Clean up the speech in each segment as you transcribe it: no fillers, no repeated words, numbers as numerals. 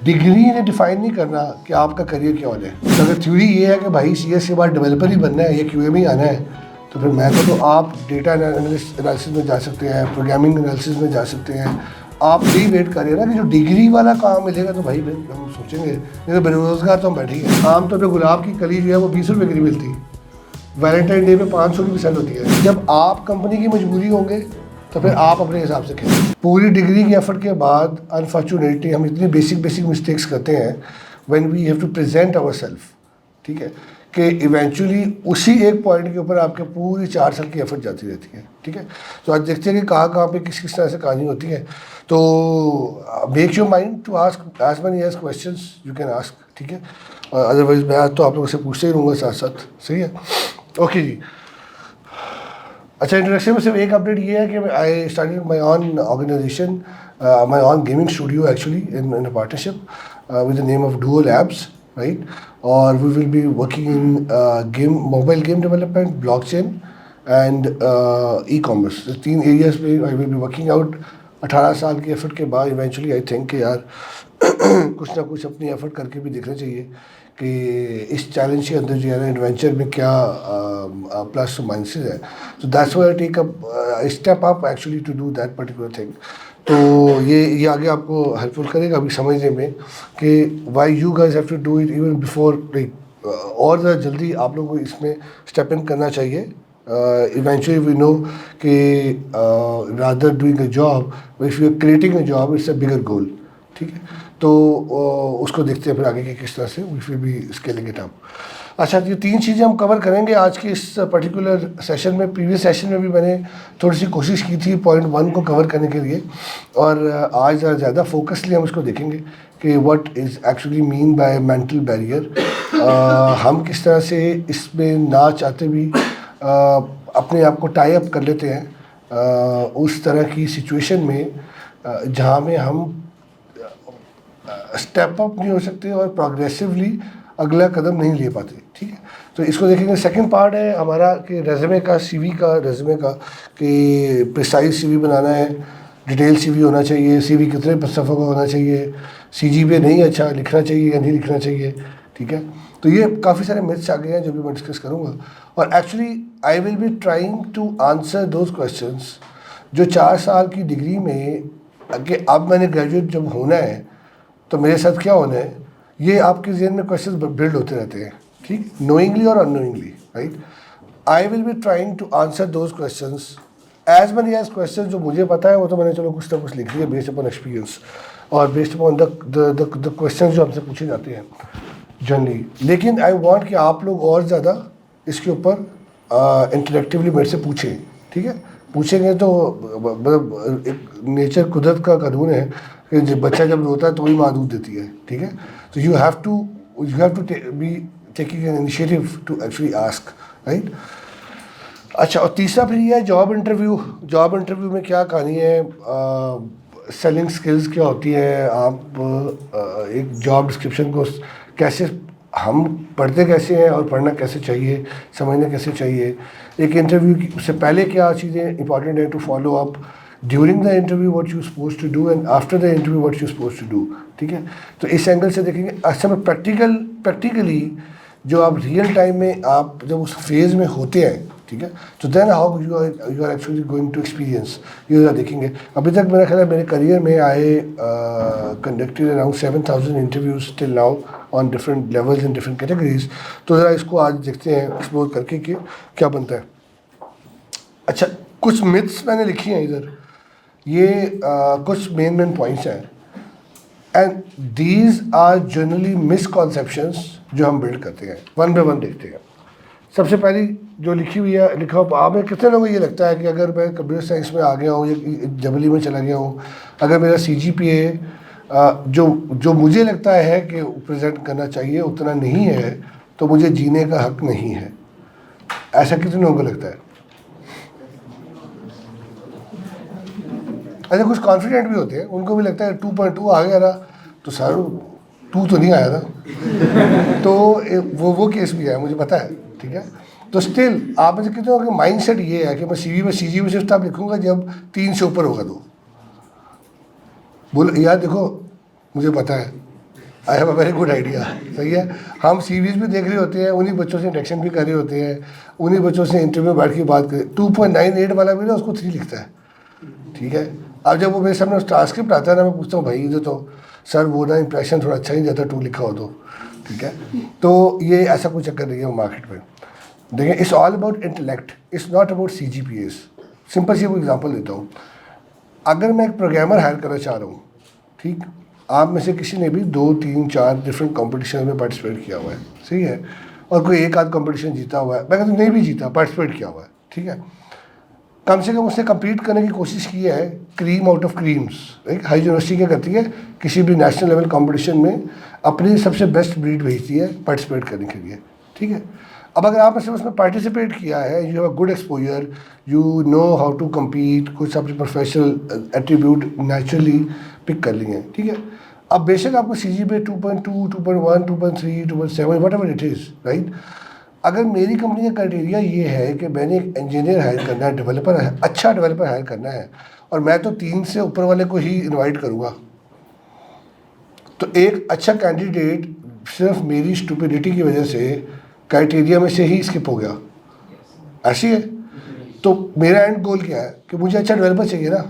Degree ने define नहीं करना कि आपका करियर क्या होना है। तो अगर थ्योरी ये है कि भाई CS के बाद डेवलपर ही बनना है या QA में ही आना है, तो फिर मैं तो आप डेटा एनालिसिस में जा सकते हैं, प्रोग्रामिंग एनालिसिस में जा सकते हैं। आप यही वेट करिए ना कि जो डिग्री वाला काम मिलेगा तो भाई हम सोचेंगे, नहीं तो बेरोजगार तो हम बैठे हैं। आमतौर पर गुलाब की कली जो है वो 20 रुपये की मिलती है, वैलेंटाइन डे पे 500 की भी सेल होती है। जब आप कंपनी की मजबूरी होंगे तो फिर आप अपने हिसाब से खेलें। पूरी डिग्री के एफर्ट के बाद अनफॉर्चुनेटली हम इतनी बेसिक मिस्टेक्स करते हैं when we have to present our self, ठीक है, कि इवेंचुअली उसी एक पॉइंट के ऊपर आपके पूरी 4 साल की एफर्ट जाती रहती है, ठीक है। तो आज देखते हैं कि कहाँ पे किस तरह से कहानी होती है। तो make your mind to ask as many as questions you can ask, ठीक है। अदरवाइज मैं तो आप लोगों से पूछते ही रहूँगा साथ साथ, सही है। ओके जी, अच्छा, इंट्रोडक्शन में सिर्फ एक अपडेट ये है कि I started my own organization, my own gaming studio actually in a partnership with the name of Duo Labs, right. और we will be working in mobile game development, blockchain and e-commerce. 3 areas पे I will be working out. 18 साल के effort के बाद eventually I think कि यार कुछ ना कुछ अपनी एफर्ट करके भी देखना चाहिए कि इस चैलेंज के अंदर जो है ना एडवेंचर में क्या प्लस माइनसेस है। तो that's why I take a step up actually to do that particular thing. तो ये आगे आपको हेल्पफुल करेगा अभी समझने में कि why you guys have to do it even before, like और ज़्यादा जल्दी आप लोगों को इसमें स्टेप इन करना चाहिए। Eventually we know कि rather doing a job, if you are creating a job, it's a bigger goal, ठीक है। तो उसको देखते हैं फिर आगे के किस तरह से we will be scaling it up। अच्छा, ये 3 चीज़ें हम कवर करेंगे आज के इस पर्टिकुलर सेशन में। प्रीवियस सेशन में भी मैंने थोड़ी सी कोशिश की थी पॉइंट 1 को कवर करने के लिए, और आज ज़्यादा फोकसली हम इसको देखेंगे कि what is actually mean by mental barrier. हम किस तरह से इसमें ना चाहते भी अपने आप को टाई अप कर लेते हैं उस तरह की सिचुएशन में जहाँ में हम स्टेप अप नहीं हो सकते और प्रोग्रेसिवली अगला कदम नहीं ले पाते, ठीक है। तो इसको देखेंगे। सेकंड पार्ट है हमारा कि रेज़्यूमे का, रेज़्यूमे का कि प्रिसाइज CV बनाना है, डिटेल CV होना चाहिए, CV कितने सफ़र का होना चाहिए, CG पे नहीं अच्छा लिखना चाहिए या नहीं लिखना चाहिए, ठीक है। तो ये काफ़ी सारे मिथ्स आ गए हैं जो भी मैं डिस्कस करूँगा, और actually I will be trying to answer those questions जो 4 साल की डिग्री में कि अब मैंने ग्रेजुएट जब होना है तो मेरे साथ क्या होना है, ये आपके जहन में क्वेश्चंस बिल्ड होते रहते हैं, ठीक, नोइंगली और unknowingly, right. I will be trying to answer those questions as many as question जो मुझे पता है वो तो मैंने चलो कुछ ना कुछ लिख लिया बेस्ड अपॉन एक्सपीरियंस और बेस्ड अपॉन द क्वेश्चन जो हमसे पूछे जाते हैं जनरली। लेकिन आई वांट कि आप लोग और ज़्यादा इसके ऊपर इंटरेक्टिवली मेरे से पूछें, ठीक है। पूछेंगे तो मतलब एक नेचर, कुदरत का कानून है कि जब बच्चा जब रोता है तो ही माँ दूध देती है, ठीक है। तो you have to be taking an initiative to actually ask, right. अच्छा, और तीसरा फिर ये है जॉब इंटरव्यू में क्या कहानी है, सेलिंग स्किल्स क्या होती है, आप एक जॉब डिस्क्रिप्शन को कैसे हम पढ़ते कैसे हैं और पढ़ना कैसे चाहिए, समझना कैसे चाहिए, एक इंटरव्यू से पहले क्या चीज़ें इंपॉर्टेंट है to follow up during the interview what you suppose to do and after the interview what you suppose to do, ठीक है। तो इस एंगल से देखेंगे। अच्छा, में प्रैक्टिकली जो आप रियल टाइम में आप जब उस फेज़ में होते हैं, ठीक है, तो then how you are actually going to experience, ये ज़रा देखेंगे। अभी तक मेरा ख्याल है मेरे करियर में आए conducted around 7000 interviews till now on different levels in different categories. तो ज़रा इसको आज देखते हैं एक्सप्लोर करके कि क्या बनता है। अच्छा, कुछ मिथ्स मैंने लिखी हैं इधर, ये कुछ मेन पॉइंट्स हैं and these are generally misconceptions जो हम बिल्ड करते हैं। वन बाय वन देखते हैं। सबसे पहली जो लिखी हुई है, लिखा हुआ आप में कितने लोगों को ये लगता है कि अगर मैं कंप्यूटर साइंस में आ गया हूँ या जबली में चला गया हूँ, अगर मेरा CGPA जो मुझे लगता है कि प्रेजेंट करना चाहिए उतना नहीं है तो मुझे जीने का हक नहीं है, ऐसा कितने लोगों को लगता है? ऐसे कुछ कॉन्फिडेंट भी होते हैं, उनको भी लगता है 2.2 आ गया ना तो सर 2 तो नहीं आया था तो वो केस भी है, मुझे पता है, ठीक है। तो स्टिल आप मुझे कहते हो कि माइंड सेट ये है कि मैं CV में सिर्फ तब लिखूंगा जब 3 से ऊपर होगा तो बोलो यार देखो मुझे पता है I have a very good idea. सही है, हम सीरीज भी देख रहे होते हैं, उन्हीं बच्चों से इंडक्शन भी कर रहे होते हैं, उन्हीं बच्चों से इंटरव्यू बैठ के बात करें। 2.98 वाला भी ना उसको 3 लिखता है, ठीक है। अब जब वो मेरे सामने ट्रांसक्रिप्ट आता है ना, मैं पूछता हूँ भाई ये तो सर वो ना इंप्रेशन थोड़ा अच्छा नहीं जाता 2 लिखा हो तो, ठीक है। तो ये ऐसा कोई चक्कर नहीं है मार्केट में। देखिए, it's all about intellect, it's not about CGPAs। Simple सी एग्जांपल देता हूँ। अगर मैं एक प्रोग्रामर हायर करना चाह रहा हूँ, ठीक, आप में से किसी ने भी 2, 3, 4 डिफरेंट कॉम्पिटिशन में पार्टिसिपेट किया हुआ है, सही है, और कोई एक आध कॉम्पिटिशन जीता हुआ है, मैं कहता हूँ नहीं भी जीता, पार्टिसिपेट किया हुआ है, ठीक है, कम से कम उसने कम्पीट करने की कोशिश की है। क्रीम आउट ऑफ क्रीम्स, एक हाई यूनिवर्सिटी क्या करती है, किसी भी नेशनल लेवल कंपटीशन में अपनी सबसे बेस्ट ब्रीड भेजती है पार्टिसिपेट करने के लिए, ठीक है। अब अगर आपने सिर्फ उसमें पार्टिसिपेट किया है, you have a good exposure, you know how to compete, कुछ अपने प्रोफेशनल एट्रीब्यूट नेचुरली पिक कर लिए हैं, ठीक है। अब बेशक आपको CGPA 2.2, 2.1, 2.3, 2.7 what ever it is, right. अगर मेरी कंपनी का क्राइटेरिया ये है कि मैंने एक इंजीनियर हायर करना है, डेवलपर है, अच्छा डेवलपर हायर करना है, और मैं तो 3 से ऊपर वाले को ही इनवाइट करूँगा, तो एक अच्छा कैंडिडेट सिर्फ मेरी स्टुपिडिटी की वजह से क्राइटेरिया में से ही स्किप हो गया, ऐसी है। तो मेरा एंड गोल क्या है कि मुझे अच्छा डेवलपर चाहिए ना,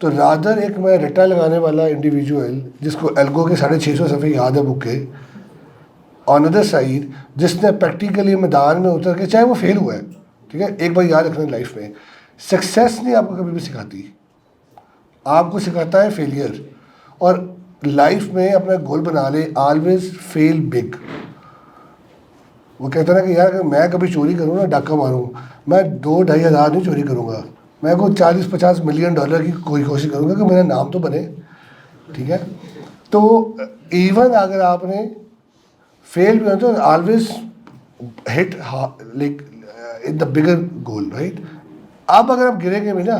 तो रादर एक मैं रट्टा लगाने वाला इंडिविजुअल जिसको एल्गो के 650 सफ़े याद है बुक के, ऑन अदर साइड जिसने प्रैक्टिकली मैदान में उतर के, चाहे वो फेल हुआ है, ठीक है, एक बार याद रखना लाइफ में, सक्सेस नहीं आपको कभी भी सिखाती, आपको सिखाता है फेलियर। और लाइफ में अपना गोल बना ले, ऑलवेज फेल बिग। वो कहता है ना कि यार अगर मैं कभी चोरी करूँ ना, डाका मारूँ, मैं 2-2.5 हज़ार नहीं चोरी करूँगा, मैं को 40-50 मिलियन डॉलर की कोई कोशिश करूँगा कि मेरा नाम तो बने, ठीक है। तो इवन अगर आपने फेल भी हो तो always hit like in the bigger goal, right. अब अगर आप गिरेंगे भी ना,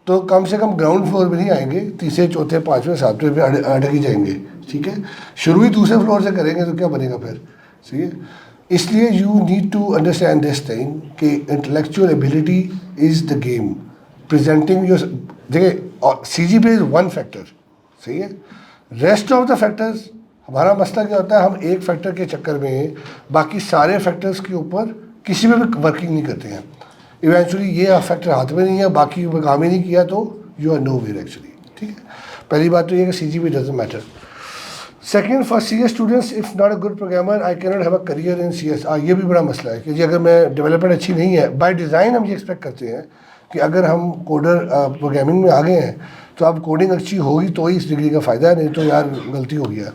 तो कम से कम ग्राउंड फ्लोर पे नहीं आएंगे, 3, 4, 5, 7 पे अटक ही जाएंगे, ठीक है। शुरू ही दूसरे फ्लोर से करेंगे तो क्या बनेगा फिर, सही है। इसलिए you need to understand this thing कि intellectual ability is the game, presenting your, देखिए CGPA इज़ 1 फैक्टर, सही है। रेस्ट ऑफ द फैक्टर्स, हमारा मसला क्या होता है, हम एक फैक्टर के चक्कर में बाकी सारे फैक्टर्स के ऊपर किसी में भी वर्किंग नहीं करते हैं। इवेंचुअली ये फैक्टर हाथ में नहीं है, बाकी काम ही नहीं किया, तो you are nowhere actually, ठीक है। पहली बात तो ये कि CGPA doesn't matter. Second, for CS students if not a good programmer I can not have a career in CS। ये भी बड़ा मसला है कि जी अगर मैं डेवलपमेंट अच्छी नहीं है, बाय डिज़ाइन हम ये एक्सपेक्ट करते हैं कि अगर हम कोडर प्रोग्रामिंग में आ गए हैं तो अब कोडिंग अच्छी होगी तो ही इस डिग्री का फ़ायदा है, नहीं तो यार गलती हो गया,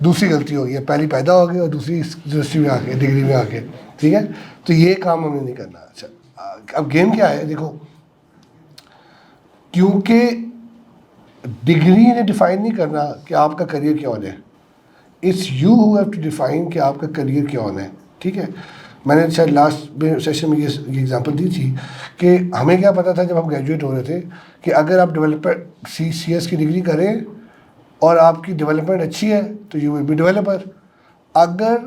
दूसरी गलती हो गई है, पहली पैदा हो गई और दूसरी यूनिवर्सिटी में आके, डिग्री में आके, ठीक है। तो ये काम हमें नहीं करना। अच्छा, अब गेम क्या है, देखो, क्योंकि डिग्री ने डिफाइन नहीं करना कि आपका करियर क्या होना है, it's you who have to define कि आपका करियर क्या होना है, ठीक है। मैंने शायद लास्ट सेशन में ये एग्जांपल दी थी कि हमें क्या पता था जब हम ग्रेजुएट हो रहे थे कि अगर आप डेवलपर CS की डिग्री करें और आपकी डेवलपमेंट अच्छी है तो यू विल बी डेवलपर। अगर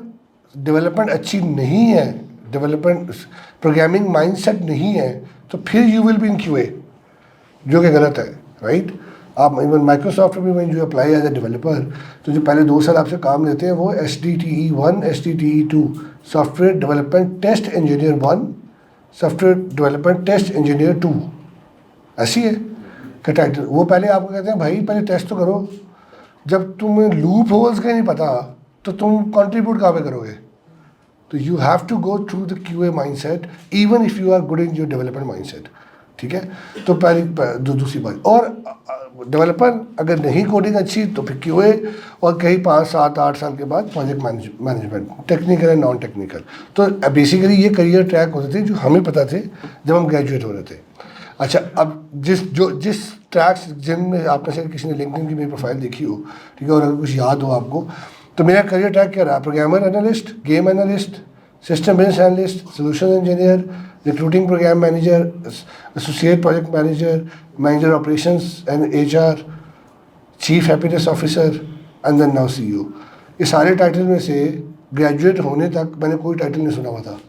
डेवलपमेंट अच्छी नहीं है, डेवलपमेंट प्रोग्रामिंग माइंडसेट नहीं है, तो फिर you will be in QA, जो कि गलत है, राइट। आप इवन माइक्रोसॉफ्ट में भी जो अप्लाई एज ए डेवलपर, तो जो पहले 2 साल आपसे काम लेते हैं वो SDTE 1, SDTE 2, software development test engineer 1, software development test engineer 2, ऐसी है का टाइटल। वो पहले आपको कहते हैं भाई पहले टेस्ट तो करो, जब तुम्हें लूप होल्स का नहीं पता तो तुम कंट्रीब्यूट कहाँ पे करोगे। तो you have to go through the QA mindset even if you are good in your development mindset, ठीक है। तो पहली दूसरी बात, और डेवलपर अगर नहीं कोडिंग अच्छी तो फिर QA, और कहीं 5, 7, 8 साल के बाद project management, technical and non technical. तो बेसिकली ये करियर ट्रैक होते थे जो हमें पता थे जब हम ग्रेजुएट हो रहे थे। अच्छा, अब जिस ट्रैक्स जिनमें आप में से किसी ने लिंक्डइन की मेरी प्रोफाइल देखी हो, ठीक है, और अगर कुछ याद हो आपको, तो मेरा करियर ट्रैक क्या रहा, programmer analyst, game analyst, system business analyst, solution engineer, recruiting program manager, associate project manager, manager operations and HR, chief happiness officer and then now CEO। ये सारे टाइटल में से ग्रेजुएट होने तक मैंने कोई टाइटल नहीं सुना हुआ था,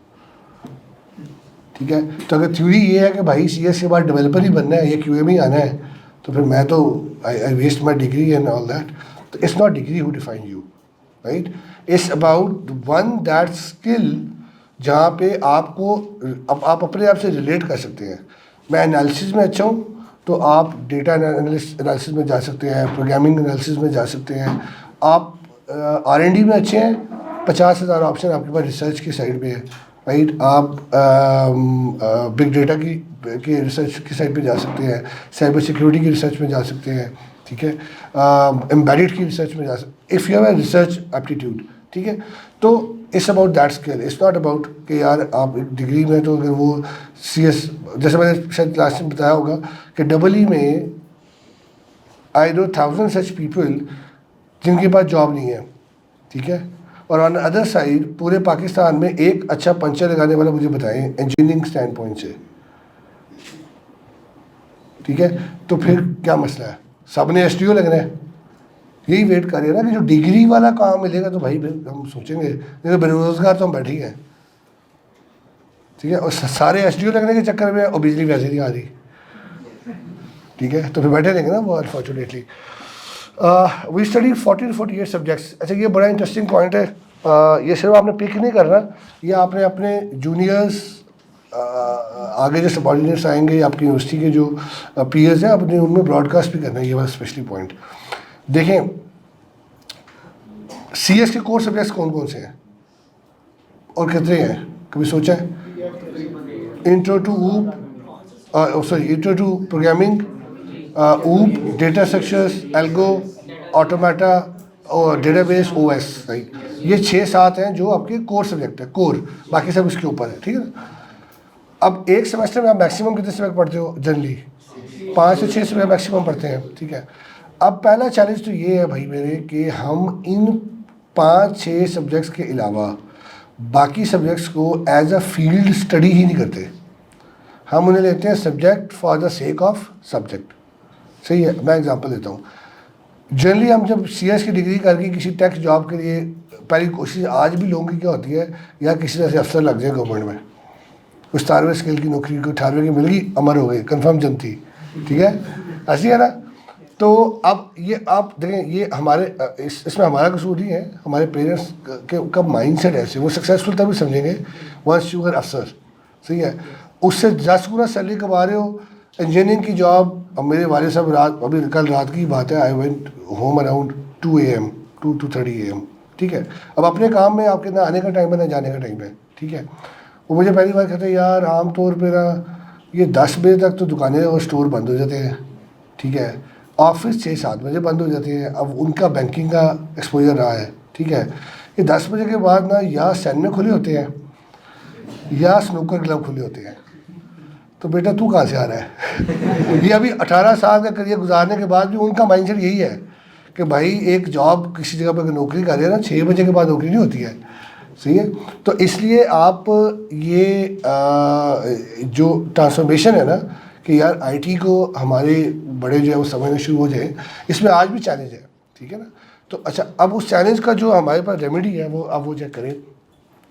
ठीक है। तो अगर थ्योरी ये है कि भाई CS के बाद डेवलपर ही बनना है, ये QA में ही आना है, तो फिर मैं तो I waste my degree and all that. तो it's not degree who define you, right, it's about one that skill जहाँ पे आपको आप अपने आप से रिलेट कर सकते हैं। मैं एनालिसिस में अच्छा हूँ तो आप डेटा एनालिसिस में जा सकते हैं, प्रोग्रामिंग एनालिसिस में जा सकते हैं। आप R&D में अच्छे हैं, 50,000 ऑप्शन आपके पास रिसर्च की साइड पे है, राइट। आप बिग डेटा की रिसर्च की साइड पे जा सकते हैं, साइबर सिक्योरिटी की रिसर्च में जा सकते हैं, ठीक है, एम्बेडेड की रिसर्च में जा सकते, if you have a research aptitude, ठीक है। तो it's about that skill, it's not about कि यार आप डिग्री में तो अगर वो CS, जैसे मैंने शायद क्लास में बताया होगा कि EE में आई नो 1000 सच पीपल जिनके पास जॉब नहीं है, ठीक है। और ऑन अदर साइड पूरे पाकिस्तान में एक अच्छा पंचर लगाने वाला मुझे बताएं इंजीनियरिंग स्टैंड पॉइंट से, ठीक है। तो फिर क्या मसला है, सब ने STO लगना है, यही वेट कर रहे हैं ना कि जो डिग्री वाला काम मिलेगा तो भाई हम सोचेंगे, नहीं तो बेरोजगार तो हम बैठे ही हैं, ठीक है। और सारे STO लगने के चक्कर में और बिजली वैसे नहीं आ रही, ठीक है, तो फिर बैठे रहेंगे ना वो unfortunately. We study 40 to 48 subjects. अच्छा, ये बड़ा इंटरेस्टिंग पॉइंट है। ये सिर्फ आपने पिक नहीं करना, ये आपने अपने जूनियर्स आगे जो सबॉर्डिनेट्स आएंगे आपकी यूनिवर्सिटी के जो पीयर्स हैं अपने उनमें ब्रॉडकास्ट भी करना है, ये वाला स्पेशली पॉइंट। देखें CS के कोर सब्जेक्ट्स कौन कौन से हैं और कितने हैं, कभी सोचा है? Intro to intro to programming, OOP, data structures, algo, automata और डेटाबेस, OS, राइट। ये 6-7 हैं जो आपके कोर सब्जेक्ट है, कोर, बाकी सब इसके ऊपर है, ठीक है ना। अब एक सेमेस्टर में आप मैक्सिमम कितने सब्जेक्ट पढ़ते हो? जनरली 5 से 6 सब्जेक्ट मैक्सिमम पढ़ते हैं, ठीक है। अब पहला चैलेंज तो ये है भाई मेरे कि हम इन 5-6 सब्जेक्ट्स के अलावा बाकी सब्जेक्ट्स को एज अ फील्ड स्टडी ही नहीं करते, हम उन्हें लेते हैं subject for the sake of subject, सही है। मैं एग्जांपल देता हूँ। जनरली हम जब CS की डिग्री करके किसी टेक्स जॉब के लिए पहली कोशिश आज भी लोगों की क्या होती है, या किसी तरह से अफसर लग जाए गवर्नमेंट में, कुछ 17वें स्केल की नौकरी को 18वें की मिल गई, अमर हो गई, कन्फर्म जनती, ठीक है, ऐसी है ना। तो अब ये आप देखें, ये हमारे इसमें हमारा कसूर नहीं है, हमारे पेरेंट्स का माइंड सेट ऐसे, वो सक्सेसफुल तभी समझेंगे वंस यू आर अफसर, सही है। उससे 10 गुना सैलरी कमा रहे हो, इंजीनियरिंग की जॉब। अब मेरे वाले साहब रात, अभी कल रात की बात है, I went home around 2 AM, 2:30 AM, ठीक है। अब अपने काम में आपके ना आने का टाइम है ना जाने का टाइम है, ठीक है। वो मुझे पहली बार कहते हैं यार आमतौर पर ना ये 10 बजे तक तो दुकानें और स्टोर बंद हो जाते हैं, ठीक है, ऑफिस 6-7 बजे बंद हो जाते हैं। अब उनका बैंकिंग का एक्सपोजर रहा है, ठीक है। ये 10 बजे के बाद ना या सैन खुले होते हैं या स्नूकर क्लब खुले होते हैं, तो बेटा तू कहाँ से आ रहा है? ये अभी 18 साल का करियर गुजारने के बाद भी उनका माइंडसेट यही है कि भाई एक जॉब किसी जगह पर नौकरी कर रहे हैं ना, 6 बजे के बाद नौकरी नहीं होती है, सही है। तो इसलिए आप ये जो ट्रांसफॉर्मेशन है ना कि यार IT को हमारे बड़े जो है वो समझना शुरू हो जाए, इसमें आज भी चैलेंज है, ठीक है ना। तो अच्छा, अब उस चैलेंज का जो हमारे पास रेमेडी है वो अब वो चेक करें।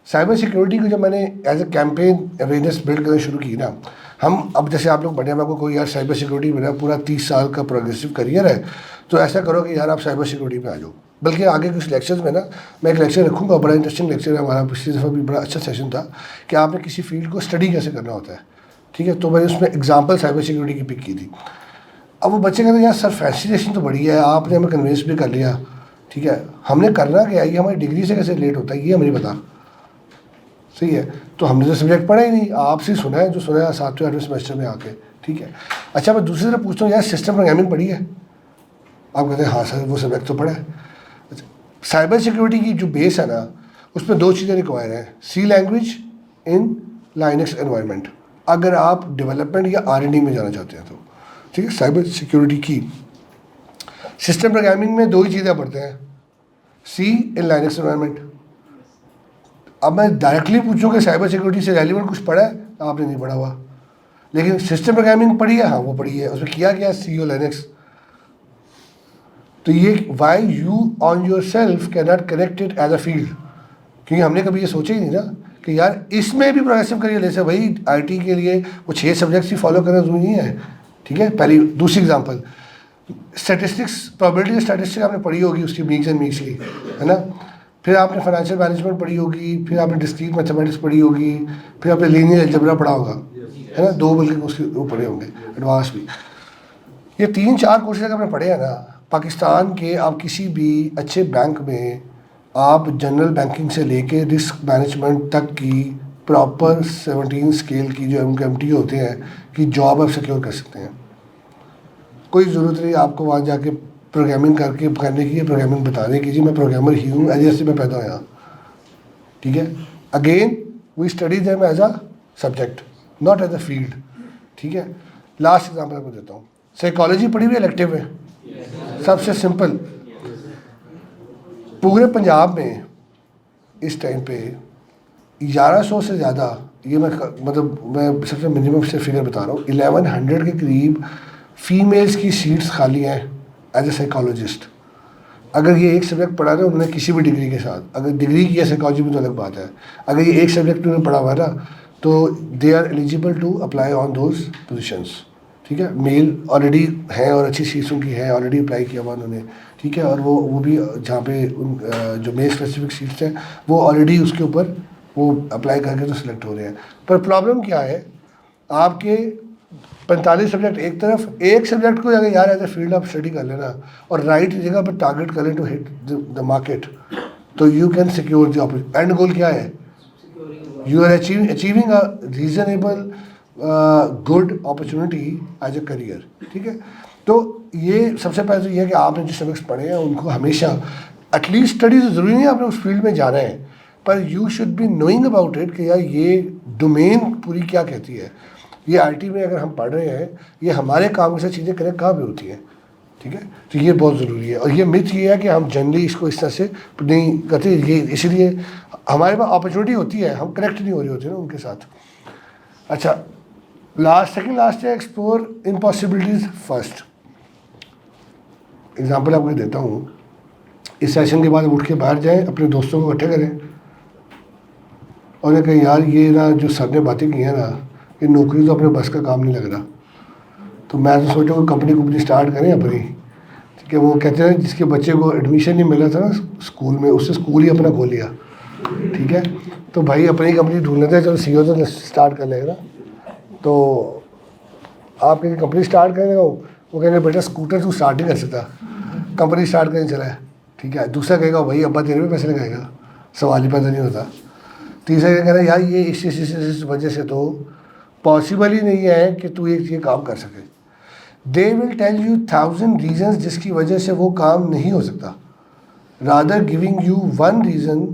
साइबर सिक्योरिटी को जब मैंने as a campaign awareness build करना शुरू की ना, हम अब जैसे आप लोग बढ़िया, आपको कोई यार साइबर सिक्योरिटी मेरा पूरा 30 साल का प्रोग्रेसिव करियर है, तो ऐसा करो कि यार आप साइबर सिक्योरिटी में आ जाओ। बल्कि आगे कुछ लेक्चर्स में ना मैं एक लेक्चर रखूँगा, बड़ा इंटरेस्टिंग लेक्चर है हमारा, पिछली दफ़ा भी बड़ा अच्छा सेशन था कि आपने किसी फील्ड को स्टडी कैसे करना होता है, ठीक है। तो मैंने उसमें एग्जाम्पल साइबर सिक्योरिटी की पिक की थी। अब वो बच्चे कहते हैं यार सर फैसिनेशन तो बड़ी है, आपने हमें कन्विंस भी कर लिया, ठीक है, हमने करना क्या है, ये हमारी डिग्री से कैसे रिलेट होता है ये हमें बता, सही है। तो हमने तो सब्जेक्ट पढ़ा ही नहीं, आपसे सुना है जो सुना है 7वें 8वें सेमेस्टर में आके, ठीक है। अच्छा, मैं दूसरी तरफ पूछता हूँ यार सिस्टम प्रोग्रामिंग पढ़ी है? आप कहते हैं हाँ सर वो सब्जेक्ट तो पढ़ा है। अच्छा, साइबर सिक्योरिटी की जो बेस है ना उसमें 2 चीज़ें रिक्वायर हैं, C language in Linux environment, अगर आप डेवलपमेंट या R&D में जाना चाहते हैं तो, ठीक है। साइबर सिक्योरिटी की सिस्टम प्रोग्रामिंग में 2 ही चीज़ें पढ़ते हैं, C इन लाइनक्स एनवायरनमेंट। अब मैं डायरेक्टली पूछूँ कि साइबर सिक्योरिटी से रेलिवेंट कुछ पढ़ा है, आपने नहीं पढ़ा हुआ, लेकिन सिस्टम प्रोग्रामिंग पढ़ी है, हाँ वो पढ़ी है, उसमें किया गया C और लाइनक्स। तो ये why you on yourself can not connect it as a field, क्योंकि हमने कभी ये सोचा ही नहीं ना कि यार इसमें भी प्रोग्रेसिव करियर ले सकते भाई। IT के लिए वो 6 सब्जेक्ट्स ही फॉलो करना जरूरी नहीं है, ठीक है। पहली दूसरी एग्जांपल, स्टैटिस्टिक्स, प्रोबेबिलिटी स्टैटिस्टिक्स आपने पढ़ी होगी, उसकी मीक्स एंड मीक्स की, है ना। फिर आपने फाइनेंशियल मैनेजमेंट पढ़ी होगी, फिर आपने डिस्क्रीट मैथमेटिक्स पढ़ी होगी, फिर आपने लीनियर अलजेब्रा पढ़ा होगा, है ना, 2 बल्कि उसके वो पढ़े होंगे एडवांस भी। ये 3-4 कोर्सेज अगर आपने पढ़े हैं ना, पाकिस्तान के आप किसी भी अच्छे बैंक में आप जनरल बैंकिंग से लेके रिस्क मैनेजमेंट तक की प्रॉपर 17 स्केल की जो MT होते हैं कि जॉब आप सिक्योर कर सकते हैं। कोई ज़रूरत नहीं आपको वहाँ जाके प्रोग्रामिंग करने की, प्रोग्रामिंग बताने की, जी मैं प्रोग्रामर ही हूँ, ऐसे मैं पैदा होया, ठीक है। Again we study them as a subject, not as a field, ठीक है। लास्ट एग्जाम्पल आपको देता हूँ, साइकोलॉजी पढ़ी हुई इलेक्टिव है, सबसे सिंपल। पूरे पंजाब में इस टाइम पे 1100 से ज़्यादा, ये मैं सबसे मिनिमम से फिगर बता रहा हूँ, 1100 के करीब फीमेल्स की सीट्स खाली हैं एज ए साइकोलॉजिस्ट। अगर ये एक सब्जेक्ट पढ़ा था उन्होंने किसी भी डिग्री के साथ, अगर डिग्री की है साइकोलॉजी में तो अलग बात है, अगर ये एक सब्जेक्ट उन्होंने पढ़ा हुआ है ना, तो they are eligible to apply on those positions, ठीक है। मेल ऑलरेडी हैं और अच्छी सीट्स उनकी है, ऑलरेडी अप्लाई किया हुआ उन्होंने, ठीक है। और वो भी जहाँ पे जो मेल स्पेसिफिक सीट्स हैं वो ऑलरेडी उसके ऊपर वो अप्लाई करके तो सिलेक्ट हो रहे हैं। पर प्रॉब्लम क्या है, आपके 45 सब्जेक्ट एक तरफ, एक सब्जेक्ट को अगर यार as a field of study कर लेना और राइट जगह पर टारगेट कर लें टू हिट द मार्केट, तो you can secure the opportunity. And goal क्या है, you are achieving a reasonable good opportunity as a career, ठीक है। तो ये सबसे पहले तो ये है कि आपने जो सब्जेक्ट्स पढ़े हैं उनको हमेशा एटलीस्ट स्टडी, तो ज़रूरी नहीं आपने उस फील्ड में जाना है, पर you should be knowing about it कि यार ये डोमेन पूरी क्या कहती है। ये IT में अगर हम पढ़ रहे हैं, ये हमारे काम से चीज़ें कनेक्ट कहाँ पे होती हैं, ठीक है। तो ये बहुत ज़रूरी है। और ये मिथ ये है कि हम जनरली इसको इस तरह से नहीं करते, ये इसीलिए हमारे पास अपॉर्चुनिटी होती है, हम कनेक्ट नहीं हो रहे होते ना उनके साथ। अच्छा, सेकंड लास्ट है एक्सप्लोर इम्पॉसिबिलिटीज़ फर्स्ट। एग्जाम्पल आपको देता हूँ, इस सेशन के बाद उठ के बाहर जाएँ, अपने दोस्तों को इकट्ठे करें और उन्हें कहें यार ये ना जो सर ने बातें की हैं ना, ये नौकरी तो अपने बस का काम नहीं लग रहा, तो मैं तो सोचा कोई कंपनी स्टार्ट करें अपनी, ठीक है। वो कहते हैं जिसके बच्चे को एडमिशन नहीं मिला था ना स्कूल में, उससे स्कूल ही अपना खोल लिया, ठीक है। तो भाई अपनी कंपनी ढूंढ लेते हैं, चलो CEO तो स्टार्ट कर लेगा ना। तो आप कहेंगे कंपनी स्टार्ट करेंगे, वो कहेंगे बेटा स्कूटर तू स्टार्ट नहीं कर सकता, कंपनी स्टार्ट करने चला है, ठीक है। दूसरा कहेगा भाई अब्बा तेरे में पैसे लगाएगा, सवाल ही पैदा नहीं होता। तीसरा कह रहा है यार ये इस वजह से तो पॉसिबल ही नहीं है कि तू ये काम कर सके। They will tell you 1000 reasons जिसकी वजह से वो काम नहीं हो सकता, रादर गिविंग यू 1 रीज़न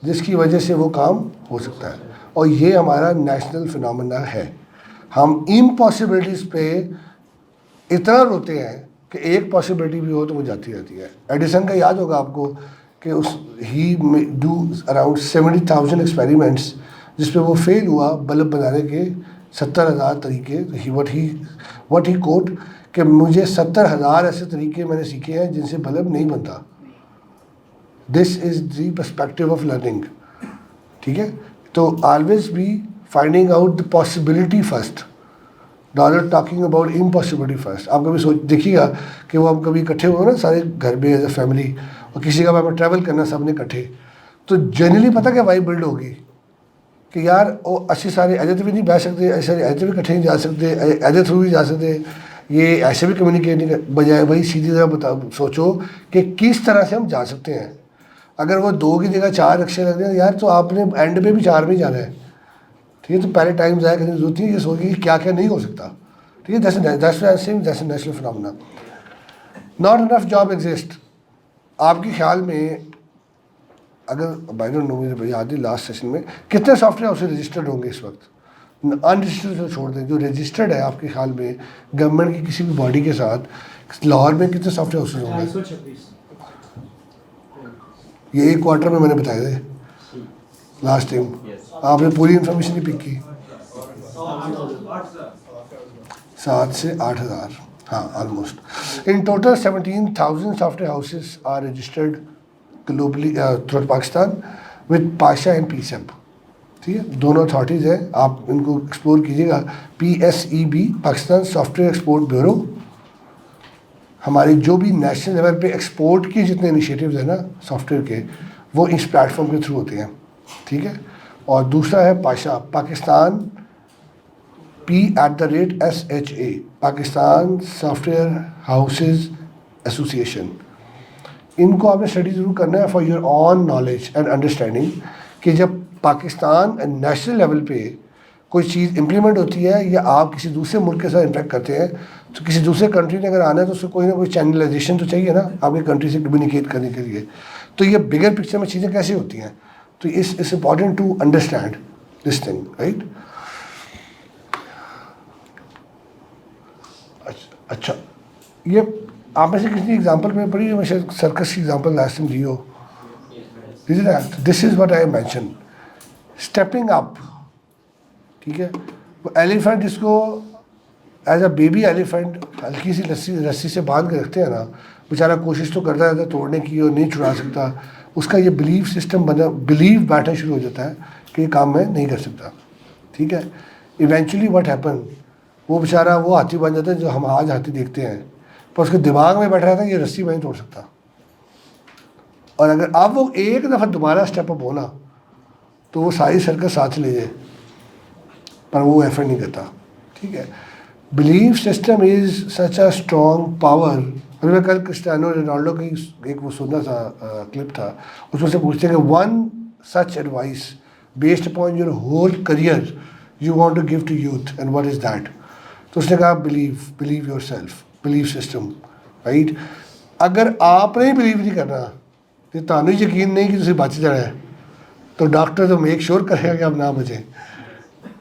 जिसकी वजह से वो काम हो सकता है। और ये हमारा नेशनल फिनोमेना है। हम इम्पॉसिबिलिटीज़ पे इतना रोते हैं कि एक पॉसिबिलिटी भी हो तो वो जाती रहती है। एडिसन का याद होगा आपको कि ही डू अराउंड 70,000 एक्सपेरिमेंट्स जिस पे वो फेल हुआ बल्ब बनाने के 70,000 तरीके। वट ही कोट कि मुझे 70,000 ऐसे तरीके मैंने सीखे हैं जिनसे बल्ब नहीं बनता। This is the perspective of learning, ठीक है। तो always be finding out the possibility first, not talking about impossibility first. आप कभी देखिएगा कि वो हम कभी इकट्ठे हुए ना सारे घर में एज ए फैमिली, और किसी का मैं ट्रैवल करना सबने इकट्ठे, तो जनरली पता क्या वाइब बिल्ड होगी कि यार वो अच्छे सारे ऐसे भी नहीं बैठ सकते, ऐसे भी इकट्ठे नहीं जा सकते, ऐसे थ्रू भी जा सकते, ये ऐसे भी कम्युनिकेट नहीं कर, बजाय वही सीधी तरह सोचो कि किस तरह से हम जा सकते हैं। अगर वो 2 की जगह 4 रिक्शे लग रहे हैं यार, तो आपने एंड पे भी 4 में ही जाना है, ठीक है। तो पहले टाइम ज़ाया करने की जरूरत नहीं, ये सोचिए कि क्या क्या नहीं हो सकता, ठीक है। That's national phenomena. Not enough job exist. आपके ख्याल में अगर बाई डोंट नो, मुझे याद है लास्ट सेशन में कितने सॉफ्टवेयर हाउसेज रजिस्टर्ड होंगे इस वक्त, अनरजिस्टर्ड तो छोड़ दें, जो रजिस्टर्ड है आपके ख्याल में गवर्नमेंट की किसी भी बॉडी के साथ, लाहौर में कितने सॉफ्टवेयर हाउसेज होंगे? ये 1 क्वार्टर में मैंने बताए थे लास्ट टाइम, आपने पूरी इन्फॉर्मेशन ही पिक की। 7 से 8,000, हाँ almost. In total 17,000 software houses are registered globally through Pakistan with Pasha and PSEB, ठीक है। दोनों अथॉरिटीज़ हैं, आप इनको एक्सप्लोर कीजिएगा। PSEB Pakistan software export bureau, हमारी जो भी नेशनल लेवल पे एक्सपोर्ट की जितने इनिशिएटिव्स हैं ना सॉफ्टवेयर के, वो इस प्लेटफॉर्म के थ्रू होते हैं, ठीक है। और दूसरा है Pasha, Pakistan P@SHA, Pakistan software houses association. इनको आपने स्टडी ज़रूर करना है for your on knowledge and understanding, कि जब पाकिस्तान नेशनल लेवल पे कोई चीज़ इम्प्लीमेंट होती है या आप किसी दूसरे मुल्क के साथ इंटरेक्ट करते हैं, तो किसी दूसरे कंट्री ने अगर आना है तो उसको कोई ना कोई चैनलाइजेशन तो चाहिए ना आपकी कंट्री से कम्युनिकेट करने के लिए। तो ये बिगर पिक्चर में चीज़ें कैसे होती हैं, तो it's important to understand this thing, right. अच्छा, ये आप में से किसी एग्जाम्पल में पढ़ी, मैं शायद सर्कस की एग्जाम्पल लास्ट टाइम दी हो, this is what I mention, stepping up, ठीक है। वो एलिफेंट जिसको एज अ बेबी एलिफेंट हल्की सी रस्सी से बांध के रखते हैं ना, बेचारा कोशिश तो करता रहता है तोड़ने की और नहीं छुड़ा सकता, उसका ये बिलीव सिस्टम बना, बिलीव बैठना शुरू हो जाता है कि ये काम मैं नहीं कर सकता, ठीक है। इवेंचुअली व्हाट हैपन, वो बेचारा वो हाथी बन जाता है जो हम आज हाथी देखते हैं, पर उसके दिमाग में बैठा रहता है ये रस्सी मैं नहीं तोड़ सकता। और अगर अब वो एक दफ़ा दोबारा स्टेप अप होना तो वो सारी सर्कस साथ ले जाए, पर वो एफर्ट नहीं करता, ठीक है। Believe system is such a strong power. अभी मैं कल क्रिस्टियानो रोनाल्डो की एक वो सुनना था क्लिप था, उसमें से पूछते हैं कि one such advice based upon your whole career you want to give to youth and what is that. तो उसने कहा believe yourself, believe system, right. अगर आपने ही बिलीव नहीं करना तो तानू यकीन नहीं कि तुम बच जाना है, तो डॉक्टर तो मेक श्योर करेगा कि आप ना बचें,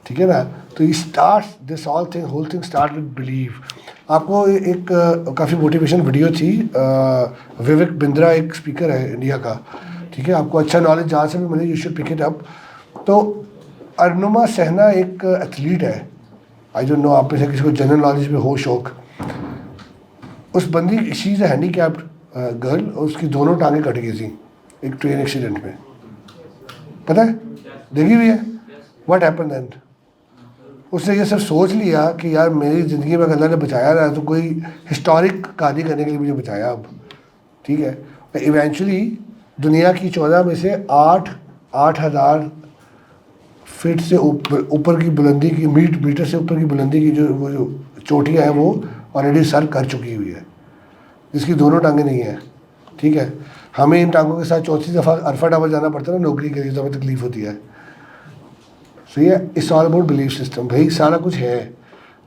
ठीक है ना। तो ये start this whole thing start with believe. आपको एक काफ़ी मोटिवेशन वीडियो थी, विवेक बिंद्रा एक स्पीकर है इंडिया का, ठीक है, आपको अच्छा नॉलेज जहाँ से भी मिले you should pick it up. तो अरुणिमा सहना एक एथलीट है, आई डोंट नो आप में से किसी को जनरल नॉलेज में हो शौक। उस बंदी शी इज़ हैंडीकैप्ड गर्ल, उसकी दोनों टांगें कट गई थी एक ट्रेन एक्सीडेंट में, पता है, देखी हुई है। व्हाट हैपन देन, उसने ये सब सोच लिया कि यार मेरी ज़िंदगी में अल्लाह ने बचाया रहा है तो कोई हिस्टोरिक कहानी करने के लिए मुझे बचाया अब, ठीक है। इवेंचुअली दुनिया की 14 में से 8,000 फीट से ऊपर की बुलंदी की, मीटर से ऊपर की बुलंदी की जो चोटियाँ हैं वो ऑलरेडी सर कर चुकी हुई है, जिसकी दोनों टांगें नहीं है, ठीक है। हमें इन टांगों के साथ चौथी दफ़ा अरफा टावर जाना पड़ता है ना नौकरी के लिए, तो हमें तकलीफ होती है। सही है, it's all about belief system, भाई सारा कुछ है,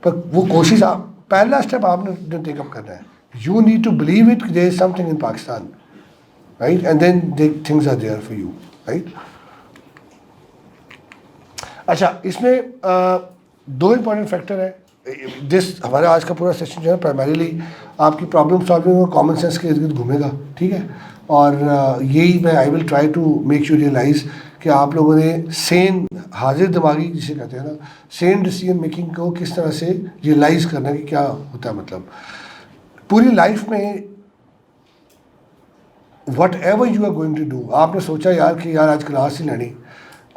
पर वो कोशिश आप पहला स्टेप आपने टेकअप करना है, you need to believe it there is something in Pakistan, right, and then things are there for you, right. अच्छा, इसमें दो इम्पॉर्टेंट फैक्टर है। हमारा आज का पूरा सेशन जो है प्राइमरीली आपकी प्रॉब्लम सॉल्विंग और कॉमन सेंस के इर्द गिर्द घूमेगा, ठीक है। और यही मैं I will try to make you realize कि आप लोगों ने सेन हाजिर दिमागी जिसे कहते हैं ना, सेन डिसीजन मेकिंग को किस तरह से रियलाइज़ करना कि क्या होता है। मतलब पूरी लाइफ में whatever you are going to do, आपने सोचा यार कि यार आज क्लास ही लेनी,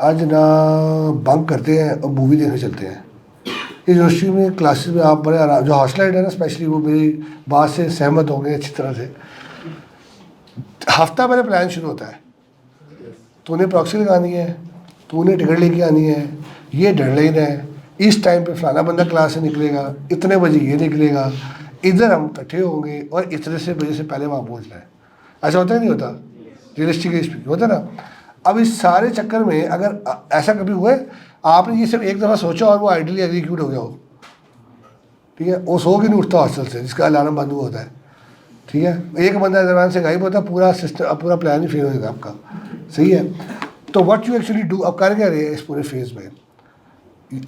आज ना बंक करते हैं और मूवी देखने चलते हैं। यूनिवर्सिटी में क्लासेस में आप बड़े आराम, जो हॉस्टलाइट है ना स्पेशली, वो मेरी बात से सहमत होंगे अच्छी तरह से। हफ्ता पहले प्लान शुरू होता है, तूने प्रॉक्सी लगानी है, तूने टिकट लेके आनी है, ये डेडलाइन है, इस टाइम पे फलाना बंदा क्लास से निकलेगा, इतने बजे ये निकलेगा, इधर हम इकट्ठे होंगे और इतने से बजे से पहले वहाँ पहुँचना है। ऐसा होता है नहीं होता, रियलिस्टिकली स्पीकिंग होता है ना। अब इस सारे चक्कर में अगर ऐसा कभी हुआ है आपने ये सिर्फ एक दफ़ा सोचा और वो आइडियली एग्जीक्यूट हो गया हो, ठीक है, वो सो के नहीं उठता हॉस्टल से जिसका अलार्म बंद हुआ होता है, ठीक है, एक बंदा दरम्यान से गायब होता है, पूरा सिस्टम पूरा प्लान ही फेल हो जाएगा आपका, सही है। तो व्हाट यू एक्चुअली डू, अब कर क्या रहे हैं इस पूरे फेज़ में,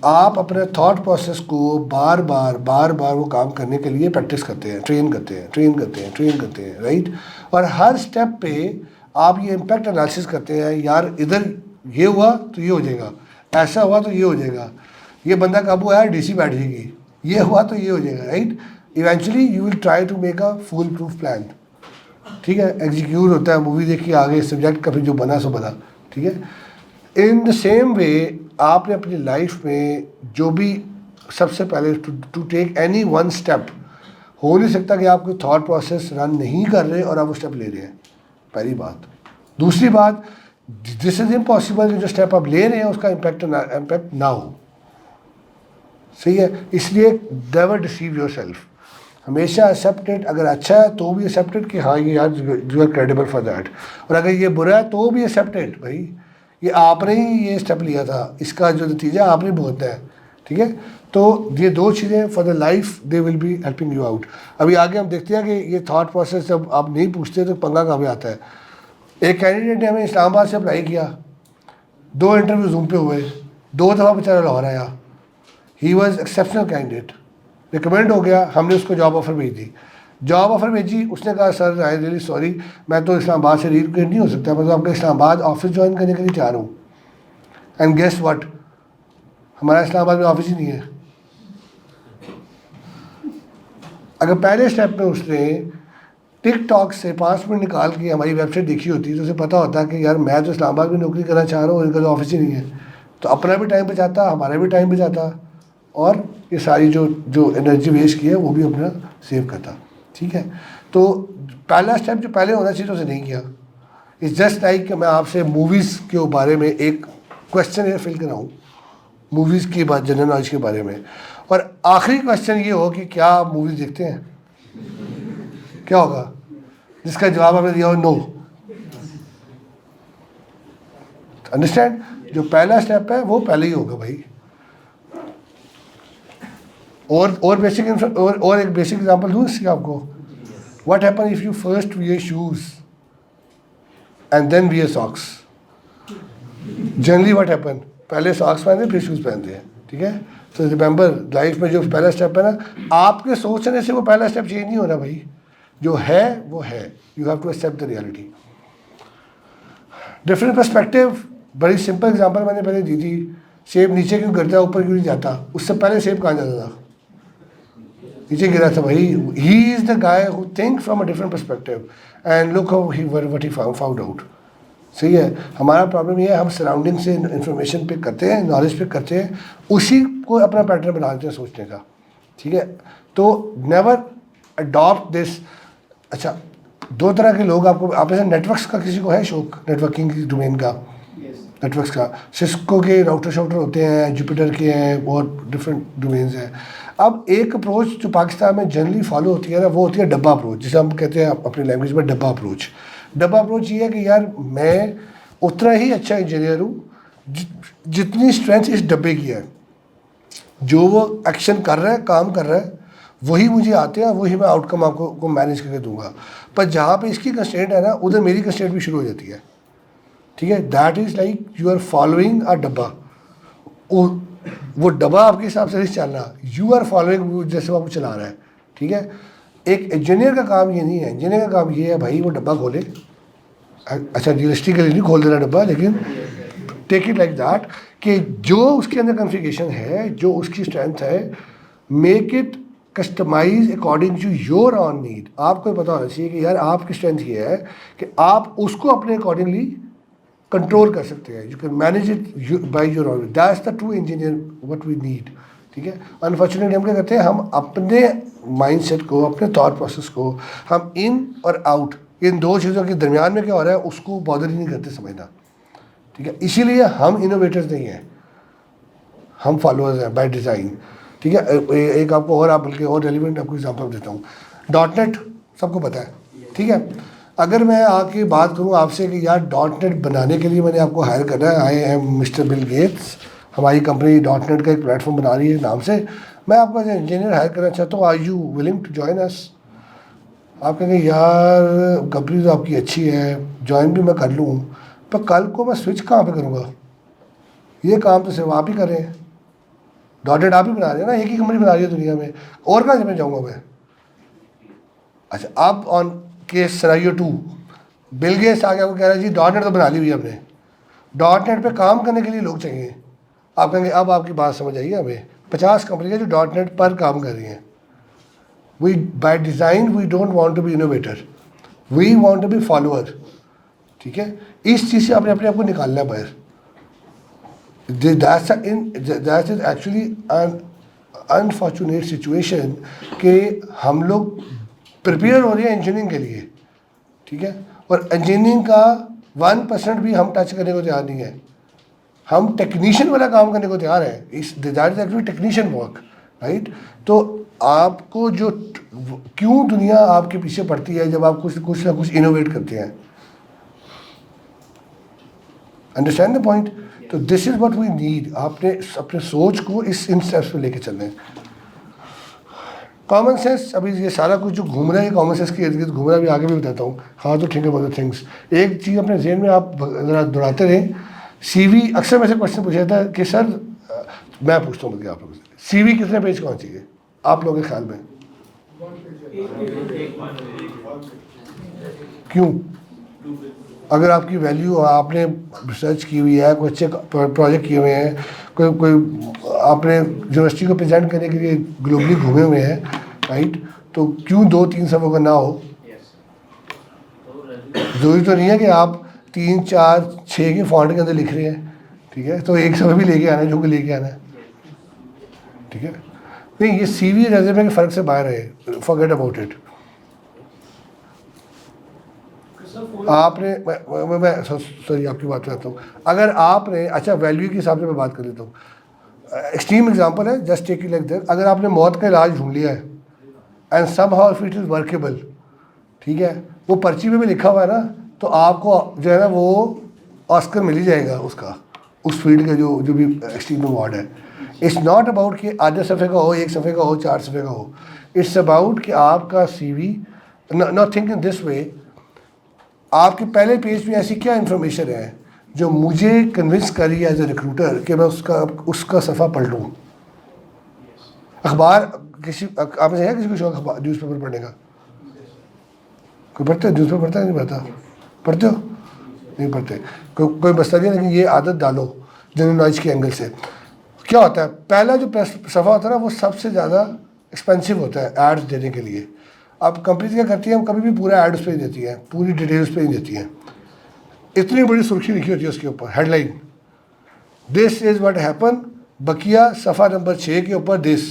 आप अपने थॉट प्रोसेस को बार बार वो काम करने के लिए प्रैक्टिस करते हैं, ट्रेन करते हैं, राइट। और हर स्टेप पे आप ये इम्पैक्ट एनालिसिस करते हैं, यार इधर ये हुआ तो ये हो जाएगा, ऐसा हुआ तो ये हो जाएगा, ये बंदा काबू आया डीसी बैठ जाएगी, ये हुआ तो ये हो जाएगा, right. Eventually you will try to make a full proof plan, ठीक है। एग्जीक्यूट होता है, मूवी देखिए आगे सब्जेक्ट का फिर जो बना सो बना, ठीक है। इन द सेम वे आपने अपनी लाइफ में जो भी सबसे पहले to take any one step, हो नहीं सकता कि आप कोई थॉट प्रोसेस रन नहीं कर रहे और आप वो स्टेप ले रहे हैं, पहली बात। दूसरी बात, दिस इज इम्पॉसिबल कि जो स्टेप आप ले रहे हैं उसका इम्पैक्ट ना हो, सही है। इसलिए नेवर डिसीव योर सेल्फ, हमेशा एक्सेप्टेड, अगर अच्छा है तो भी एक्सेप्टेड कि हाँ ये यार you are credible for that, और अगर ये बुरा है तो भी एक्सेप्टेड, भाई ये आपने ही ये स्टेप लिया था, इसका जो नतीजा आपने भुगतना है, ठीक है। तो ये दो चीज़ें for the life they will be helping you out. अभी आगे हम देखते हैं कि ये थॉट प्रोसेस जब आप नहीं पूछते तो पंगा कहाँ पे आता है। एक कैंडिडेट ने हमें इस्लामाबाद से अप्लाई किया, 2 इंटरव्यू जूम पे हुए, 2 दफ़ा बेचारा लाहौर आया, he was exceptional candidate, recommend हो गया, हमने उसको जॉब ऑफ़र भेज दी। जॉब ऑफ़र भेजी, उसने कहा सर आई रियली सॉरी, मैं तो इस्लामाबाद से रीलोकेट नहीं हो सकता, मैं तो आपके इस्लामाबाद ऑफिस ज्वाइन करने के लिए तैयार हूँ। एंड गेस व्हाट, हमारा इस्लामाबाद में ऑफिस ही नहीं है। अगर पहले स्टेप में उसने टिकटॉक से 5 मिनट निकाल के हमारी वेबसाइट देखी होती तो उसे पता होता कि यार मैं तो इस्लामाबाद में नौकरी करना चाह रहा हूँ, इनका तो ऑफिस ही नहीं है, तो अपना भी टाइम बचाता, हमारा भी टाइम बचाता, और ये सारी जो एनर्जी वेस्ट की है वो भी अपना सेव करता, ठीक है। तो पहला स्टेप जो पहले होना चाहिए तो उसे नहीं किया। इट्स जस्ट लाइक कि मैं आपसे मूवीज़ के बारे में एक क्वेश्चन फिल कराऊँ, मूवीज़ की बात, जनरल नॉलेज के बारे में, और आखिरी क्वेश्चन ये हो कि क्या आप मूवीज़ देखते हैं, क्या होगा? जिसका जवाब आपने दिया हो नो। अंडरस्टैंड? जो पहला स्टेप है वो पहले ही होगा भाई। और बेसिक और एक बेसिक एग्जांपल दूँ इसकी आपको। What happen if you first wear shoes and then wear socks? Generally what happen, पहले सॉक्स पहनते फिर शूज़ पहनते हैं, ठीक है। तो रिमेंबर, लाइफ में जो पहला स्टेप है ना, आपके सोचने से वो पहला स्टेप चेंज नहीं हो रहा भाई, जो है वो है, you have to accept the reality. Different perspective, बड़ी सिंपल एग्जांपल मैंने पहले दी थी, सेब नीचे क्यों गिरता है ऊपर क्यों नहीं जाता? उससे पहले सेब कहाँ जाता था? नीचे गिरा था भाई। He is the guy who think from a different perspective and look how he what he found out. सही है। हमारा प्रॉब्लम ये है, हम सराउंडिंग से इंफॉर्मेशन पिक करते हैं, नॉलेज पिक करते हैं, उसी को अपना पैटर्न बना देते हैं सोचने का, ठीक है। तो नेवर अडॉप्ट दिस। अच्छा, 2 तरह के लोग आपको, आप ऐसे नेटवर्क्स का किसी को है शौक, नेटवर्किंग की डोमेन का, नेटवर्क्स का, सिस्को के राउटर शाउटर होते हैं, जुपिटर के हैं, बहुत डिफरेंट डोमेन्स हैं। अब एक अप्रोच जो पाकिस्तान में जनरली फॉलो होती है ना, वो होती है डब्बा अप्रोच, जिसे हम कहते हैं अपनी लैंग्वेज में डब्बा अप्रोच। डब्बा अप्रोच ये है कि यार मैं उतना ही अच्छा इंजीनियर हूँ जितनी स्ट्रेंथ इस डब्बे की है, जो वो एक्शन कर रहा है, काम कर रहा है, वही मुझे आते हैं, वही मैं आउटकम आपको मैनेज करके दूंगा। पर जहाँ पे इसकी कंस्ट्रेंट है ना, उधर मेरी कंस्ट्रेंट भी शुरू हो जाती है, ठीक है। That is like you are following a डब्बा, वो डब्बा आपके हिसाब से नहीं चल रहा, यू आर फॉलोइंग जैसे वो आपको चला रहा है, ठीक है। एक इंजीनियर का काम ये नहीं है, इंजीनियर का काम ये है भाई वो डब्बा खोले, अच्छा रियलिस्टिकली नहीं खोल देना डब्बा, लेकिन टेक इट लाइक दैट कि जो उसके अंदर कॉन्फ़िगरेशन है, जो उसकी स्ट्रेंथ है, make it customize according to your own need. आपको पता होना चाहिए कि यार आपकी स्ट्रेंथ ये है कि आप उसको अपने अकॉर्डिंगली कंट्रोल कर सकते हैं, you can manage it by your own. That's the true engineer what we need, ठीक है। अनफॉर्चुनेटली हम क्या करते हैं, हम अपने माइंडसेट को, अपने थॉट प्रोसेस को, हम इन और आउट, इन 2 चीज़ों के दरमियान में क्या हो रहा है उसको बॉदर ही नहीं करते समझना, ठीक है। इसीलिए हम इनोवेटर्स नहीं हैं, हम फॉलोअर्स हैं बाय डिज़ाइन, ठीक है। एक आपको और, आप बल्कि और रेलिवेंट आपको एग्जांपल देता हूँ। डॉट नेट सबको पता है, ठीक है। अगर मैं आके बात करूँ आपसे कि यार डॉट नेट बनाने के लिए मैंने आपको हायर करना है, I am mister Bill Gates, हमारी कंपनी डॉट नेट का एक प्लेटफॉर्म बना रही है नाम से, मैं आपको एज इंजीनियर हायर करना चाहता हूँ, are you willing to join us? आप कहेंगे यार कंपनी तो आपकी अच्छी है, ज्वाइन भी मैं कर लूँ, पर कल को मैं स्विच कहाँ पे करूँगा? ये काम तो सिर्फ आप ही कर रहे हैं, डॉट नेट आप ही बना रहे हैं ना, एक ही कंपनी बना रही है दुनिया में, और कहाँ से मैं जाऊँगा मैं? अच्छा, अब on case scenario 2, Bill Gates आगे आपको कह रहा है जी डॉट नेट तो बना ली हुई हमने, डॉट नेट पे काम करने के लिए लोग चाहिए। आप कहेंगे अब आपकी बात समझ आइए, हमें 50 कंपनियाँ जो डॉट नेट पर काम कर रही हैं। We by design we don't want to be innovator, we want to be follower, ठीक है। इस चीज़ से अपने अपने आप को निकालना है बाहर। That's is actually unfortunate situation कि हम लोग प्रिपेयर हो रहे हैं इंजीनियरिंग के लिए, ठीक है, और इंजीनियरिंग का 1% भी हम टच करने को तैयार नहीं है। हम टेक्नीशियन वाला काम करने को तैयार है, इस that is actually technician work, right. तो आपको जो क्यों दुनिया आपके पीछे पड़ती है जब आप कुछ ना कुछ इनोवेट करते हैं, अंडरस्टैंड द पॉइंट। तो this is what we need. आपने अपने सोच को इन स्टेप्स पे लेके चलना है। कॉमन सेंस, अभी ये सारा कुछ जो घूम रहा है कॉमन सेंस के इर्द गिर्द घूम रहा है, अभी आगे भी बताता हूँ। हाँ तो ठीक है, बहुत थिंग्स। एक चीज़ अपने जहन में आप ज़रा दोहराते रहें। सीवी अक्सर मेरे क्वेश्चन पूछा जाता है कि सर, मैं पूछता हूँ बल्कि आप लोगों से, सीवी कितने पेज का होना चाहिए आप लोगों के ख्याल में? क्यों? अगर आपकी वैल्यू, आपने रिसर्च की हुई है, कोई अच्छे प्रोजेक्ट किए हुए हैं, कोई आपने यूनिवर्सिटी को प्रेजेंट करने के लिए ग्लोबली घूमे हुए हैं, राइट, तो क्यों 2-3 सफ़ों का ना हो? ज़रूरी तो नहीं है कि आप 3, 4, 6 के फॉन्ट के अंदर लिख रहे हैं, ठीक है, तो एक सफ़ा भी लेके आना है जो कि लेके आना है, ठीक है। नहीं, ये सीवी रेज़्यूमे के फ़र्क से बाहर है, फॉरगेट अबाउट इट। आपने मैं सॉरी आपकी बात करता हूँ। अगर आपने, अच्छा वैल्यू के हिसाब से मैं बात कर लेता हूँ, एक्सट्रीम एग्जांपल है, just take it like that. अगर आपने मौत का इलाज ढूंढ लिया है and somehow if it is workable, ठीक है, वो पर्ची में भी लिखा हुआ है ना, तो आपको जो है ना वो ऑस्कर मिल ही जाएगा उसका, उस फील्ड का जो भी एक्सट्रीम अवार्ड है। इट्स नॉट अबाउट कि आधे सफ़े का हो, 1 सफ़े का हो, 4 सफ़े का हो। इट्स अबाउट कि आपका CV, not think in this वे, आपके पहले पेज में ऐसी क्या इन्फॉर्मेशन है जो मुझे कन्विंस करी एज ए रिक्रूटर कि मैं उसका सफ़ा पढ़ लूँ। अखबार आपने है किसी को शौक न्यूज़ पेपर पढ़ने का? कोई पढ़ते हो न्यूज़ पेपर? पढ़ता है नहीं पढ़ता? पढ़ते हो? नहीं पढ़ते, कोई मसला नहीं, लेकिन ये आदत डालो जनरल नॉलेज के एंगल से। क्या होता है, पहला जो सफ़ा होता है ना वो सबसे ज़्यादा एक्सपेंसिव होता है एड्स देने के लिए। अब कंपनी क्या करती है, हम कभी भी पूरा ऐड उस पर ही देती है, पूरी डिटेल्स पे ही देती हैं। इतनी बड़ी सुर्खी लिखी होती है उसके ऊपर, headline, this is what happen, बकिया सफ़ा नंबर 6 के ऊपर दिस,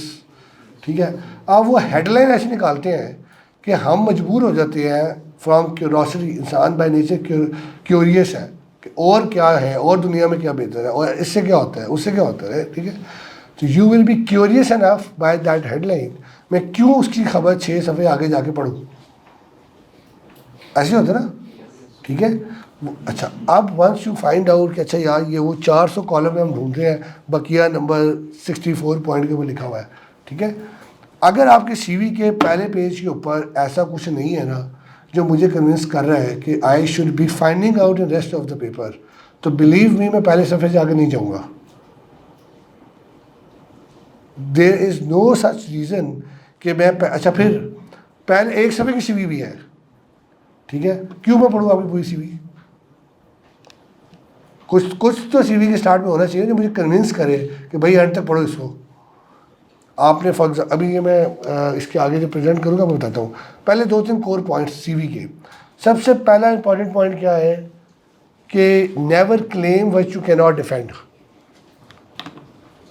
ठीक है। अब वो हेडलाइन ऐसे निकालते हैं कि हम मजबूर हो जाते हैं फ्रॉम क्यूरोसिटी, इंसान बाय नेचर क्यूरियस है कि और क्या है, और दुनिया में क्या बेहतर है, और इससे क्या होता है, उससे क्या होता है, ठीक है। तो you will be curious enough by that headline, मैं क्यों उसकी खबर 6 सफ़े आगे जाके पढ़ूँ, ऐसे होता है ना, ठीक है। अच्छा, अब वंस यू फाइंड आउट कि अच्छा यार ये वो 400 कॉलम में हम ढूंढ रहे हैं, बकिया नंबर 64 पॉइंट के ऊपर लिखा हुआ है, ठीक है। अगर आपके CV के पहले पेज के ऊपर ऐसा कुछ नहीं है ना जो मुझे कन्विंस कर रहा है कि I should be finding out in rest of the paper, तो बिलीव मी मैं पहले सफ़े से आगे नहीं जाऊँगा। There is no such reason कि मैं अच्छा फिर पहले 1 सफ़े की CV भी है, ठीक है, क्यों मैं पढ़ूँ आपकी पूरी CV? कुछ तो CV के स्टार्ट में होना चाहिए जो मुझे कन्विंस करे कि भाई एंड तक पढ़ो इसको। आपने फॉर एग्जाम्पल, अभी ये मैं इसके आगे जो प्रेजेंट करूँगा मैं बताता हूँ। पहले 2-3 कोर पॉइंट्स CV के। सबसे पहला इंपॉर्टेंट पॉइंट क्या है कि never claim what you can not defend.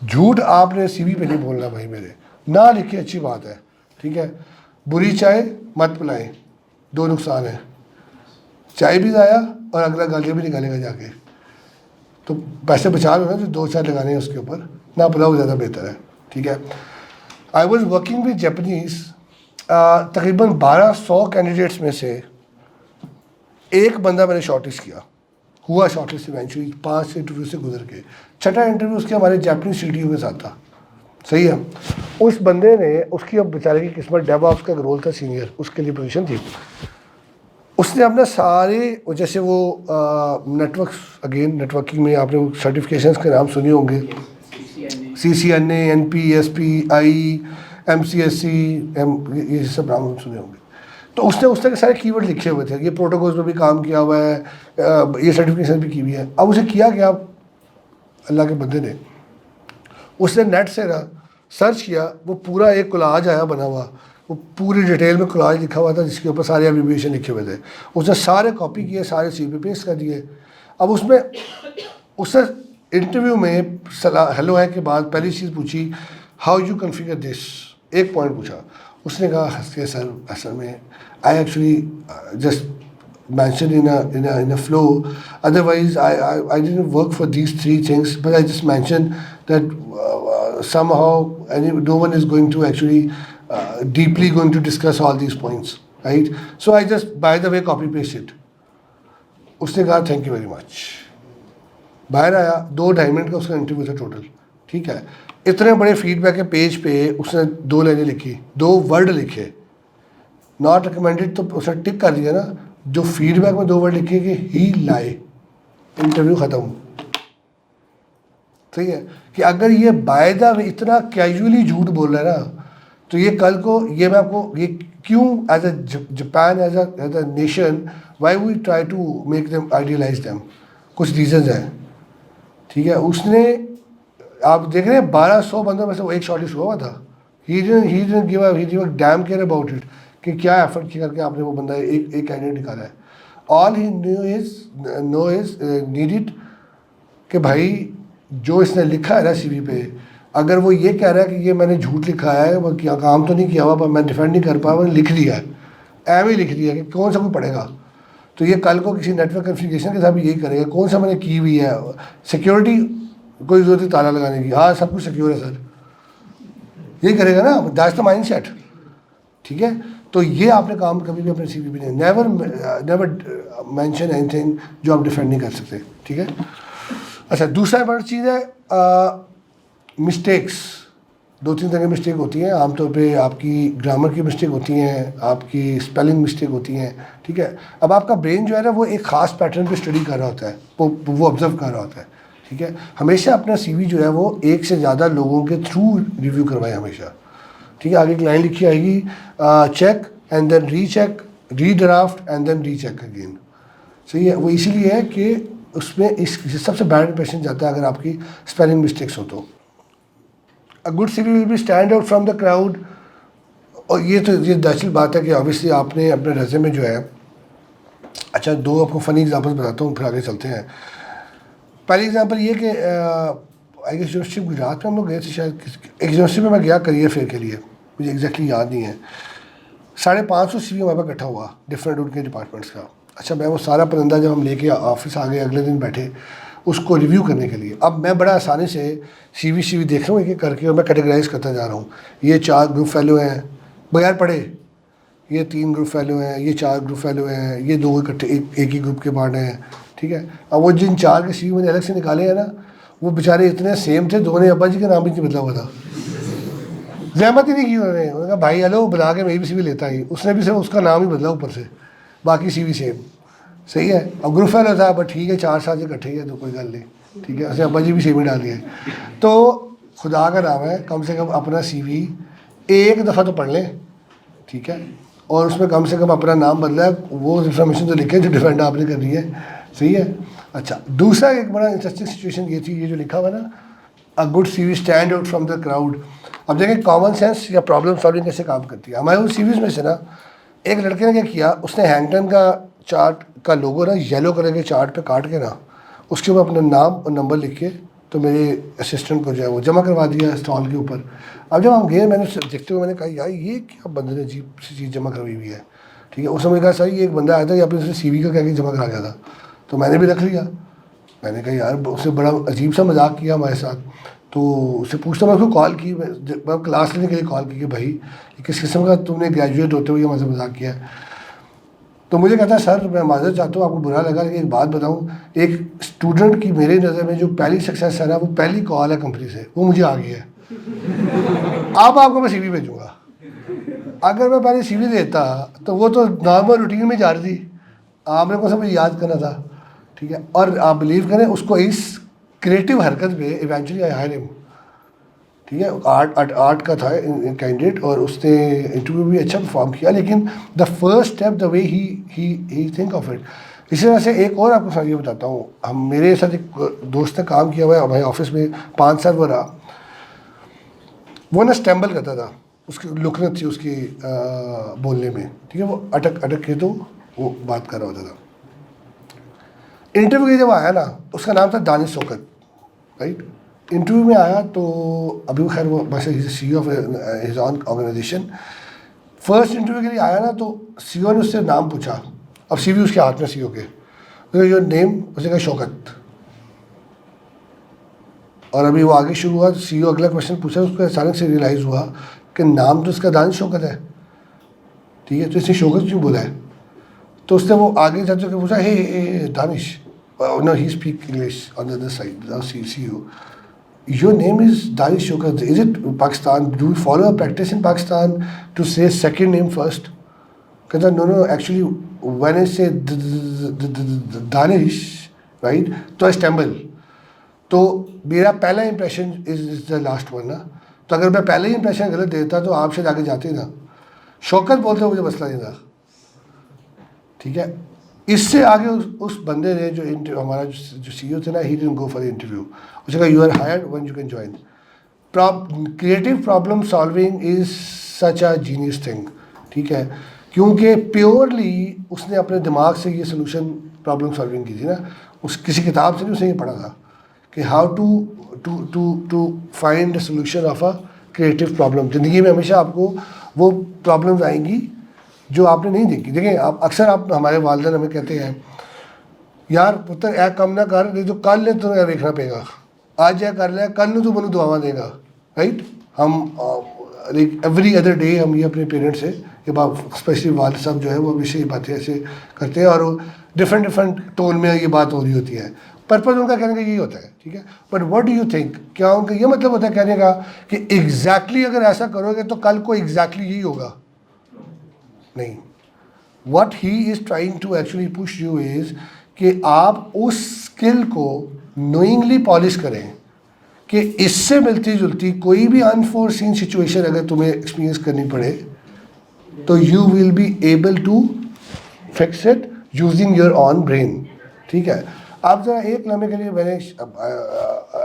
झूठ आपने CV पे नहीं बोलना भाई मेरे, ना लिखी अच्छी बात है, ठीक है। बुरी चाय मत पिलाएं, 2 नुकसान है, चाय भी ज़ाया और अगला गालियाँ भी निकालेगा जाके, तो पैसे बचा लो ना जो 2-4 लगाने हैं उसके ऊपर, ना पिलाओ ज़्यादा बेहतर है, ठीक है। I was working with Japanese, तकरीबन 1200 कैंडिडेट्स में से एक बंदा मैंने शॉर्टलिस्ट किया, हुआ शॉर्टलिस्ट इवेंचुअली 5 इंटरव्यू से गुजर के। 6ठा इंटरव्यू उसके हमारे जापानीज CTO के साथ था, सही है। उस बंदे ने, उसकी अब बेचारे की किस्मत, डेवऑप्स का रोल था सीनियर, उसके लिए पोजीशन थी। उसने अपना सारे, जैसे वो नेटवर्किंग में आपने वो सर्टिफिकेशंस के नाम सुने होंगे, CCNA, NP, SP, I, MCSC, ये सब नाम सुने होंगे। तो उसने उस तरह के सारे कीवर्ड लिखे हुए थे, ये प्रोटोकॉल्स में भी काम किया हुआ है, ये सर्टिफिकेशन भी की हुई है। अब उसे किया क्या, अल्लाह के बंदे ने, उसने नेट से ना सर्च किया, वो पूरा एक कोलाज आया बना हुआ, वो पूरी डिटेल में कोलाज लिखा हुआ था जिसके ऊपर सारे एब्रिविएशन लिखे हुए थे। उसने सारे कॉपी किए, सारे CV पे पेस्ट कर दिए। अब उसमें उसने इंटरव्यू में हेलो है के बाद पहली चीज़ पूछी हाउ यू कन्फिगर दिस, एक पॉइंट पूछा। उसने कहा हंस के सर असल में I actually just mentioned in a flow, otherwise I didn't work for these three things, but I just mentioned that somehow no one is going to actually deeply going to discuss all these points, right? So I just by the way copy paste it. उसने कहा thank you very much, बाहर आया, 2-2.5 minute का उसका interview था total, ठीक है। इतने बड़े फीडबैक के पेज पे उसने 2 लाइनें लिखी, 2 वर्ड लिखे, नॉट रिकमेंडेड तो उसने टिक कर दिया ना, जो फीडबैक में 2 वर्ड लिखे कि ही लाई, इंटरव्यू ख़त्म। ठीक है कि अगर ये बायदा में इतना कैजुअली झूठ बोल रहा है ना, तो ये कल को ये मैं आपको ये क्यों as a Japan as a nation why we try to make them idealize them, कुछ रीजंस हैं, ठीक है। उसने आप देख रहे हैं 1200 बंदों में से वो एक शॉर्टलिस्ट हुआ था। He didn't give a dam care about it कि क्या एफर्ट किया करके आपने वो बंदा एक कैंडिडेट निकाला है। All he know is needed कि भाई जो इसने लिखा है ना सीवी पे, अगर वो ये कह रहा है कि ये मैंने झूठ लिखा है, वो क्या काम तो नहीं किया हुआ पर मैं डिफेंड नहीं कर पाया, मैंने लिख दिया है, एम ही लिख दिया कि कौन सा कोई पढ़ेगा। तो ये कल को किसी नेटवर्क कॉन्फ़िगरेशन के साथ भी यही करेगा, कौन सा मैंने की हुई है, सिक्योरिटी कोई जरूरत है ताला लगाने की, हाँ सब कुछ सिक्योर है सर, यही करेगा ना, दैट्स द माइंड सेट, ठीक है। तो ये आपने काम कभी भी अपने सीवी पे नहीं, नेवर मेंशन एनीथिंग जो आप डिफेंड नहीं कर सकते, ठीक है। अच्छा, दूसरा बड़ी चीज़ है मिस्टेक्स। 2-3 तरह की मिस्टेक होती हैं, आमतौर पे आपकी ग्रामर की मिस्टेक होती हैं, आपकी स्पेलिंग मिस्टेक होती हैं, ठीक है। अब आपका ब्रेन जो है ना वो एक ख़ास पैटर्न पे स्टडी कर रहा होता है, वो ऑब्जर्व कर रहा होता है, ठीक है। हमेशा अपना सीवी जो है वो एक से ज़्यादा लोगों के थ्रू रिव्यू करवाएं हमेशा, ठीक है। आगे एक लाइन लिखी आएगी, check and then recheck, redraft and then recheck again, सही है। वो इसीलिए है कि उसमें इस सबसे बैड इंप्रेशन जाता है अगर आपकी स्पेलिंग मिस्टेक्स हो तो। A good CV will be stand out from the crowd, और ये दरअसल बात है कि ऑब्वियसली आपने अपने रेज़्यूमे में जो है, अच्छा 2 आपको फ़नी एग्जांपल्स बताता हूँ फिर आगे चलते हैं। पहली एग्जांपल ये कि आई गेस यूनिवर्सिटी गुजरात में हम लोग गए थे, शायद एक यूनिवर्सिटी में मैं गया करियर फेयर के लिए, मुझे एग्जैक्टली याद नहीं है। 550 सीवी हमारे पास इकट्ठा हुआ डिफरेंट उनके डिपार्टमेंट्स का। अच्छा, मैं वो सारा परिंदा जब हम लेके ऑफिस आ गए, अगले दिन बैठे उसको रिव्यू करने के लिए। अब मैं बड़ा आसानी से सीवी देख रहा हूँ एक एक करके, और मैं कैटेगराइज करता जा रहा हूँ, ये 4 ग्रुप फेलो हैं, बगैर पढ़े, ये 3 ग्रुप फेलो हैं, ये 4 ग्रुप फेलो हैं, ये 2 इकट्ठे एक ही ग्रुप के पार्ट हैं, ठीक है। अब वो जिन 4 के सीवी मैंने अलग से निकाले हैं ना, वो बेचारे इतने सेम थे, 2 ने अब्बा जी का नाम भी नहीं बदला हुआ था, जहमत ही नहीं की उन्होंने कहा भाई हेलो बना के मैं भी सीवी लेता ही, उसने भी सिर्फ उसका नाम ही बदला ऊपर से, बाकी सीवी सेम, सही है। अब ग्रुप फेलो था, बट ठीक है 4 साल से इकट्ठे ही है तो कोई गल नहीं, ठीक है। उसने अब्बा जी भी सेम ही डाल दिया। तो खुदा का नाम है, कम से कम अपना सीवी एक दफ़ा तो पढ़ लें, ठीक है, और उसमें कम से कम अपना नाम बदला है, वो इन्फॉर्मेशन तो लिखें जो डिफेंड आपने करनी है, सही है। अच्छा, दूसरा एक बड़ा इंटरेस्टिंग सिचुएशन ये थी, ये जो लिखा हुआ ना, a good CV stand out from the crowd. अब देखें कॉमन सेंस या प्रॉब्लम सॉल्विंग कैसे काम करती है। हमारे उन सीवीज़ में से ना एक लड़के ने क्या किया, उसने हैंगटन का चार्ट का लोगो ना येलो कलर के चार्ट पे काट के ना उसके ऊपर अपना नाम और नंबर लिख के तो मेरे असिस्टेंट को जो है वो जमा करवा दिया स्टॉल के ऊपर। अब जब हम गए, मैंने देखते हुए मैंने कहा यार ये क्या बंदे ने अजीब सी चीज़ जमा करवाई हुई है, ठीक है। उस समय कहा सर ये एक बंदा आया था, या फिर उसने सीवी का कह के जमा करा गया था, तो मैंने भी रख लिया। मैंने कहा यार उसने बड़ा अजीब सा मजाक किया हमारे साथ, तो उससे पूछता, मैं उसको कॉल की, मैं क्लास लेने के लिए कॉल की कि भाई किस किस्म का तुमने ग्रेजुएट होते हुए हमारे मजाक किया है। तो मुझे कहता है सर मैं माजरत चाहता हूँ, आपको बुरा लगा, लेकिन एक बात बताऊँ, एक स्टूडेंट की मेरी नज़र में जो पहली सक्सेस है ना, वो पहली कॉल है कंपनी से, वो मुझे आ गई है, अब आपको मैं सीवी भेजूँगा। अगर मैं पहले सीवी देता तो वो तो नॉर्मल रूटीन में जा रही थी, आपने को सब याद करना था, ठीक है। और आप बिलीव करें उसको इस क्रिएटिव हरकत पे इवेंचुअली आई हायर हिम, ठीक है। आर्ट का था कैंडिडेट, और उसने इंटरव्यू भी अच्छा परफॉर्म किया, लेकिन the first step the way he think of it. इसी तरह से एक और आपको ये बताता हूँ, हम मेरे साथ एक दोस्त ने काम किया हुआ है हमारे ऑफिस में, 5 साल वो रहा। वो ना स्टैम्बल करता था, उसकी लुकनत थी उसकी बोलने में, ठीक है। वो अटक के तो वो बात कर रहा होता था। इंटरव्यू के जब आया ना, उसका नाम था दानिश शौकत, राइट। इंटरव्यू में आया तो अभी वो खैर वो वैसे CEO of his own organization, first interview के लिए आया ना, तो सीईओ ने उससे नाम पूछा, अब सीवी उसके हाथ में सीईओ के, योर नेम, उसने कहा शौकत। और अभी वो आगे शुरू हुआ, सीईओ अगला क्वेश्चन पूछा, उसको अचानक से रियलाइज़ हुआ कि नाम तो उसका दानिश शौकत है, ठीक है, तो इसने शौकत क्यों बोला है। तो उसने वो आगे जाते पूछा, hey Danish, no he speak English on the other side, CEO, your name is Danish Shaukat, is it Pakistan, do you follow a practice in Pakistan to say second name first? Because no, actually when I say Danish, right, तो I stumble, तो मेरा पहला impression is the last one ना, तो अगर मैं पहले ही impression गलत देता तो आप शायद आगे जाते ना, शौकत बोलते हो मुझे मसला नहीं था, ठीक है। इससे आगे उस बंदे ने जो हमारा जो सीईओ थे ना, he didn't go for the interview, उसने कहा you are hired when you can join. Creative problem solving is such a genius thing, ठीक है, क्योंकि प्योरली उसने अपने दिमाग से ये सोल्यूशन प्रॉब्लम सॉल्विंग की थी ना, उस किसी किताब से नहीं उसने ये पढ़ा था कि how to find the solution of a creative problem. ज़िंदगी में हमेशा आपको वो प्रॉब्लम्स आएंगी जो आपने नहीं देखी। देखिए आप अक्सर आप हमारे वालिदैन हमें कहते हैं, यार पुत्र ऐ कम ना कर, नहीं तो कल ने तुम्हें देखना पेगा, आज यह कर लिया कल ने तू मनु दुआवा देगा, राइट। हम लाइक एवरी अदर डे हम ये अपने पेरेंट्स से ये बात, स्पेशली वालिद साहब जो है वो हमेशा ये बातें ऐसे करते हैं, और डिफरेंट टोन में ये बात हो रही होती है, पर्पज़ उनका कहने का यही होता है, ठीक है। But what do you think, क्या उनका ये मतलब होता है कहने का कि एग्जैक्टली अगर ऐसा करोगे तो कल को एग्जैक्टली यही होगा, नहीं। What he is trying to actually push you is कि आप उस स्किल को नोइंगली पॉलिश करें, कि इससे मिलती जुलती कोई भी अनफोर्सीन सिचुएशन अगर तुम्हें एक्सपीरियंस करनी पड़े तो you will be able to fix it using your own brain, ठीक है। आप ज़रा एक लम्हे के लिए मैंने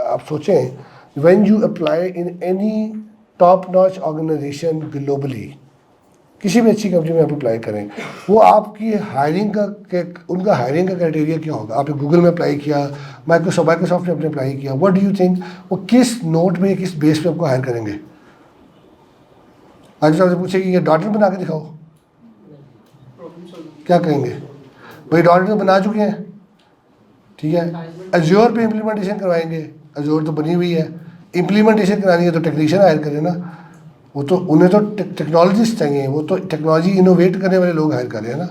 आप सोचें, when you apply in any top notch organization globally, किसी भी अच्छी कंपनी में आप अप्लाई करें, वो आपकी हायरिंग का उनका हायरिंग का क्राइटेरिया क्या होगा। आपने गूगल में अप्लाई किया, माइक्रोसॉफ्ट ने अपने अप्लाई किया, व्हाट डू यू थिंक वो किस नोट में किस बेस पे आपको हायर करेंगे। माइक्रोसॉफ्ट से पूछेगी ये डॉट नेट बना के दिखाओ, क्या कहेंगे भाई डॉट नेट बना चुके हैं, ठीक है। अज्योर पे इम्प्लीमेंटेशन करवाएंगे, अज्योर तो बनी हुई है, इम्प्लीमेंटेशन करानी है तो टेक्नीशियन हायर करें ना, वो तो उन्हें तो टेक्नोलॉजिस्ट चाहिए, वो तो टेक्नोलॉजी इनोवेट करने वाले लोग हायर कर रहे हैं ना।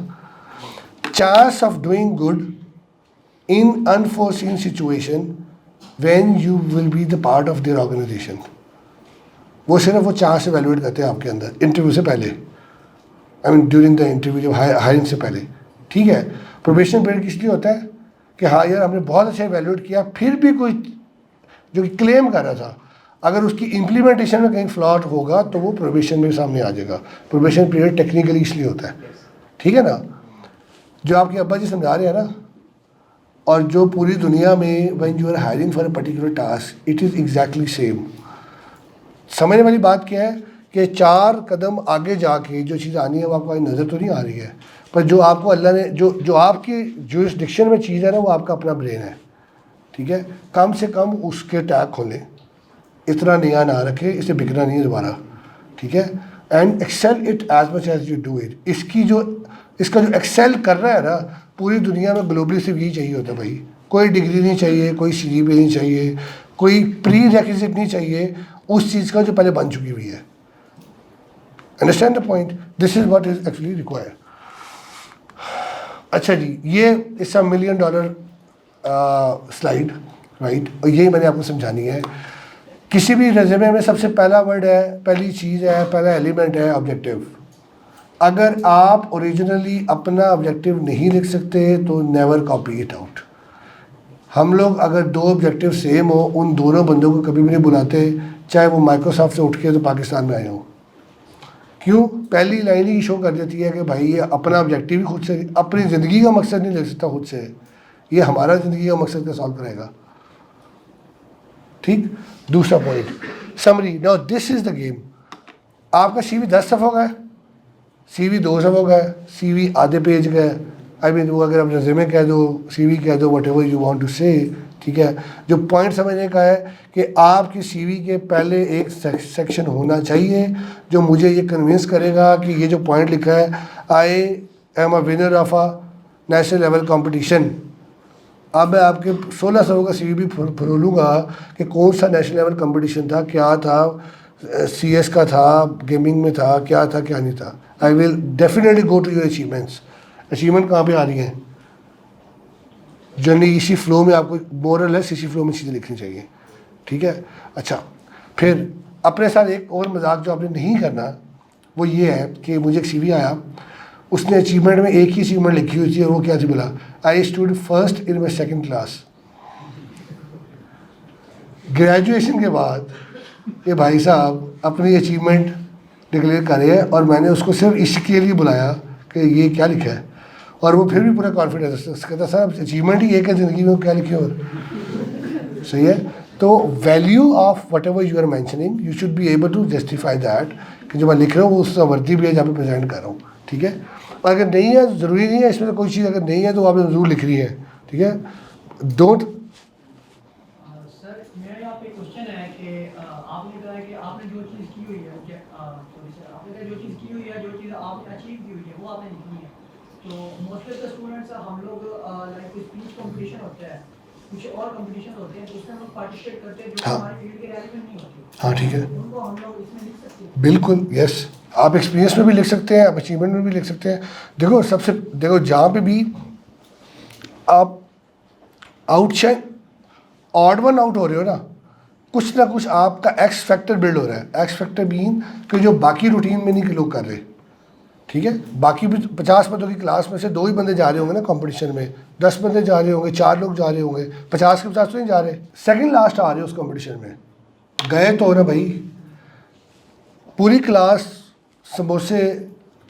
Chance of doing good in unforeseen situation when you will be the part of their organization, वो सिर्फ वो चांस एवेलुएट करते हैं आपके अंदर इंटरव्यू से पहले, I mean during the interview, जब हायरिंग से पहले, ठीक है। प्रोबेशन पीरियड किस लिए होता है कि हाँ यार हमने बहुत अच्छा एवेलुएट किया, फिर भी कोई जो क्लेम कर रहा था अगर उसकी इम्प्लीमेंटेशन में कहीं फ्लॉट होगा तो वो प्रोबेशन में सामने आ जाएगा। प्रोबेशन पीरियड टेक्निकली इसलिए होता है, ठीक है ना। जो आपके अब्बा जी समझा रहे हैं ना, और जो पूरी दुनिया में when you are hiring for a particular task it is exactly same. समझने वाली बात क्या है कि 4 कदम आगे जाके जो चीज़ आनी है वो आपको नज़र तो नहीं आ रही है, पर जो आपको अल्लाह ने जो आपकी जुरिस्डिक्शन में चीज़ है ना वो आपका अपना ब्रेन है, ठीक है। कम से कम उसके टैग खोलें, इतना नया ना रखे, इसे बिकना नहीं है दोबारा, ठीक है। And excel it as much as you do it. इसका जो एक्सेल कर रहा है ना पूरी दुनिया में ग्लोबली सिर्फ यही चाहिए होता है भाई, कोई डिग्री नहीं चाहिए, कोई CGPA नहीं चाहिए, कोई प्री रेक्विजिट नहीं चाहिए उस चीज़ का जो पहले बन चुकी हुई है। Understand the point, this is what is actually required. अच्छा जी, ये इट्स $1 मिलियन स्लाइड, राइट, और यही मैंने आपको समझानी है। किसी भी रेज़्यूमे में सबसे पहला वर्ड है, पहली चीज़ है, पहला एलिमेंट है ऑब्जेक्टिव। अगर आप ओरिजिनली अपना ऑब्जेक्टिव नहीं लिख सकते तो नेवर कॉपी इट आउट। हम लोग अगर 2 ऑब्जेक्टिव सेम हो, उन दोनों बंदों को कभी भी नहीं बुलाते, चाहे वो माइक्रोसॉफ्ट से उठ के तो पाकिस्तान में आए हों। क्यों? पहली लाइन ही शो कर देती है कि भाई ये अपना ऑब्जेक्टिव ही खुद से, अपनी ज़िंदगी का मकसद नहीं लिख सकता खुद से, ये हमारा ज़िंदगी का मकसद का सॉल्व करेगा, ठीक। दूसरा point summary. Now this is the game. आपका CV 10 सफ़ा का है, CV 2 सफ़ा का है, CV आधे पेज का है, आई मीन वो अगर आप रेज़्यूमे कह दो, CV कह दो, whatever you want to say, ठीक है। जो पॉइंट समझने का है कि आपकी सीवी के पहले एक सेक्शन होना चाहिए जो मुझे ये कन्विंस करेगा कि ये जो पॉइंट लिखा है, I am a winner of a national level competition. अब मैं आपके 16 सालों का सीवी भी फरोलूँगा कि कौन सा नेशनल लेवल कंपटीशन था, क्या था, CS का था, गेमिंग में था, क्या था क्या नहीं था। I will definitely go to your achievements. Achievement कहाँ पे आ रही हैं? जर्नी इसी फ्लो में आपको मोर और लेस इसी फ्लो में चीज़ें लिखनी चाहिए, ठीक है। अच्छा, फिर अपने साथ एक और मजाक जो आपने नहीं करना वो ये है कि मुझे एक CV आया, उसने अचीवमेंट में एक ही अचीवमेंट लिखी हुई थी और वो क्या थी बोला, I stood first in my second class. Graduation के बाद ये भाई साहब अपनी अचीवमेंट डिक्लेयर कर रहे हैं और मैंने उसको सिर्फ इसके लिए बुलाया कि ये क्या लिखा है, और वो फिर भी पूरा कॉन्फिडेंस कहता सर अचीवमेंट ही एक है ज़िंदगी में, क्या लिखे और सही है। तो value of whatever you are mentioning you should be able to justify that कि जो मैं लिख रहा हूँ वो उससे वर्दी भी है जहाँ पे प्रेजेंट कर रहा हूँ, ठीक है। और अगर नहीं है, ज़रूरी नहीं है इसमें से कोई चीज़ अगर नहीं है तो आपने ज़रूर लिख रही है, ठीक है। डोंट सर मेरा यहाँ पे क्वेश्चन है कि आपने कहा कि आपने जो चीज़ की हुई है, सॉरी सर, आपने कहा जो चीज़ की हुई है, जो चीज़ आपने अचीव की हुई है वो आपने लिखनी है। तो मोस्ट ऑफ द स्टूडेंट्स हम लोग लाइक स्पीच कंपटीशन होता है, कुछ और कंपटीशन होते हैं तो उसमें हम लोग पार्टिसिपेट करते हैं जो हाँ। हमारे फील्ड के रेलेवेंट नहीं होती, हाँ ठीक है, उनको हम लोग इसमें लिख सकते हैं। बिल्कुल यस। आप एक्सपीरियंस में भी लिख सकते हैं, आप अचीवमेंट में भी लिख सकते हैं। देखो सबसे देखो जहाँ पे भी आप आउटशाइन ऑड वन आउट हो रहे हो ना कुछ आपका एक्स फैक्टर बिल्ड हो रहा है। एक्स फैक्टर मीन कि जो बाकी रूटीन में नहीं लोग कर रहे, ठीक है। बाकी भी 50 बंदों की क्लास में से 2 ही बंदे जा रहे होंगे ना कंपटीशन में, 10 बंदे जा रहे होंगे, 4 लोग जा रहे होंगे, 50 के 50 तो नहीं जा रहे, सेकंड लास्ट आ रहे हो उस कंपटीशन में, गए तो ना भाई। पूरी क्लास समोसे,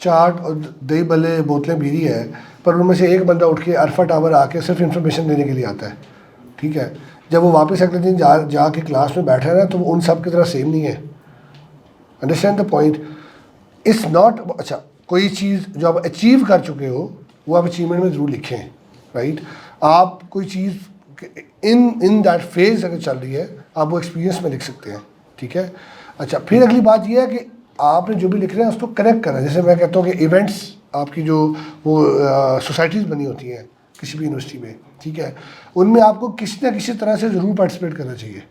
चाट और दही भल्ले बोतलें बीरी है, पर उनमें से एक बंदा उठ के अरफा टावर आके सिर्फ इन्फॉर्मेशन देने के लिए आता है, ठीक है। जब वो वापस अगले दिन जा के क्लास में बैठा है ना तो वो उन सब की तरह सेम नहीं है। Understand the point is not. अच्छा, कोई चीज़ जो आप अचीव कर चुके हो वो आप अचीवमेंट में ज़रूर लिखें, राइट। आप कोई चीज़ इन दैट फेज अगर चल रही है आप वो एक्सपीरियंस में लिख सकते हैं, ठीक है। अच्छा, फिर अगली बात ये है कि आपने जो भी लिख रहे हैं उसको कनेक्ट करना है। जैसे मैं कहता हूँ कि इवेंट्स आपकी जो वो सोसाइटीज़ बनी होती हैं किसी भी यूनिवर्सिटी में, ठीक है, उनमें आपको किसी न किसी तरह से ज़रूर पार्टिसिपेट करना चाहिए,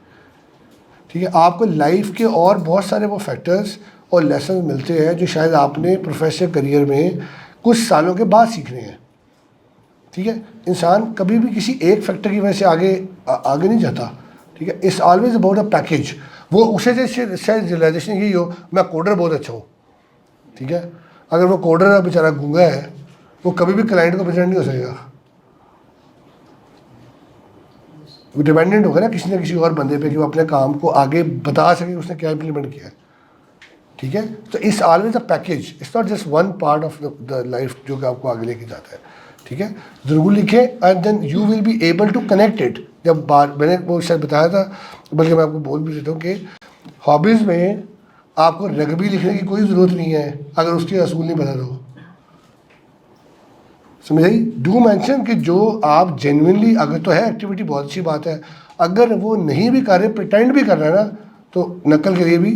ठीक है। आपको लाइफ के और बहुत सारे वो फैक्टर्स और लेसन मिलते हैं जो शायद आपने प्रोफेशनल करियर में कुछ सालों के बाद सीखने हैं, ठीक है। इंसान कभी भी किसी एक फैक्टर की वजह से आगे नहीं जाता, ठीक है। It's always about a package. वो उसे जैसे शायद रियलाइजेशन यही हो मैं कोडर बहुत अच्छा हूँ, ठीक है। अगर वो कोडर बेचारा गूंगा है वो कभी भी क्लाइंट को प्रेजेंट नहीं हो सकेगा, वो डिपेंडेंट होगा ना किसी न किसी और बंदे पे कि वो अपने काम को आगे बता सके उसने क्या इम्प्लीमेंट किया है, ठीक है। तो it's always a package, it's not just one part of the life जो कि आपको आगे लेके जाता है, ठीक है। ज़रूर लिखें and then you will be able to connect it. जब बार मैंने वो शायद बताया था, बल्कि मैं आपको बोल भी देता हूँ कि हॉबीज़ में आपको रग्बी लिखने की कोई ज़रूरत नहीं है अगर उसके असूल नहीं बता दो, समझ आई। डू मेंशन कि जो आप जेन्युइनली, अगर तो है एक्टिविटी बहुत अच्छी बात है, अगर वो नहीं भी कर रहे प्रिटेंड भी कर रहे हैं ना तो नकल के लिए भी,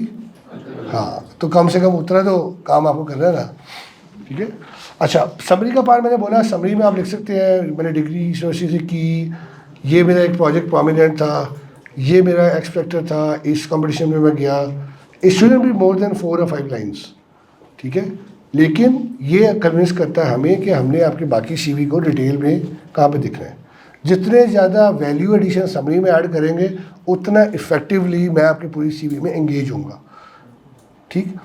हाँ, तो कम से कम उतना तो काम आपको करना है ना, ठीक है। अच्छा, समरी का पार्ट मैंने बोला, समरी में आप लिख सकते हैं मैंने डिग्री यूनिवर्सिटी से की, ये मेरा एक प्रोजेक्ट प्रोमिनेंट था, ये मेरा एक्सपेक्टर था, इस कंपटीशन में मैं गया। It shouldn't be more than 4 or 5 lines, ठीक है। लेकिन ये कन्विंस करता है हमें कि हमने आपकी बाकी CV को डिटेल में कहाँ पे दिखना है। जितने ज़्यादा वैल्यू एडिशन समरी में ऐड करेंगे उतना इफ़ेक्टिवली मैं आपकी पूरी CV में एंगेज होऊंगा, ठीक।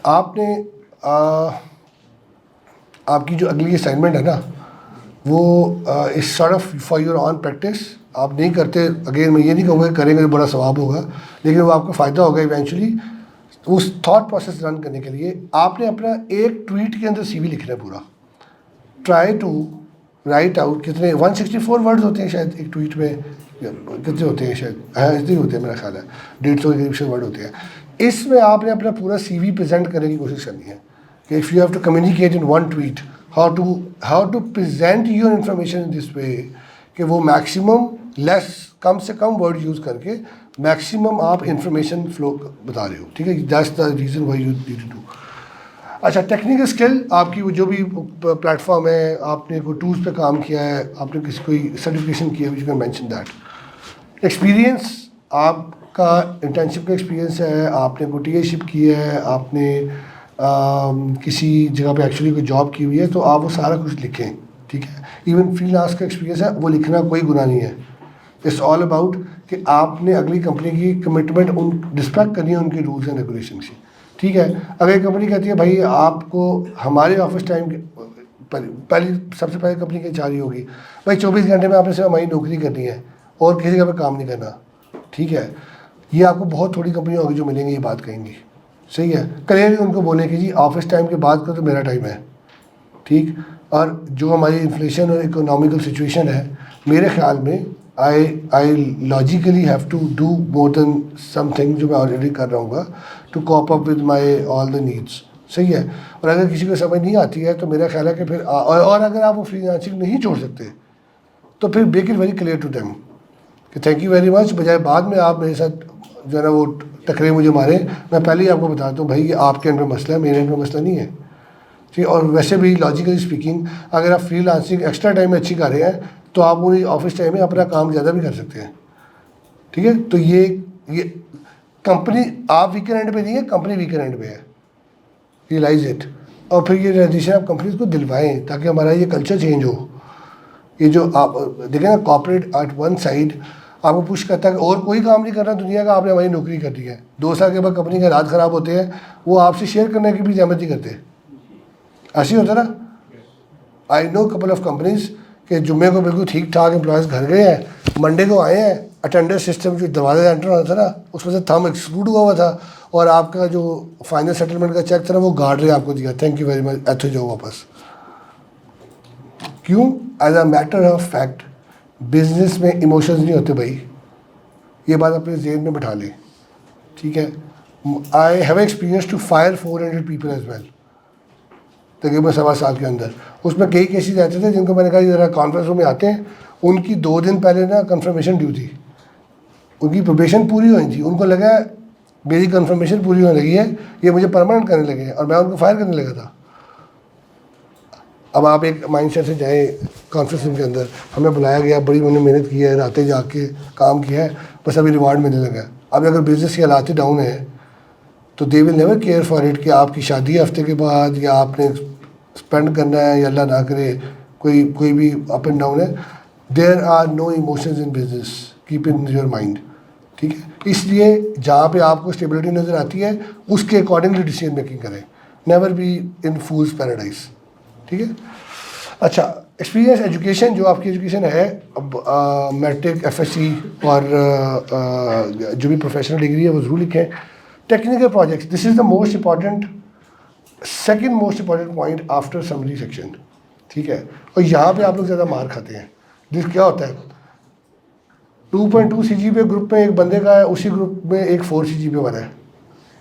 आपने आपकी जो अगली असाइनमेंट है ना वो इस sort of for your on practice. आप नहीं करते, अगेन मैं ये नहीं कहूँगा करेंगे तो बड़ा सवाब होगा, लेकिन वो आपको फ़ायदा होगा इवेंचुअली। उस थॉट प्रोसेस रन करने के लिए आपने अपना एक ट्वीट के अंदर CV लिखना है पूरा। ट्राई टू राइट आउट, कितने 164 वर्ड्स होते हैं शायद एक ट्वीट में, कितने होते हैं शायद, हाँ इतने होते हैं मेरा ख्याल है, 150 के करीब से वर्ड होते हैं। इसमें आपने अपना पूरा CV प्रेजेंट करने की कोशिश करनी है कि if you have to communicate in one tweet how to present your information in this way कि वो मैक्सिमम लेस, कम से कम वर्ड यूज़ करके मैक्सिमम आप इंफॉर्मेशन फ्लो बता रहे हो, ठीक है। That's the reason why you need to do. अच्छा, टेक्निकल स्किल आपकी वो जो भी प्लेटफॉर्म है, आपने कोई टूल्स पे काम किया है, आपने किसी कोई सर्टिफिकेशन किया है, you can mention that. Experience, आपका इंटर्नशिप का एक्सपीरियंस है, आपने कोई टीएशिप की है, आपने किसी जगह पे एक्चुअली कोई जॉब की हुई है, तो आप वो सारा कुछ लिखें, ठीक है। इवन फ्रीलांस का एक्सपीरियंस है, वो लिखना कोई गुनाह नहीं है। इट्स ऑल अबाउट कि आपने अगली कंपनी की कमिटमेंट उन रिस्पेक्ट करनी है उनके रूल्स एंड रेगुलेशन की, ठीक है। अगर कंपनी कहती है भाई आपको हमारे ऑफिस टाइम के पहली सबसे पहले कंपनी की चाह रही होगी भाई 24 घंटे में आपने सिर्फ हमारी नौकरी करनी है और किसी जगह पर काम नहीं करना, ठीक है। ये आपको बहुत थोड़ी कंपनियाँ होगी जो मिलेंगी ये बात कहेंगी, सही है। क्लियरली उनको बोले कि जी ऑफिस टाइम के बाद का तो मेरा टाइम है, ठीक। और जो हमारी इन्फ्लेशन और इकोनॉमिकल सिचुएशन है, मेरे ख्याल में I logically have to do more than something जो मैं ऑलरेडी कर रहा हूँ to cop up with my all the needs, सही है। और अगर किसी को समझ नहीं आती है तो मेरा ख्याल है कि फिर और अगर आप वो फ्रीलांसिंग नहीं छोड़ सकते तो फिर make it very clear to them कि थैंक यू वेरी मच, बजाय बाद में आप मेरे साथ जो है ना वो टकरे मुझे मारे। मैं पहले ही आपको बताता हूँ भाई ये आपके एंड में मसला है, मेरे एंड में मसला नहीं है, ठीक। और वैसे भी लॉजिकली स्पीकिंग अगर आप फ्रीलांसिंग एक्स्ट्रा टाइम में अच्छी कर रहे हैं तो आप उन्हीं ऑफिस टाइम में अपना काम ज़्यादा भी कर सकते हैं, ठीक है। तो ये कंपनी, आप वीकर एंड पे नहीं है, कंपनी वीकर एंड पे है, रियलाइज इट। और फिर ये रियलाइजेशन आप कंपनीज को दिलवाएं ताकि हमारा ये कल्चर चेंज हो। ये जो आप देखें ना, कॉर्पोरेट एट वन साइड आपको पुश करता है कि और कोई काम नहीं करना दुनिया का, आपने हमारी नौकरी कर दी है। 2 साल के बाद कंपनी के हालात ख़राब होते हैं, वो आपसे शेयर करने की भी जहमत नहीं करते, ऐसे ही होता ना। I know couple of companies के जुम्मे को बिल्कुल ठीक ठाक एम्प्लॉयज़ घर गए हैं, मंडे को आए हैं, अटेंडेंस सिस्टम जो दरवाजे एंटर होता था ना उसमें से थंब एक्सक्लूड हुआ था और आपका जो फाइनल सेटलमेंट का चेक था ना वो गार्ड ने आपको दिया, थैंक यू वेरी मच, ऐसे जाओ वापस। क्यों? As a matter of fact business में इमोशंस नहीं होते भाई, ये बात अपने जेहन में बिठा लें, ठीक है। I have experience to fire 400 people as well तकरीबन 7 साल के अंदर। उसमें कई केसेस ऐसे थे जिनको मैंने कहा ज़रा कॉन्फ्रेंस रूम में आते हैं, उनकी 2 दिन पहले ना कंफर्मेशन ड्यू थी, उनकी प्रोबेशन पूरी हुई थी, उनको लगा मेरी कंफर्मेशन पूरी होने लगी है, ये मुझे परमानेंट करने लगे और मैं उनको फायर करने लगा था। अब आप एक माइंडसेट से जाए कॉन्फ्रेंस रूम के अंदर, हमें बुलाया गया, बड़ी मैंने मेहनत की है, रातें जाके काम किया है, बस अभी रिवार्ड मिलने लगा है। अब अगर बिजनेस की हालात डाउन है तो they will never care for it कि आपकी शादी हफ्ते के बाद या आपने स्पेंड करना है या अल्लाह ना करे कोई भी अप एंड डाउन है। There are no emotions in business, keep in your mind, ठीक है। इसलिए जहाँ पे आपको स्टेबिलिटी नज़र आती है उसके अकॉर्डिंगली डिसीजन मेकिंग करें, never be in fools paradise, ठीक है। अच्छा, एक्सपीरियंस एजुकेशन, जो आपकी एजुकेशन है अब मैट्रिक एफएससी और जो भी प्रोफेशनल डिग्री है वो ज़रूर लिखें। Technical projects, this is the most important, second most important point after summary section, ठीक है। और यहाँ पे आप लोग ज़्यादा मार खाते हैं। जिस क्या होता है 2.2 CGPA ग्रुप में एक बंदे का है, उसी ग्रुप में एक 4 CGPA वाला है,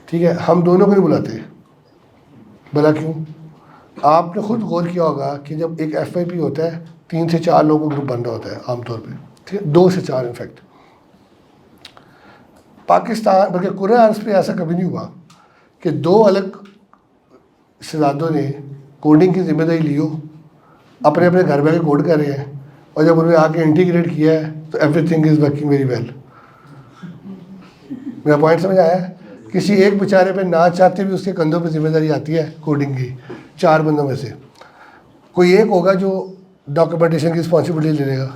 ठीक है। हम दोनों को नहीं बुलाते, भला क्यों? आपने खुद गौर किया होगा कि जब एक FYP होता है 3 से 4 लोगों का ग्रुप बन रहा होता है आमतौर पे, ठीक है, 2 से 4 इनफैक्ट। पाकिस्तान बल्कि कुरान अर्ज पे ऐसा कभी नहीं हुआ कि 2 अलग शहजादों ने कोडिंग की जिम्मेदारी लियो, अपने अपने घर में कोड कर रहे हैं और जब उन्होंने आके इंटीग्रेट किया है तो everything is working very well. मेरा पॉइंट समझ आया? किसी एक बेचारे पे ना चाहते भी उसके कंधों पे जिम्मेदारी आती है कोडिंग की। 4 बंदों में से कोई एक होगा जो डॉक्यूमेंटेशन की रिस्पॉन्सिबिलिटी ले लेगा,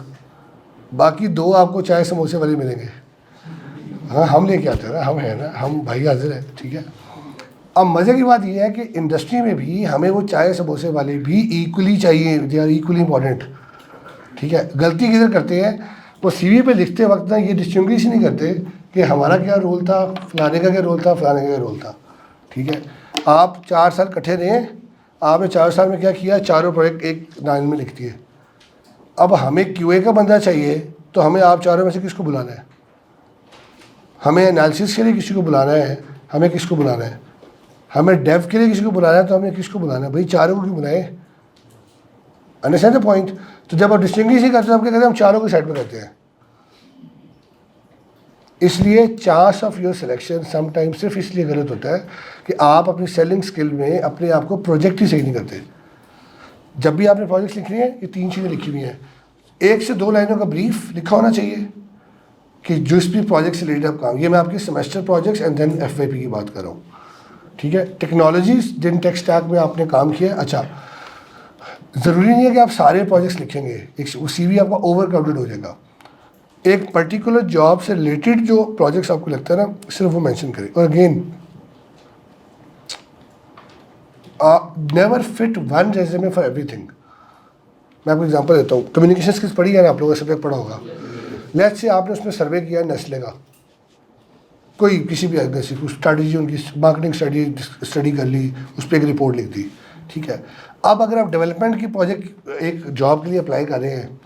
बाकी 2 आपको चाय समोसे वाले मिलेंगे। हाँ, हम लेके आते हैं ना, हम हैं ना, हम भाई हाजिर है, ठीक है। अब मज़े की बात यह है कि इंडस्ट्री में भी हमें वो चाय समोसे वाले भी इक्वली चाहिए, दे आर इक्वली इंपॉर्टेंट, ठीक है। गलती किधर करते हैं, वो CV पे लिखते वक्त ना ये डिस्टिंग्विश नहीं करते कि हमारा क्या रोल था, फलाने का क्या रोल था, फलाने का क्या रोल था, ठीक है। आप 4 साल इकट्ठे रहे, आपने 4 साल में क्या किया, चारों प्रोजेक्ट एक लाइन में लिखती है। अब हमें QA का बंदा चाहिए तो हमें आप चारों में से किसको बुलाना है? हमें एनालिसिस के लिए किसी को बुलाना है, हमें किसको बुलाना है? हमें डेव के लिए किसी को बुलाना है तो हमें किसको बुलाना है? भाई चारों को क्यों बुलाएं? Understand the point? तो जब आप डिस्टिंग्विश ही करते हैं, आप क्या कहते हैं, हम चारों को साइड पर करते हैं। इसलिए chance of your selection sometime सिर्फ इसलिए गलत होता है कि आप अपनी सेलिंग स्किल में अपने आप को प्रोजेक्ट ही सही नहीं करते। जब भी आपने प्रोजेक्ट्स लिखनी है, ये 3 चीज़ें लिखी हुई हैं। 1 से 2 लाइनों का ब्रीफ लिखा होना चाहिए कि जिस भी प्रोजेक्ट से रिलेटेड आप काम, ये मैं आपके semester projects and then FYP की बात कर रहा हूँ, ठीक है। टेक्नोलॉजीज जिन टेक स्टैक में आपने काम किया, अच्छा ज़रूरी नहीं है कि आप सारे प्रोजेक्ट्स लिखेंगे, एक CV आपका ओवर क्राउडेड हो जाएगा। एक पर्टिकुलर जॉब से रिलेटेड जो प्रोजेक्ट्स आपको लगता है ना, सिर्फ वो मेंशन करें। और again never fit one resume for everything. मैं आपको एग्जांपल देता हूँ। कम्युनिकेशन स्किल्स पढ़ी है ना आप लोगों ने, सब्जेक्ट पढ़ा होगा। लेट्स से आपने उसमें सर्वे किया नेस्ले का, कोई किसी भी एजेंसी को स्ट्रैटेजी, उनकी मार्केटिंग स्टडी कर ली, उस पर एक रिपोर्ट लिख दी, ठीक है। अब अगर आप डेवलपमेंट की प्रोजेक्ट एक जॉब के लिए अप्लाई कर रहे हैं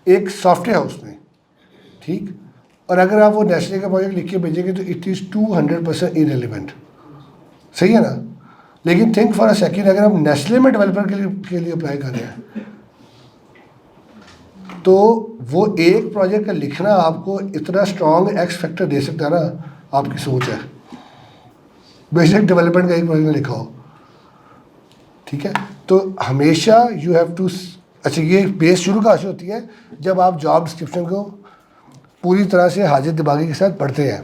एक सॉफ्टवेयर हाउस में, ठीक, और अगर आप वो नेस्ले का प्रोजेक्ट लिख के भेजेंगे तो इट इज़ 200% इरेलीवेंट, सही है ना। लेकिन थिंक फॉर अ सेकेंड, अगर आप नेस्ले में डेवलपर के लिए अप्लाई कर रहे हैं तो वो एक प्रोजेक्ट का लिखना आपको इतना स्ट्रॉन्ग एक्स फैक्टर दे सकता है ना, आपकी सोच है। बेशक डेवलपमेंट का एक प्रोजेक्ट लिखा हो, ठीक है। तो हमेशा यू हैव टू, अच्छा ये बेस शुरू कहाँ से होती है, जब आप जॉब डिस्क्रिप्शन को पूरी तरह से हाजिर दिमागी के साथ पढ़ते हैं,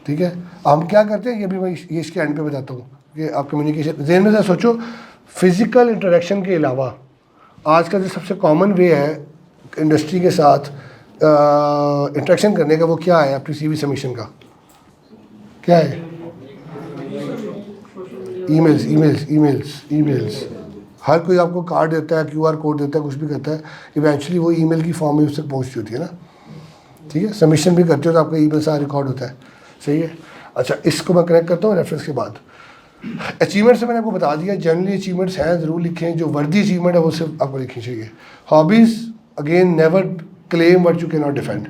ठीक है। हम क्या करते हैं, ये भी मैं ये इसके एंड पे बताता हूँ कि आप कम्युनिकेशन ज़हन में से सोचो, फिज़िकल इंटरेक्शन के अलावा आज का जो सबसे कॉमन वे है इंडस्ट्री के साथ इंटरेक्शन करने का, वो क्या है अपनी CV सबमिशन का, क्या है? ईमेल्स। हर कोई आपको कार्ड देता है, QR कोड देता है, कुछ भी करता है, इवेंचुअली वो ईमेल की फॉर्म में उस तक पहुँचती होती है ना, ठीक है। सबमिशन भी करते हो तो आपका ईमेल सारा रिकॉर्ड होता है, सही है। अच्छा इसको मैं कनेक्ट करता हूँ रेफरेंस के बाद। अचीवमेंट से मैंने आपको बता दिया, जनरली अचीवमेंट्स हैं ज़रूर लिखें, जो वर्दी अचीवमेंट है वो सिर्फ आपको लिखनी चाहिए। Hobbies again never claim what you can not defend,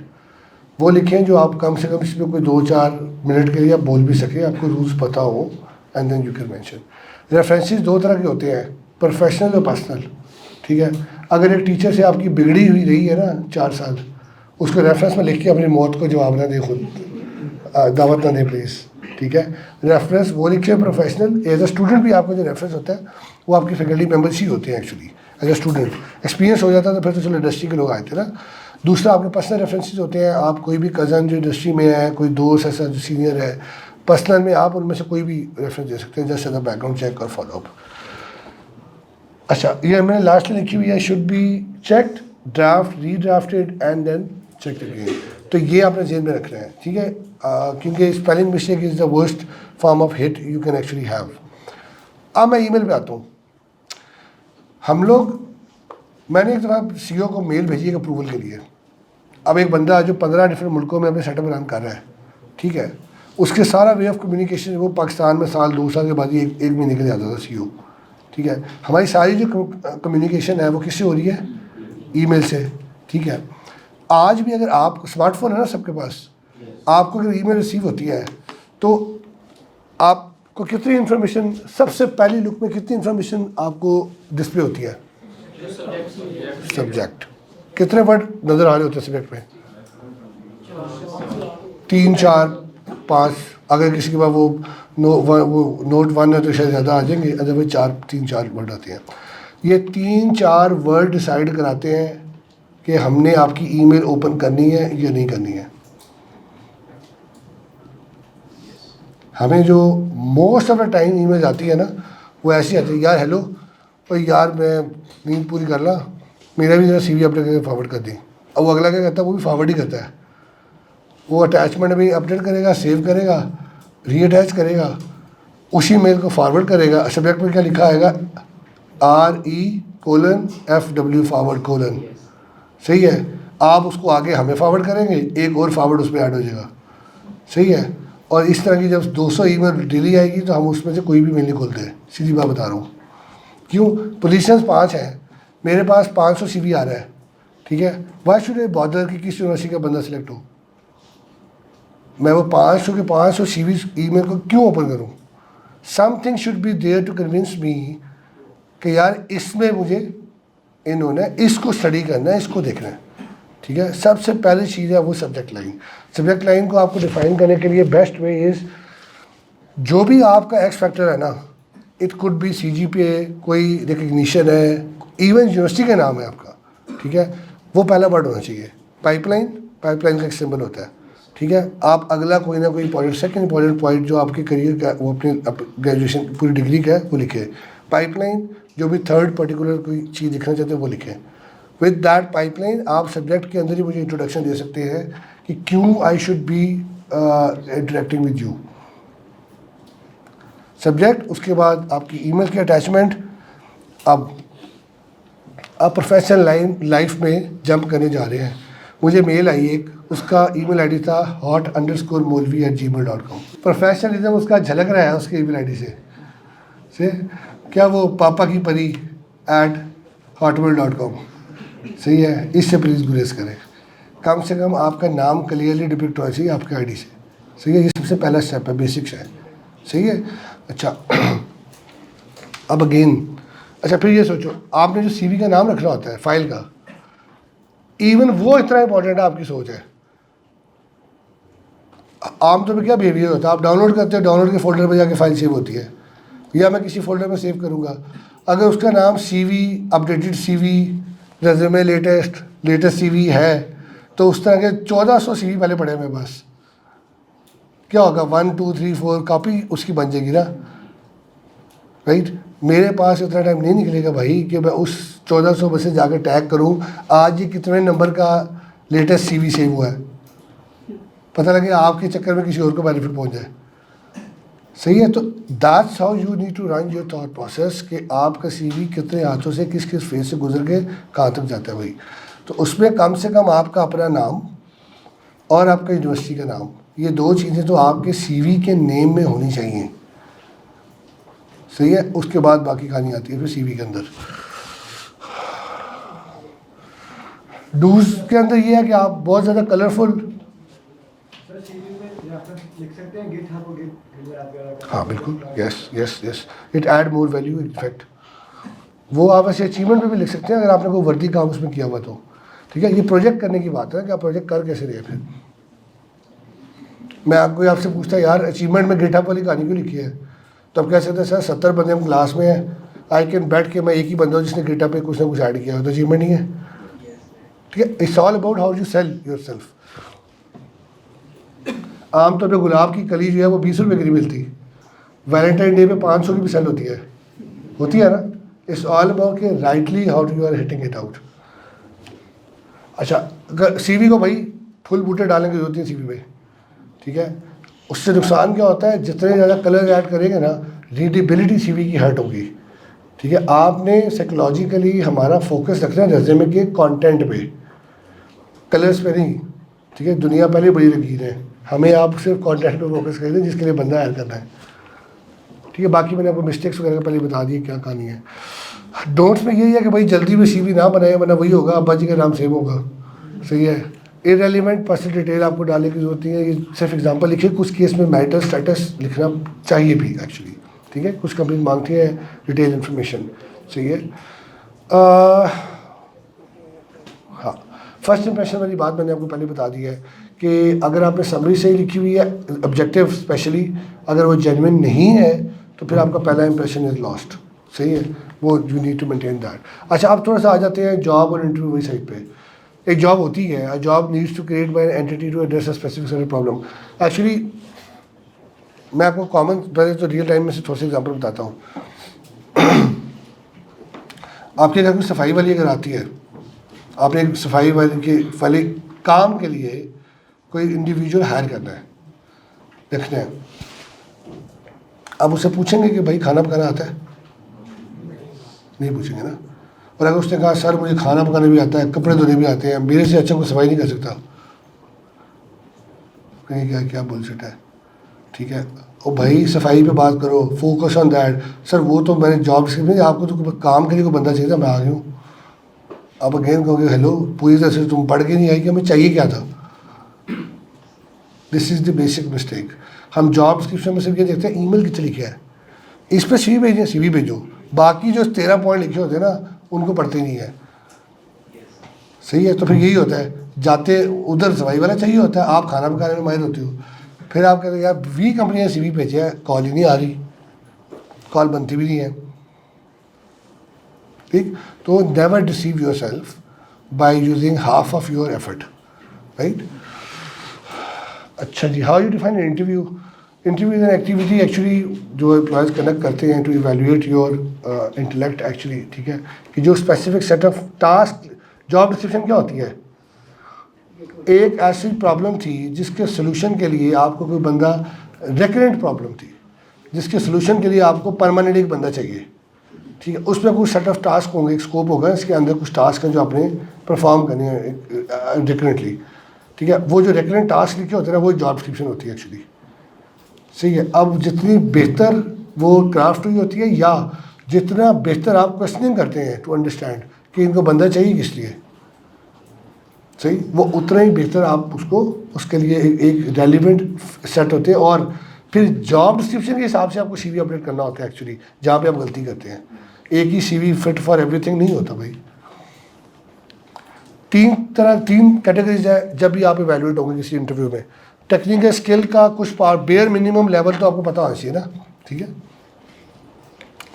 वो लिखें जो आप कम से कम इसमें कोई 2-4 मिनट के लिए आप बोल भी सकें, आपको रूल्स पता हो, and then you can mention. References 2 तरह के होते हैं, प्रोफेशनल और पर्सनल, ठीक है। अगर एक टीचर से आपकी बिगड़ी हुई रही है ना 4 साल, उसको रेफरेंस में लिख के अपनी मौत को जवाब ना दे, खुद दावत ना दे प्लीज़, ठीक है। रेफरेंस वो लिखे प्रोफेशनल। एज अ स्टूडेंट भी आपका जो रेफरेंस होता है वो आपकी फैकल्टी मेम्बर्स ही होते हैं actually. As a student experience हो जाता है तो फिर तो चलो इंडस्ट्री के लोग आए थे ना। दूसरा आपके पर्सनल रेफरेंसेस होते हैं, आप कोई भी कज़न जो इंडस्ट्री में है, कोई दोस्त ऐसा जो सीनियर है पर्सनल में, आप उनमें से कोई भी रेफरेंस दे सकते हैं, just as a background check और फॉलोअप। अच्छा ये मैंने लास्ट में लिखी हुई है, should be checked, draft, redrafted and then check again. तो ये आपने जेब में रखना है, ठीक है, क्योंकि spelling mistake is the worst form of hit you can actually have. अब मैं ईमेल पे आता हूँ। हम लोग, मैंने एक दफ़ा CEO को मेल भेजी एक अप्रूवल के लिए। अब एक बंदा जो 15 डिफरेंट मुल्कों में अपने सेटअप रन कर रहा है, ठीक है, उसके सारा वे ऑफ कम्युनिकेशन वो पाकिस्तान में साल 2 साल के बाद ही एक महीने के लिए आता था CEO, ठीक है। हमारी सारी जो कम्युनिकेशन है वो किससे हो रही है, ईमेल से, ठीक है। आज भी अगर आप, स्मार्टफोन है ना सबके पास, आपको अगर ईमेल रिसीव होती है तो आपको कितनी इन्फॉर्मेशन, सबसे पहली लुक में कितनी इन्फॉर्मेशन आपको डिस्प्ले होती है, सब्जेक्ट। कितने वर्ड नज़र आ रहे होते हैं सब्जेक्ट में, 3, 4, 5। अगर किसी के पास वो नोट 1 है तो शायद ज़्यादा आ जाएंगे, अदरवाइज 3-4 वर्ड आते हैं। ये 3-4 वर्ड डिसाइड कराते हैं कि हमने आपकी ईमेल ओपन करनी है या नहीं करनी है। हमें जो most of the time email आती है ना, वो ऐसी आती है, यार हेलो, और यार मैं नींद पूरी कर ला, मेरा भी जरा CV अपडेट करके फॉरवर्ड कर दी। अब वो अगला क्या करता है, वो भी फॉरवर्ड ही करता है, वो अटैचमेंट भी अपडेट करेगा, सेव करेगा, रीअटैच करेगा, उसी मेल को फॉरवर्ड करेगा। सब्जेक्ट में क्या लिखा आएगा, RE:FW फॉरवर्ड : सही है। आप उसको आगे हमें फॉरवर्ड करेंगे, एक और फॉरवर्ड उसमें ऐड हो जाएगा, सही है। और इस तरह की जब 200 ईमेल डेली आएगी तो हम उसमें से कोई भी मेल नहीं खोलते हैं, सीधी बात बता रहा हूँ। क्यों, पोजीशंस 5 हैं, मेरे पास 500 CV आ रहा है, ठीक है। वाई शुड आई बॉदर कि किस यूनिवर्सिटी का बंदा सिलेक्ट हो, मैं वो 500 के 500 CV ईमेल को क्यों ओपन करूँ। Something should be there to convince me कि यार इसमें मुझे इन्होंने इसको स्टडी करना है, इसको देखना है, ठीक है। सबसे पहली चीज़ है वो सब्जेक्ट लाइन। सब्जेक्ट लाइन को आपको डिफाइन करने के लिए बेस्ट वे इज़, जो भी आपका एक्स फैक्टर है ना, इट कुड बी CGPA, कोई रिकग्निशन है, इवन यूनिवर्सिटी का नाम है आपका, ठीक है, वो पहला वर्ड होना चाहिए। पाइपलाइन, पाइपलाइन का एक सिंबल होता है, ठीक है। आप अगला कोई ना कोई इंपॉर्टेंट, सेकंड इंपॉर्टेंट पॉइंट जो आपके करियर का, वो अपने ग्रेजुएशन पूरी डिग्री का है वो लिखे। पाइपलाइन, जो भी थर्ड पर्टिकुलर कोई चीज़ लिखना चाहते हैं वो लिखें। विद दैट पाइपलाइन आप सब्जेक्ट के अंदर ही मुझे इंट्रोडक्शन दे सकते हैं कि क्यों आई should B interacting with you. Subject, उसके बाद आपकी ईमेल की अटैचमेंट। अब आप प्रोफेशनल लाइफ में जंप करने जा रहे हैं। मुझे मेल आई एक, उसका ईमेल आईडी था hot_molvi@gmail.com। प्रोफेशनलिज्म उसका झलक रहा है उसके ईमेल आईडी से क्या वो पापा की परी @hotmail.com। सही है, इससे प्लीज़ गुरेज करें। कम से कम आपका नाम क्लियरली डिपिक्ट होना चाहिए आपके आईडी से। सही है, ये सबसे पहला स्टेप है, बेसिक्स है। सही है। अच्छा अब अगेन, अच्छा फिर ये सोचो, आपने जो CV का नाम रखना होता है फाइल का, इवन वो इतना इंपॉर्टेंट है, आपकी सोच है। आमतौर पर क्या बिहेवियर होता है, आप डाउनलोड करते हो, डाउनलोड के फोल्डर पर जाके फाइल सेव होती है, या मैं किसी फोल्डर में सेव करूँगा। अगर उसका नाम CV, updated CV, resume latest CV है, तो उस तरह के 1400 CV पहले पड़े हुए बस। क्या होगा, 1 2 3 4 कॉपी उसकी बन जाएगी ना, राइट। मेरे पास इतना टाइम नहीं निकलेगा भाई कि मैं उस 1400 में से जाकर टैग करूं आज ये कितने नंबर का लेटेस्ट CV सेव हुआ है, पता लगे आपके चक्कर में किसी और को बेनिफिट पहुंच जाए। सही है, तो that's how you need to run your thought process कि आपका CV कितने हाथों से किस किस फेज से गुजर के कहाँ तक जाता है भाई। तो उसमें कम से कम आपका अपना नाम और आपका यूनिवर्सिटी का नाम, ये दो चीज़ें तो आपके CV के नेम में होनी चाहिए। सही है, उसके बाद बाकी कहानी आती है फिर CV के अंदर। डूज के अंदर ये है कि आप बहुत ज़्यादा कलरफुल, हाँ बिल्कुल, yes, it add more value effect. वो आप ऐसे अचीवमेंट पे भी लिख सकते हैं अगर आपने कोई वर्दी काम उसमें किया हुआ तो, ठीक है। ये प्रोजेक्ट करने की बात है कि आप प्रोजेक्ट कर कैसे रहे। फिर मैं आपसे पूछता यार अचीवमेंट में गिटहब वाली कहानी क्यों लिखी है, तो आप कह सकते हैं सर 70 बंदे हम क्लास में हैं, आई कैन बैठ के मैं एक ही बंदा हूँ जिसने गिटहब पे कुछ ना कुछ ऐड किया हो, तो अचीवमेंट नहीं है, ठीक है। It's all about how you sell your self. आमतौर पर गुलाब की कली जो है वो 20 रुपये की नहीं मिलती, वैलेंटाइन डे पे 500 की भी सेल होती है ना। इट्स ऑल अबाउट कि rightly how you are hitting it out. अच्छा, अगर CV को भाई फुल बूटे डालने की जरूरत है CV पे, ठीक है। उससे नुकसान क्या होता है, जितने ज़्यादा कलर ऐड करेंगे ना, रीडेबिलिटी CV की हर्ट होगी, ठीक है। आपने साइकोलॉजिकली हमारा फोकस रखना है रेज़्यूमे के कंटेंट पे, कलर्स पे नहीं, ठीक है। दुनिया पहले बड़ी लकीर है, हमें आप सिर्फ कंटेंट पे फोकस करें जिसके लिए बंदा ऐड करना है, ठीक है। बाकी मैंने आपको मिस्टेक्स वगैरह पहले बता दिए क्या कहानी है। नोट्स में यही है कि भाई जल्दी में CV ना बनाए, वरना वही होगा अब्बा जी का नाम सेम होगा। सही है, इरेलीवेंट पर्सनल डिटेल आपको डालने की जरूरत नहीं है, ये सिर्फ एग्जांपल लिखिए। कुछ केस में मैरिटल स्टेटस लिखना चाहिए भी एक्चुअली, ठीक है। कुछ कंपनी मांगती है डिटेल इन्फॉर्मेशन। सही है। हाँ, फर्स्ट इंप्रेशन वाली बात मैंने आपको पहले बता दी है कि अगर आपने समरी सही लिखी हुई है, ऑब्जेक्टिव स्पेशली अगर वो जेन्युइन नहीं है, तो फिर आपका पहला इंप्रेशन इज लॉस्ट। सही है, वो you need to maintain that. अच्छा, आप थोड़ा सा आ जाते हैं जॉब और इंटरव्यू वाली साइड पे। एक जॉब होती है, a job needs to create by an entity to address a specific problem. Actually मैं आपको कॉमन, पहले तो रियल टाइम में से थोड़ा सा एग्जाम्पल बताता हूँ। आपके घर में सफाई वाली अगर आती है, आपने एक सफाई वाले काम के लिए कोई इंडिविजुअल हायर करना है, रखना है, आप उससे पूछेंगे कि भाई खाना पकाना आता है? नहीं पूछेंगे ना। और अगर उसने कहा सर मुझे खाना पकाना भी आता है, कपड़े धोने भी आते हैं, मेरे से अच्छा कोई सफाई नहीं कर सकता, कहीं क्या बुलशिट है, ठीक है। और भाई सफाई पे बात करो, फोकस ऑन दैट। सर वो तो मैंने जॉब डिस्क्रिप्शन, आपको तो काम के लिए कोई बंदा चाहिए था, मैं आ गया हूँ। आप अगेन कहोगे हेलो, पूरी तरह से तुम पढ़ के नहीं आई कि हमें चाहिए क्या था। This is the basic mistake. हम जॉब डिस्क्रिप्शन में सिर्फ ये देखते हैं ईमेल कितने लिखे है, इस पर CV भेजें, CV भेजो, बाकी जो 13 पॉइंट लिखे होते हैं ना उनको पढ़ते नहीं है। सही है, तो फिर यही होता है, जाते उधर सफाई वाला चाहिए होता है, आप खाना पकाने में माहिर होती हो, फिर आप कहते हो यार 20 कंपनियाँ CV भेजे है, कॉल ही नहीं आ रही, कॉल बनती भी नहीं है। ठीक, तो never deceive your self by using half of your effort, right. अच्छा जी, how you define interview? Interview is an activity actually जो एम्प्लॉयज़ कंडक्ट करते हैं to evaluate your intellect actually, ठीक है, कि जो specific set of task, job description क्या होती है? एक ऐसी प्रॉब्लम थी जिसके सोल्यूशन के लिए आपको कोई बंदा, रेकरेंट प्रॉब्लम थी जिसके सोल्यूशन के लिए आपको परमानेंट एक बंदा चाहिए, ठीक है, उसमें कुछ सेट ऑफ टास्क होंगे, एक स्कोप होगा, इसके अंदर कुछ टास्क हैं जो आपने परफॉर्म करने हैं रेकरेंटली, ठीक है, वो जो रेकरेंट टास्क लिखे होते हैं ना, वो जॉब डिस्क्रिप्शन होती है एक्चुअली, सही है। अब जितनी बेहतर वो क्राफ्ट हुई होती है या जितना बेहतर आप क्वेश्चनिंग करते हैं टू अंडरस्टैंड कि इनको बंदा चाहिए किस लिए, सही, वो उतना ही बेहतर आप उसको, उसके लिए एक रेलिवेंट सेट होते हैं। और फिर जॉब डिस्क्रिप्शन के हिसाब से आपको CV अपडेट करना होता है एक्चुअली, जहाँ पे आप गलती करते हैं। एक ही CV फिट फॉर एवरीथिंग नहीं होता भाई। तीन कैटेगरीज है जब भी आप इवैल्यूएट होंगे किसी इंटरव्यू में। टेक्निकल स्किल का कुछ पार्ट, बेयर मिनिमम लेवल तो आपको पता होना चाहिए ना, ठीक है।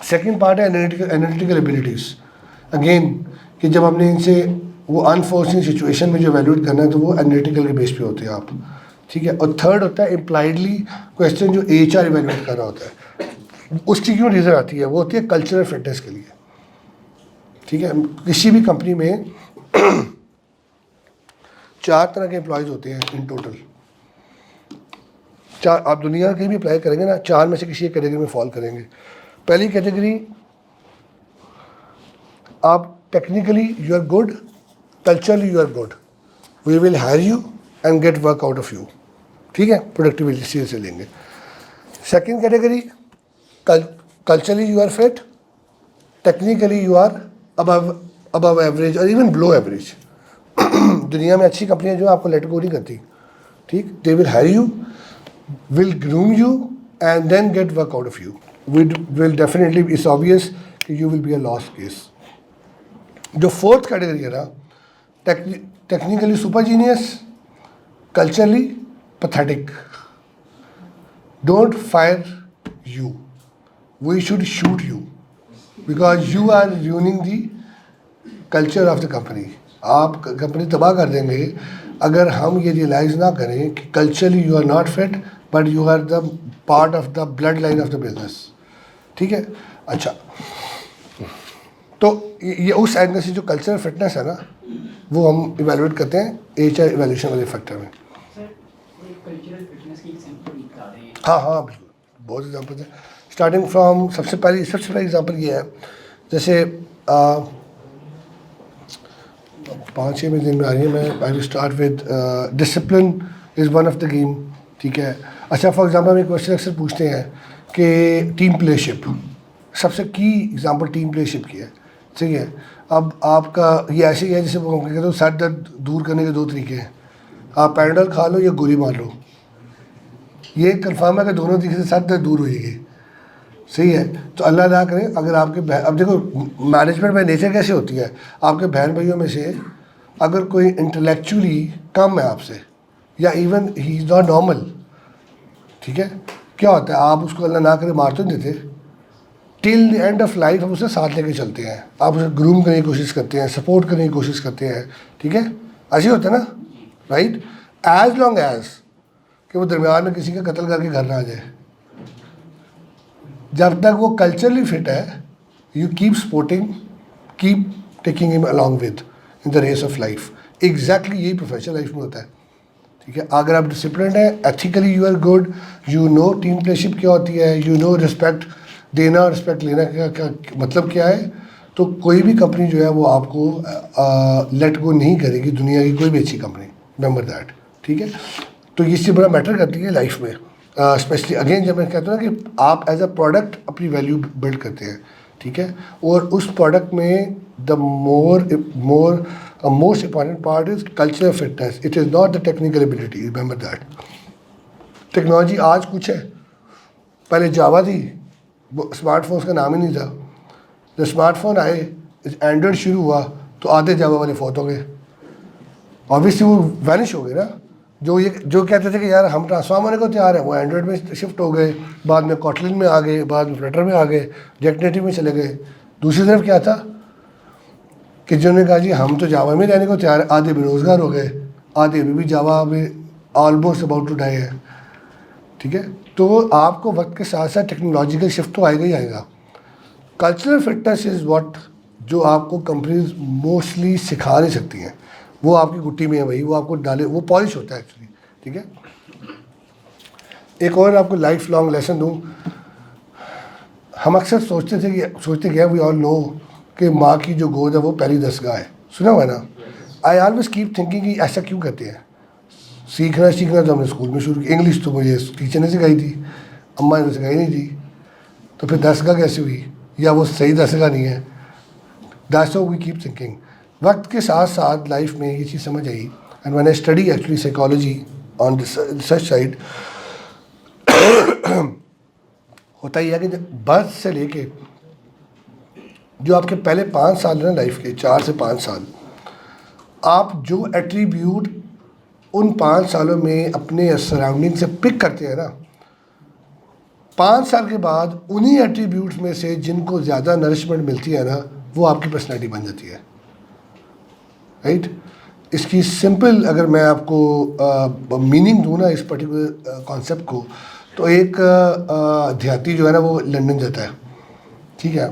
सेकंड पार्ट है एनालिटिकल एबिलिटीज़, अगेन कि जब हमने इनसे वो अनफोर्सिंग सिचुएशन में जो इवैल्यूएट करना है तो वो एनालिटिकल के बेस पे होते हैं आप, ठीक है। और थर्ड होता है इम्प्लाइडली क्वेश्चन जो HR इवैल्यूएट कर रहा होता है, उसकी क्यों रीज़न आती है, वो होती है कल्चरल फिटनेस के लिए, ठीक है। किसी भी कंपनी में 4 तरह के एम्प्लॉयज़ होते हैं इन टोटल, 4 आप दुनिया कहीं भी अप्लाई करेंगे ना, 4 में से किसी एक कैटेगरी में फॉल करेंगे। पहली कैटेगरी, आप technically you are good, culturally you are good, we will hire you and get work out of you, ठीक है, प्रोडक्टिविटी से लेंगे। Second category, culturally you are fit, technically you are above average और even below average. दुनिया में अच्छी कंपनियां जो आपको लेट गो नहीं करती, ठीक, they will hire you, will groom you and then get work out of you. Will definitely, it's obvious कि you will be a lost case. जो फोर्थ कैटेगरी है ना, technically super genius, culturally pathetic. Don't fire you. We should shoot you because you are ruining the culture of the company. आप company तबाह कर देंगे अगर हम ये रियलाइज़ ना करें कि culturally you are not fit but you are the part of the blood line of the business, ठीक है। अच्छा, तो ये उस एंगल से जो कल्चरल फिटनेस है ना, वो हम इवेलुएट करते हैं HR इवेल्यूशन वाले फैक्टर में। हाँ हाँ बिल्कुल, बहुत एग्जाम्पल है। स्टार्टिंग फ्रॉम सबसे पहली एग्जाम्पल ये है, जैसे 5-6 दिन में आ रही है, मैं I will start with discipline is one of the game, ठीक है। अच्छा, फॉर एग्जांपल हम एक क्वेश्चन अक्सर पूछते हैं कि टीम प्लेशिप, सबसे की एग्जांपल टीम प्लेशिप की है, ठीक है। अब आपका ये ऐसे ही है जैसे वो कहते हो सर दर्द दूर करने के 2 तरीके हैं, आप पैराडोल खा लो या गोली मार लो, ये कन्फर्म है कि दोनों तरीके से सर दर्द दूर हो जाएगी, सही है। तो अल्लाह ना करे अगर आपके अब देखो मैनेजमेंट में नेचर कैसे होती है, आपके बहन भाइयों में से अगर कोई इंटेलेक्चुअली कम है आपसे या even he is not normal, ठीक है, क्या होता है आप उसको अल्लाह ना करे मार तो नहीं देते, till the end of life हम उसे साथ लेके चलते हैं, आप उसे ग्रूम करने की कोशिश करते हैं, सपोर्ट करने की कोशिश करते हैं, ठीक है, ऐसे होता है ना, राइट। एज लॉन्ग एज कि वो दरमियान में किसी का कत्ल करके घर ना आ जाए, जब तक वो कल्चरली फिट है you keep supporting, keep taking him along with in the race of life. Exactly यही प्रोफेशनल लाइफ में होता है, ठीक है। अगर आप डिसिप्लिन है, ethically you are good, you know team playership क्या होती है, यू नो रिस्पेक्ट देना और रिस्पेक्ट लेना क्या मतलब क्या है, तो कोई भी कंपनी जो है वो आपको लेट गो नहीं करेगी, दुनिया की कोई भी अच्छी कंपनी, रिमेंबर दैट, ठीक है। तो ये चीज़ बड़ा मैटर करती है लाइफ में, स्पेशली अगेन जब मैं कहता हूँ ना कि आप एज अ प्रोडक्ट अपनी वैल्यू बिल्ड करते हैं, ठीक है, और उस प्रोडक्ट में the most important part is culture fitness, it is not the technical ability, remember that. Technology आज कुछ है, पहले जावा थी, वो स्मार्टफोन्स का नाम ही नहीं था, जब स्मार्टफोन आए, एंड्रॉयड शुरू हुआ तो आधे जावा वाले फौत हो गए, ऑब्वियसली वो वैनिश हो गए ना। जो कहते थे कि यार हम ट्रांसफॉर्म होने को तैयार है, वो एंड्रॉयड में शिफ्ट हो गए, बाद में कॉटलिन में आ गए, बाद में फ्लटर में आ गए, रिएक्ट नेटिव में चले गए। दूसरी तरफ क्या था कि जिन्होंने कहा जी हम तो जावा में रहने को तैयार है, आधे बेरोज़गार हो गए, आधे अभी भी जावा में ऑलमोस्ट अबाउट टू डाई है। ठीक है, तो आपको वक्त के साथ साथ टेक्नोलॉजिकल शिफ्ट तो आएगा ही आएगा। कल्चरल फिटनेस इज़ व्हाट जो आपको कंपनीज मोस्टली सिखा नहीं सकती हैं, वो आपकी गुट्टी में है भाई, वो आपको डाले, वो पॉलिश होता है एक्चुअली। ठीक है, एक और आपको लाइफ लॉन्ग लेसन दूँ। हम अक्सर सोचते क्या वी ऑल नो कि माँ की जो गोद है वो पहली दरगाह है, सुना हुआ है ना। आई ऑलवेज कीप थिंकिंग कि ऐसा क्यों करते हैं। सीखना तो हमने स्कूल में शुरू किया, इंग्लिश तो मुझे टीचर ने सिखाई थी, अम्मा ने सिखाई नहीं थी, तो फिर दरगाह कैसे हुई, या वो सही दरगाह नहीं है। That's how we keep thinking. वक्त के साथ साथ लाइफ में ये चीज़ समझ आई, and when I study actually psychology on research side, होता ही है कि बर्थ से लेके जो आपके पहले 5 साल है ना लाइफ के, 4 से 5 साल, आप जो एट्रीब्यूट उन 5 सालों में अपने सराउंडिंग से पिक करते हैं ना, 5 साल के बाद उन्हीं एट्रीब्यूट्स में से जिनको ज़्यादा नरिशमेंट मिलती है ना, वो आपकी पर्सनैलिटी बन जाती है। राइट, इसकी सिंपल अगर मैं आपको मीनिंग दूँ ना इस पर्टिकुलर कॉन्सेप्ट को, तो एक देहाती जो है ना वो लंदन जाता है, ठीक है,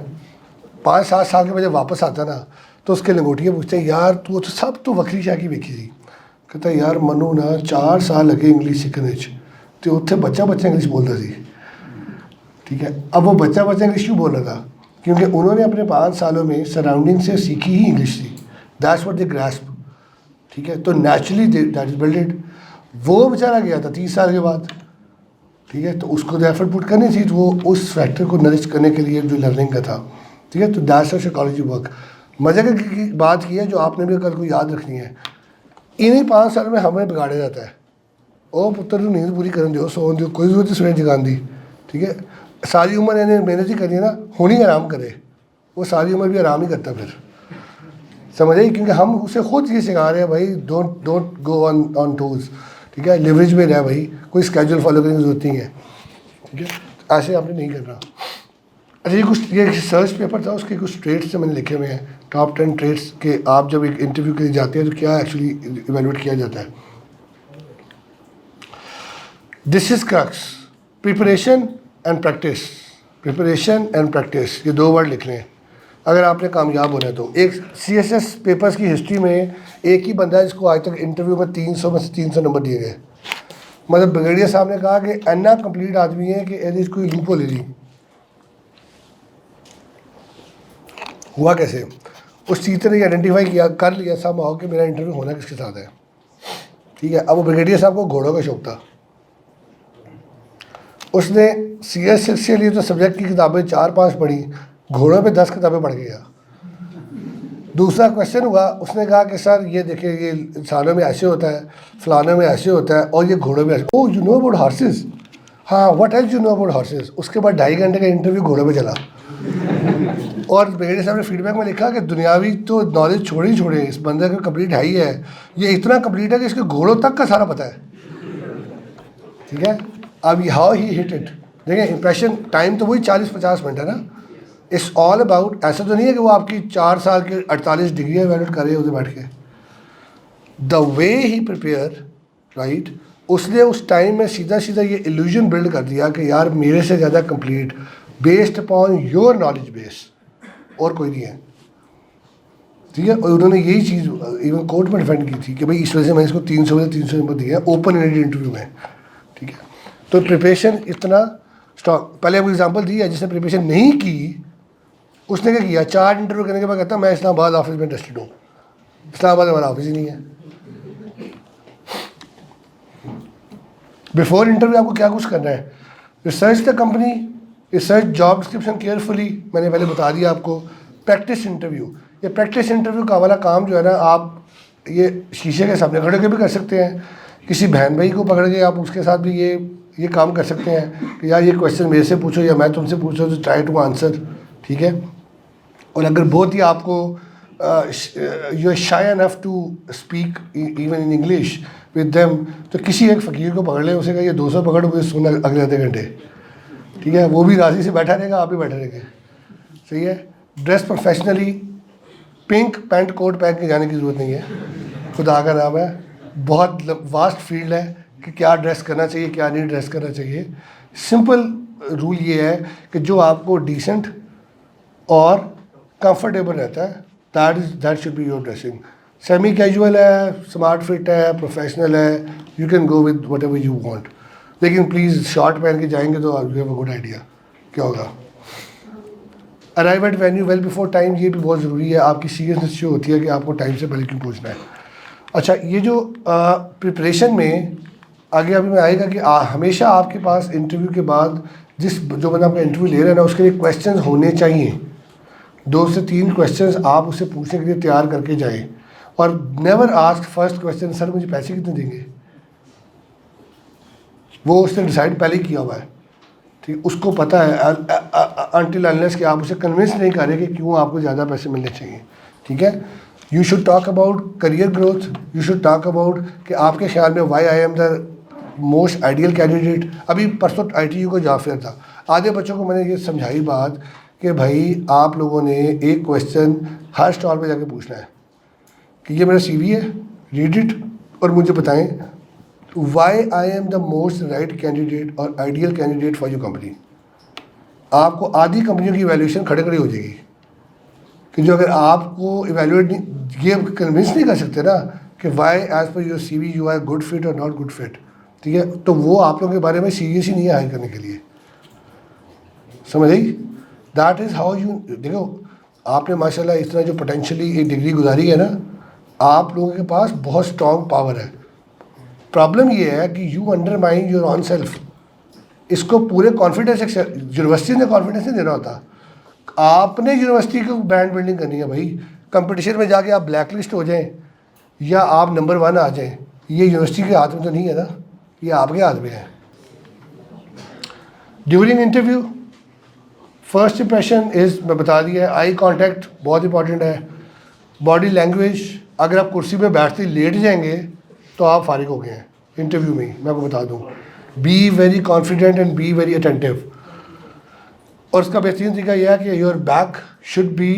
5-7 साल के बाद जब वापस आता है ना, तो उसके लंगोटियाँ पूछते हैं यार तू तो सब तो वक्री शाह की वेखी थी। कहता है यार मनु ना 4 साल लगे इंग्लिश सीखने, तो उत्थे बच्चा इंग्लिश बोलता सी। ठीक है, अब वो बच्चा इंग्लिश क्यों बोल रहा था, क्योंकि उन्होंने अपने 5 सालों में सराउंडिंग से सीखी ही इंग्लिश थी। That's what they grasp. ठीक है, तो नेचुरली दैट इज बिल्डेड। वो बेचारा गया था 30 साल के बाद, ठीक है, तो उसको तो एफर्ट पुट करनी चाहिए, तो वो उस फैक्टर को नरिश करने के लिए जो लर्निंग का था। ठीक है, तो दैट्स हाउ साइकोलॉजी वर्क। मजे की बात की है जो आपने भी कल को याद रखनी है, इन्हीं 5 साल में हमें बिगाड़ा जाता है। ओ पुत्र तू नींद पूरी कर दो, सोन दो, कोई जरूरत सवेरे जगान दी। ठीक है, सारी उम्र इन्हें मेहनत ही करनी है ना, होनी आराम करे, वो सारी उम्र भी आराम ही करता फिर, समझ आई, क्योंकि हम उसे खुद ये सिखा रहे हैं भाई डोंट गो ऑन टूल्स। ठीक है, लिवरेज में रहे भाई, कोई स्केड्यूल फॉलो करने की जरूरत नहीं है। ठीक है, ऐसे आपने नहीं करना। अच्छा, ये रिसर्च पेपर था, उसके कुछ ट्रेड्स से मैंने लिखे हुए हैं, टॉप 10 ट्रेड्स के। आप जब एक इंटरव्यू के लिए जाते हैं तो क्या एक्चुअली इवेलुएट किया जाता है। This is crux, preparation and practice. Preparation and practice, ये 2 वर्ड लिख लें अगर आपने कामयाब होना है तो। एक CSS पेपर्स की हिस्ट्री में एक ही बंदा है जिसको आज तक इंटरव्यू में 300 में से 300 नंबर दिए गए। मतलब ब्रिगेडियर साहब ने कहा कि इतना कंप्लीट आदमी है कि यदि कोई लूप हो ले। हुआ कैसे, उस टीचर ने आइडेंटिफाई किया, कर लिया सब आओ कि मेरा इंटरव्यू होना किसके साथ है। ठीक है, अब वो ब्रिगेडियर साहब को घोड़ों का शौक था, उसने CSS के लिए तो सब्जेक्ट की किताबें 4-5 पढ़ी, घोड़ों पे 10 किताबें पढ़ गया। दूसरा क्वेश्चन हुआ, उसने कहा कि सर ये देखिए ये इंसानों में ऐसे होता है, फलानों में ऐसे होता है, और ये घोड़ों में ऐसे। Oh you know about horses, हाँ what else you know about horses. उसके बाद 2.5 घंटे का इंटरव्यू घोड़ों पे चला, और ब्रिगेडियर साहब ने फीडबैक में लिखा कि दुनियावी तो नॉलेज छोड़े इस बंदे का कंप्लीट है ही है, ये इतना कंप्लीट है कि इसके घोड़ों तक का सारा पता है। ठीक है, अब हाउ ही हिट इट, देखिए इंप्रेशन टाइम तो वही 40-50 मिनट है ना। इट्स ऑल अबाउट, ऐसा तो नहीं है कि वो आपकी 4 साल के 48 डिग्री वैलिड कर रहे हैं उधर बैठ के। The way he prepare, right, उसने उस टाइम में सीधा ये इल्यूजन बिल्ड कर दिया कि यार मेरे से ज़्यादा complete, based upon your knowledge base, और कोई नहीं है। ठीक है, और उन्होंने यही चीज़ इवन कोर्ट में डिफेंड की थी कि भाई इस वजह से मैंने इसको 300 नंबर दिए ओपन एंडेड इंटरव्यू में। ठीक है, तो प्रिपरेशन इतना स्ट्रॉन्ग। पहले आपको एग्जांपल दी है, जिसने प्रिपरेशन नहीं की उसने क्या किया, 4 इंटरव्यू करने के बाद कहता मैं इस्लामाबाद ऑफिस में इंटरेस्टेड हूँ। इस्लामाबाद में हमारा ऑफिस ही नहीं है। बिफोर इंटरव्यू आपको क्या कुछ करना है, research the company, research job description carefully, मैंने पहले बता दिया आपको। प्रैक्टिस इंटरव्यू, ये प्रैक्टिस इंटरव्यू का वाला काम जो है ना, आप ये शीशे के सामने खड़े के भी कर सकते हैं, किसी बहन भाई को पकड़ के आप उसके साथ भी ये काम कर सकते हैं कि यार ये क्वेश्चन मेरे से पूछो या मैं तुमसे पूछो, तो ट्राई टू आंसर। ठीक है, और अगर बहुत ही आपको you are shy enough to speak even in English with them, तो किसी एक फ़कीर को पकड़ ले, उसे कहा ये 200 पकड़, मुझे सुनना अगले आधे घंटे, ठीक है? वो भी राज़ी से बैठा रहेगा, आप भी बैठे रहेंगे, सही है? Dress professionally, pink pant coat पहन के जाने की ज़रूरत नहीं है, खुदा का नाम है, बहुत वास्ट फील्ड है कि क्या ड्रेस करना चाहिए, क्या नहीं ड्रेस करना चाहिए। सिंपल रूल ये है कि जो आपको डिसेंट और कंफर्टेबल रहता है, that should be your dressing. Semi casual है, स्मार्ट फिट है, प्रोफेशनल है, you can go with what ever you want, लेकिन प्लीज़ शॉर्ट पहन के जाएंगे तो you have a good idea क्या होगा। Arrive at venue well before time, ये भी बहुत ज़रूरी है, आपकी सीरियसनेस जो होती है कि आपको टाइम से पहले क्यों पहुँचना है। अच्छा, ये जो प्रिपरेशन में आगे अभी में आएगा कि हमेशा आपके पास इंटरव्यू के बाद जो बंदा आपका इंटरव्यू ले रहा है ना, उसके लिए क्वेश्चंस होने चाहिए। 2 से 3 क्वेश्चंस आप उससे पूछने के लिए तैयार करके जाएं, और never ask first question sir मुझे पैसे कितने देंगे, वो उसने डिसाइड पहले ही किया हुआ है, ठीक, उसको पता है, अनटिल अनलेस कि आप उसे कन्विंस नहीं करें कि क्यों आपको ज़्यादा पैसे मिलने चाहिए, ठीक है। You should talk about career growth, you should talk about कि आपके ख्याल में why I am the most ideal candidate. अभी परसों ITU को जॉब फेयर था, आधे बच्चों को मैंने ये समझाई बात कि भाई आप लोगों ने एक क्वेश्चन हर स्टॉल पे जाके पूछना है कि ये मेरा CV है, रीड इट और मुझे बताएं why I am the most right candidate और ideal candidate for your company. आपको आधी कंपनियों की वैल्यूएशन खड़े खड़ी हो जाएगी कि जो अगर आपको इवेल्यूएट नहीं, ये कन्विंस नहीं कर सकते ना कि वाई एज पर your CV you are good fit और नॉट गुड फिट, ठीक है, तो वो आप लोगों के बारे में सीरियस ही नहीं है हायर करने के लिए, समझ आई। दैट इज़ हाउ यू, देखो आपने माशाल्लाह इतना जो पोटेंशियली एक डिग्री गुजारी है ना, आप लोगों के पास बहुत स्ट्रॉन्ग पावर है। प्रॉब्लम ये है कि you undermine your on self. इसको पूरे कॉन्फिडेंस, यूनिवर्सिटी ने कॉन्फिडेंस नहीं देना होता, आपने यूनिवर्सिटी को ब्रांड बिल्डिंग करनी है भाई। कंपटीशन में जाके आप ब्लैक लिस्ट हो जाएं या आप नंबर 1 आ जाएं, ये यूनिवर्सिटी के हाथ में तो नहीं है ना, ये आपके हाथ में है। During interview first impression is, मैं बता दिया, आई कांटेक्ट बहुत इंपॉर्टेंट है। बॉडी लैंग्वेज, अगर आप कुर्सी में बैठते ही लेट जाएंगे तो आप फारिग हो गए हैं इंटरव्यू में ही, मैं आपको बता दूं। Be very confident and be very attentive. और उसका बेहतरीन तरीका यह है कि your back should be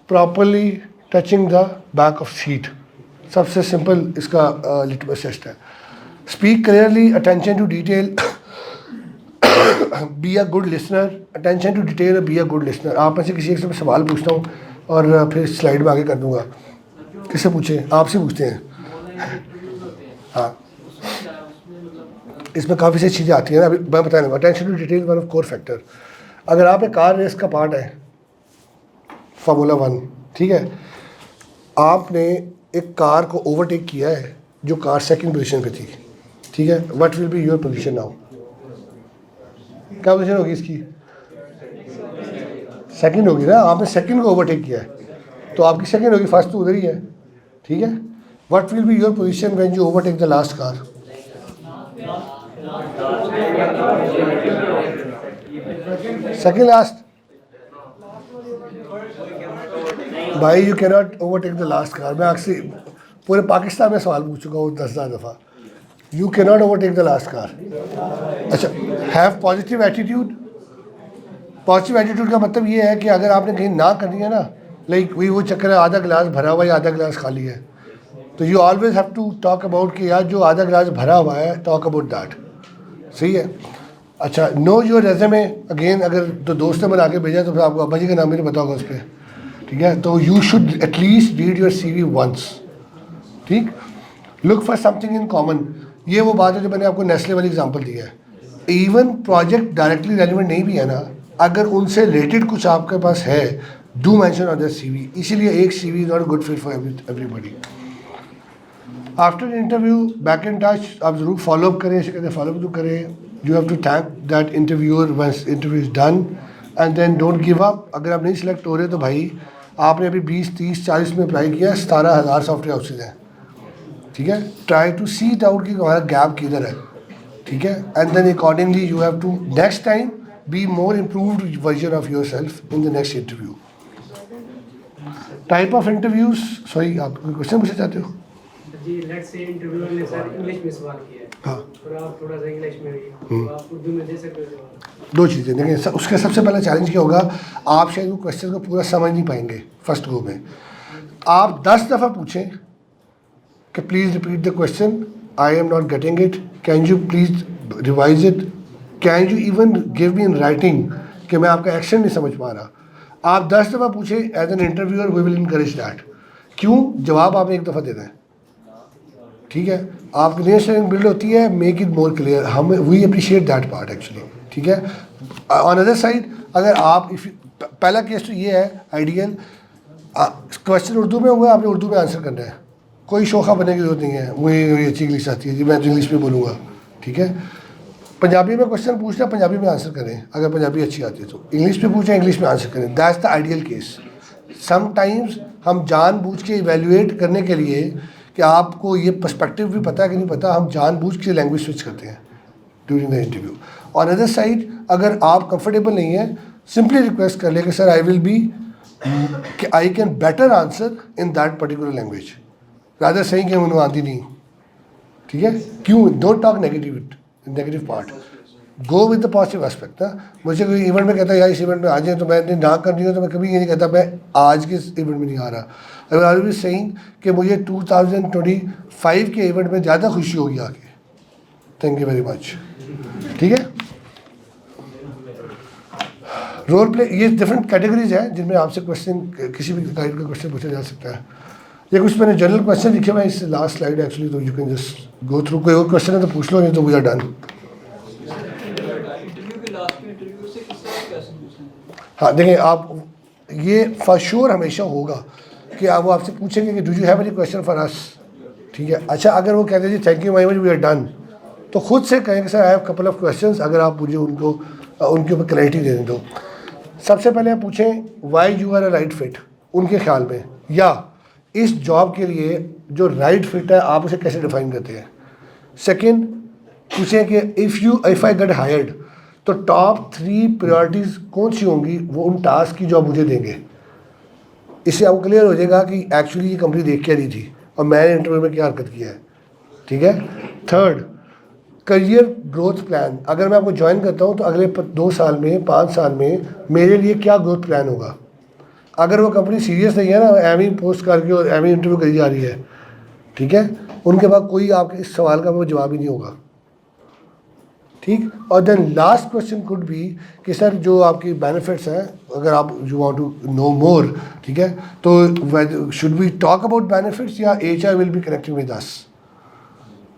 properly touching the back of seat. सबसे सिंपल इसका लिटमस टेस्ट है। Speak clearly, attention to detail, be a good listener. Attention to detail और बी अ गुड लिसनर। आप में से किसी एक से मैं सवाल पूछता हूँ और फिर स्लाइड में आगे कर दूँगा। किससे पूछें? आपसे पूछते हैं। हाँ, इसमें काफ़ी सारी चीज़ें आती हैं ना, अभी मैं बता दूँगा। Attention to detail one of core factor. अगर आप एक कार रेस का पार्ट है, फार्मूला 1, ठीक है, आपने एक कार को ओवरटेक किया है जो कार सेकंड पोजीशन पे थी, ठीक है, what will be your position now? क्या पोजीशन होगी इसकी? सेकंड होगी ना, आपने सेकंड को ओवरटेक किया है तो आपकी सेकंड होगी, फर्स्ट तो उधर ही है, ठीक है। What will be your position when you overtake the last car? Second last. भाई you can not overtake the last car. मैं अक्सर पूरे पाकिस्तान में सवाल पूछ चुका हूँ 10,000 दफ़ा। You can not overtake the last car. अच्छा, have positive attitude. Positive attitude का मतलब ये है कि अगर आपने कहीं ना करनी है ना, लाइक वही वो चक्कर है, आधा गिलास भरा हुआ है, आधा गिलास खाली है, तो you always have to talk about कि यार जो आधा गिलास भरा हुआ है, टॉक अबाउट दैट, सही है। अच्छा, नो योर रेज़्यूमे। अगेन अगर तो दोस्त ने बना के भेजा तो फिर आपको अब्बा जी का नाम भी नहीं पता होगा उस पर, ठीक है, तो you should at least read your CV once, ठीक। Look for something in common. ये वो बात है जो मैंने आपको नेस्ले वाली एग्जांपल दी है। इवन प्रोजेक्ट डायरेक्टली रेलिवेंट नहीं भी है ना, अगर उनसे रिलेटेड कुछ आपके पास है, do mention on the CV। इसीलिए एक CV is not good fit for everybody. After interview back in touch, आप ज़रूर फॉलोअप करें, इसे कहते हैं फॉलोअप तो करें। You have to thank that interviewer once interview is done and then don't give up. अगर आप नहीं सिलेक्ट हो रहे तो भाई आपने अभी 20, 30, 40 में अप्लाई किया, 17,000 सॉफ्टवेयर हाउसेज हैं, ठीक है। Try to see it out कि हमारा गैप किधर है, ठीक है, and then accordingly you have to next time be more improved version of yourself in the next interview. Type of interviews, sorry आप कोई क्वेश्चन पूछना चाहते हो? जी, लेट्स से इंटरव्यूअर ने सर इंग्लिश में सवाल किया है, हाँ, और आप थोड़ा सा इंग्लिश में तो आप उर्दू में दे सकते हो जवाब। दो चीज़ें देखिए, उसका सबसे पहला चैलेंज क्या होगा, आप शायद वो क्वेश्चन को पूरा समझ नहीं पाएंगे फर्स्ट गो में। आप 10 दफ़ा पूछें कि please repeat the question, I am not getting it, can you please revise it, can you even give me in writing कि मैं आपका एक्शन नहीं समझ पा रहा। आप 10 दफ़ा पूछें, as an interviewer we will encourage that. क्यों? जवाब आपने एक दफ़ा देना है, ठीक है? आपकी अंडरस्टैंडिंग बिल्ड होती है, मेक इट मोर क्लियर, हम we appreciate that part actually, ठीक है? ऑन अदर साइड, अगर आप पहला केस तो ये है आइडियल, क्वेश्चन उर्दू में हुआ, आपने उर्दू में आंसर करना है, कोई शोखा बनने की जरूरत नहीं है, मुझे अच्छी इंग्लिश आती है जी, मैं तो इंग्लिश में बोलूँगा, ठीक है? पंजाबी में क्वेश्चन पूछना, पंजाबी में आंसर करें, अगर पंजाबी अच्छी आती है तो। इंग्लिश में पूछें, इंग्लिश में आंसर करें, that's the ideal case. Sometimes हम जानबूझ के इवेल्युएट करने के लिए कि आपको ये पर्सपेक्टिव भी पता है कि नहीं पता, हम जानबूझ के लैंग्वेज स्विच करते हैं during the interview. On other side, अगर आप कंफर्टेबल नहीं है, सिंपली रिक्वेस्ट कर ले कि सर आई विल बी कि I can better answer in that particular language, rather सही कि मुझे आती नहीं, ठीक है? क्यों? Don't talk negative part, go with the positive aspect ना। मुझे कोई इवेंट में कहता है यार इस इवेंट में आ जाए, तो मैंने ना कर दिया, तो मैं कभी ये नहीं कहता मैं आज के इवेंट में नहीं आ रहा। आई विल बी सेइंग कि मुझे 2025 के इवेंट में ज़्यादा खुशी होगी आगे। थैंक यू वेरी मच, ठीक है? रोल प्ले, ये डिफरेंट कैटेगरीज हैं जिनमें आपसे क्वेश्चन, किसी भी टाइप का क्वेश्चन पूछा जा सकता है। ये कुछ मैंने जनरल क्वेश्चन लिखे हुए हैं इस लास्ट स्लाइड एक्चुअली, तो you can just go through. कोई और क्वेश्चन है तो पूछ लो, नहीं तो वी आर डन। हाँ देखिए, आप ये फॉर श्योर हमेशा होगा कि आप वो आपसे पूछेंगे कि do you have any question for us, ठीक है? अच्छा, अगर वो कहते हैं जी thank you very much we are done, तो खुद से कहें कि sir I have couple of questions, अगर आप मुझे उनको उनके ऊपर क्लैरिटी दे दें तो। सबसे पहले आप पूछें why you are a right fit उनके ख्याल में, या इस जॉब के लिए जो राइट फिट है आप उसे कैसे डिफाइन करते हैं। सेकंड, पूछें कि इफ़ आई गेट हायर्ड तो टॉप 3 प्रायोरिटीज़ कौन सी होंगी वो उन टास्क की जो आप मुझे देंगे। इससे आपको क्लियर हो जाएगा कि एक्चुअली ये कंपनी देख क्या रही थी और मैंने इंटरव्यू में क्या हरकत किया है, ठीक है? थर्ड, करियर ग्रोथ प्लान, अगर मैं आपको ज्वाइन करता हूँ तो अगले 2 साल में 5 साल में मेरे लिए क्या ग्रोथ प्लान होगा। अगर वो कंपनी सीरियस नहीं है ना, एम ही पोस्ट करके और एम ही इंटरव्यू करी जा रही है, ठीक है, उनके बाद कोई आपके इस सवाल का वो जवाब ही नहीं होगा, ठीक? और then last question could be कि सर जो आपकी बेनिफिट्स हैं, अगर आप you want to know more, ठीक है, तो should we talk about benefits या HR will be connecting with us.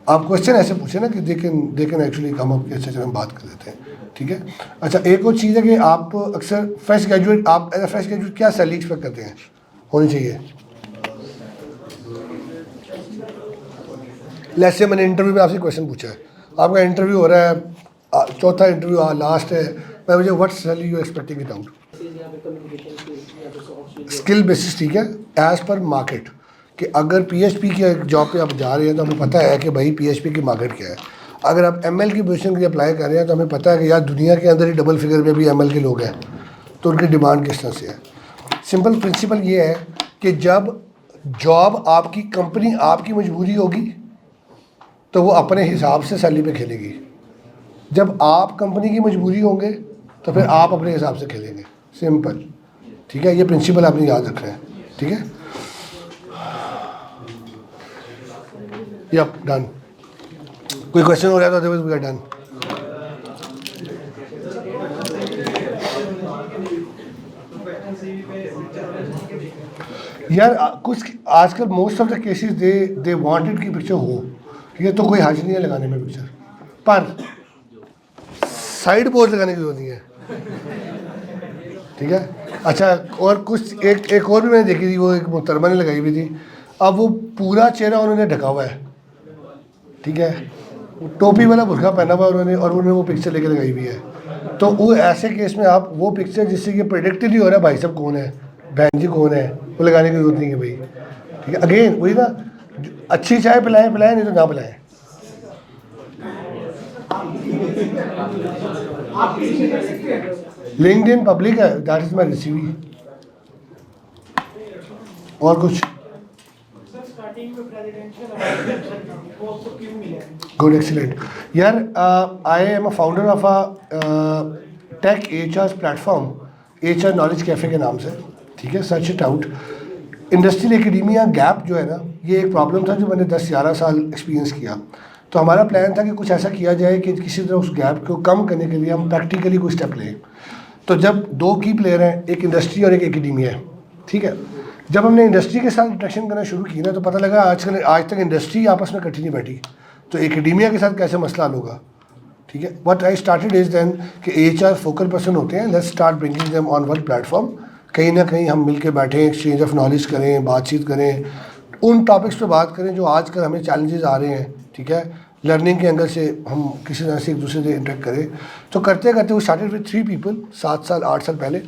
आप क्वेश्चन ऐसे पूछे ना कि they can actually come up, अच्छे से हम बात कर लेते हैं, ठीक है? अच्छा, एक और चीज़ है कि आप अक्सर फ्रेश ग्रेजुएट, आप एज अ फ्रेश ग्रेजुएट क्या सैलरी एक्सपेक्ट करते हैं होनी चाहिए? लेट्स से मैंने इंटरव्यू में आपसे क्वेश्चन पूछा है, आपका इंटरव्यू हो रहा है, चौथा इंटरव्यू लास्ट है, मैं मुझे what salary you expecting it out, skill basis, ठीक है, एज पर मार्केट, कि अगर PHP के जॉब पे आप जा रहे हैं तो हमें पता है कि भाई PHP की मार्केट क्या है। अगर आप ML की पोजीशन के लिए अप्लाई कर रहे हैं तो हमें पता है कि यार दुनिया के अंदर ही डबल फिगर में भी ML के लोग हैं, तो उनकी डिमांड किस तरह से है। सिंपल प्रिंसिपल ये है कि जब जॉब आपकी कंपनी आपकी मजबूरी होगी तो वो अपने हिसाब से सैलरी पे खेलेगी, जब आप कंपनी की मजबूरी होंगे तो फिर आप अपने हिसाब से खेलेंगे, सिंपल, ठीक है? ये प्रिंसिपल आपने याद रखना है, ठीक है? Yup, done. कोई क्वेश्चन हो रहा है तो अदरवाइज वी आर डन। यार कुछ आजकल most of the cases they wanted की पिक्चर हो, ठीक है, तो कोई हर्ज नहीं है लगाने में पिक्चर, पर साइड पोज लगाने की जरूरत नहीं है, ठीक है? अच्छा, और कुछ एक और भी मैंने देखी थी, वो एक मोहतरमा ने लगाई हुई थी, अब वो पूरा चेहरा उन्होंने ढका हुआ है, ठीक है, टोपी वाला बुर्का पहना हुआ उन्होंने, और उन्होंने वो पिक्चर लेके लगाई हुई है। तो वो ऐसे केस में आप वो पिक्चर जिससे कि प्रेडिक्ट नहीं हो रहा है भाई साहब कौन है, बहन जी कौन है, वो लगाने की जरूरत नहीं है भाई, ठीक है? अगेन वही ना, अच्छी चाय पिलाएं नहीं तो ना पिलाएं। लिंक्डइन पब्लिक है, दैट इज माई रिसीवी, और कुछ? सर स्टार्टिंग में प्रेसिडेंशियल अवार्ड कैंसिल था, वो आपको क्यों मिला? गुड, एक्सीलेंट यार। I am a founder of a tech HR platform, HR knowledge cafe के नाम से, ठीक है। Search it out. Industrial academia gap जो है ना, ये एक प्रॉब्लम था जो मैंने 10-11 साल एक्सपीरियंस किया। तो हमारा प्लान था कि कुछ ऐसा किया जाए कि किसी तरह उस गैप को कम करने के लिए हम प्रैक्टिकली कोई स्टेप लें। तो जब दो की प्लेयर हैं, एक इंडस्ट्री और एक एकेडमिया है, ठीक है। जब हमने इंडस्ट्री के साथ इंटरेक्शन करना शुरू की ना, तो पता लगा आज तक इंडस्ट्री आपस में इकट्ठी नहीं बैठी, तो एकेडमिया के साथ कैसे मसला हल होगा, ठीक है। What I started is then कि HR फोकल पर्सन होते हैं, let's start bringing them on one platform. कहीं ना कहीं हम मिल के बैठें, एक्सचेंज ऑफ नॉलेज करें, बातचीत करें, उन टॉपिक्स पे बात करें जो आजकल हमें चैलेंजेस आ रहे हैं, ठीक है। लर्निंग के एंगल से हम किसी तरह से एक दूसरे से इंटरेक्ट करें। तो करते करते वो स्टार्टेड विद 3 पीपल 7 साल 8 साल पहले,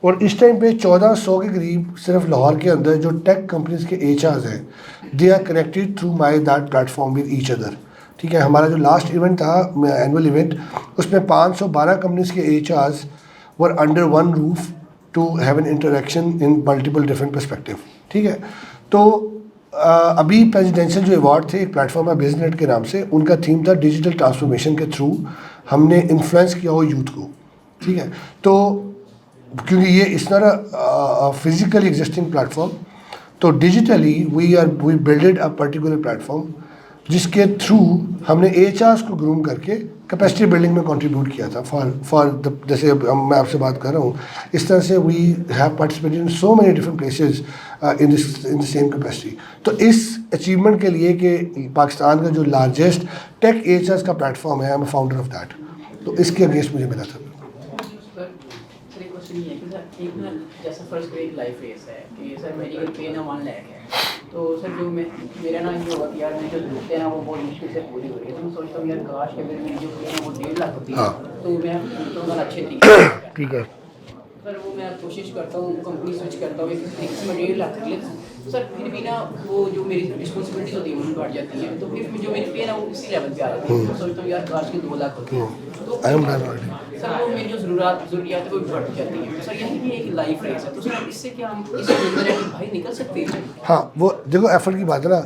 और इस टाइम पे 1400 के करीब सिर्फ लाहौर के अंदर जो टेक कंपनीज के HRs हैं, they are connected through my that platform with each other, ठीक है। हमारा जो लास्ट इवेंट था, एनुअल इवेंट, उसमें 512 कंपनीज के HRs were under one roof to have an interaction in multiple different perspective, ठीक है। तो अभी प्रेसिडेंशियल जो अवार्ड थे, एक प्लेटफॉर्म है बिजनेट के नाम से, उनका थीम था डिजिटल ट्रांसफॉर्मेशन के थ्रू हमने इन्फ्लुएंस किया हो यूथ को, ठीक है। तो क्योंकि ये इस तरह फिजिकली एग्जिस्टिंग प्लेटफॉर्म, तो digitally we builded a particular platform जिसके थ्रू हमने HRs को ग्रूम करके कैपेसिटी बिल्डिंग में कंट्रीब्यूट किया था फॉर द, जैसे मैं आपसे बात कर रहा हूँ, इस तरह से we have participated in so many different places in the same capacity. तो इस अचीवमेंट के लिए कि पाकिस्तान का जो लार्जेस्ट टेक HRs का प्लेटफॉर्म है, I am founder of that, तो इसके अगेंस्ट मुझे मिला था। सर एक क्वेश्चन ये है कि सर एक ना जैसा फर्स्ट कोई एक लाइफ फेस है कि सर मेडिकल पे ना 1 लाख है, तो सर जो मेरा ना ये होगा कि यार मेरी जो ज़रूरतें हैं वो बहुत मुश्किल से पूरी हो रही है, तो मैं सोचता हूँ यार काश कि अगर मेरी जो पे है वो 1.5 लाख होती है तो मैं तो अच्छे तरीके से, ठीक है। सर वो मैं कोशिश करता हूँ, कंपनी स्विच करता हूँ, एक तरीके से मैं 1.5 लाख कर लेता हूँ, तो सर फिर भी ना वो जो मेरी रिस्पॉन्सिबिलिटीज होती है वो बढ़ जाती हैं, तो फिर जो मेरी पे है ना वो उसी लेवल पे आ जाती है। तो सोचता हूँ यार काश की 2 लाख होती है, तो I am done already. Sir वो मेरी जो ज़रूरियात है वो बढ़ जाती हैं। तो सर यही भी एक लाइफ रेस है, तो सर इससे क्या हम इस अंदर है कि भाई निकल सकते हैं? हाँ, वो देखो एफर्ट की बात है ना,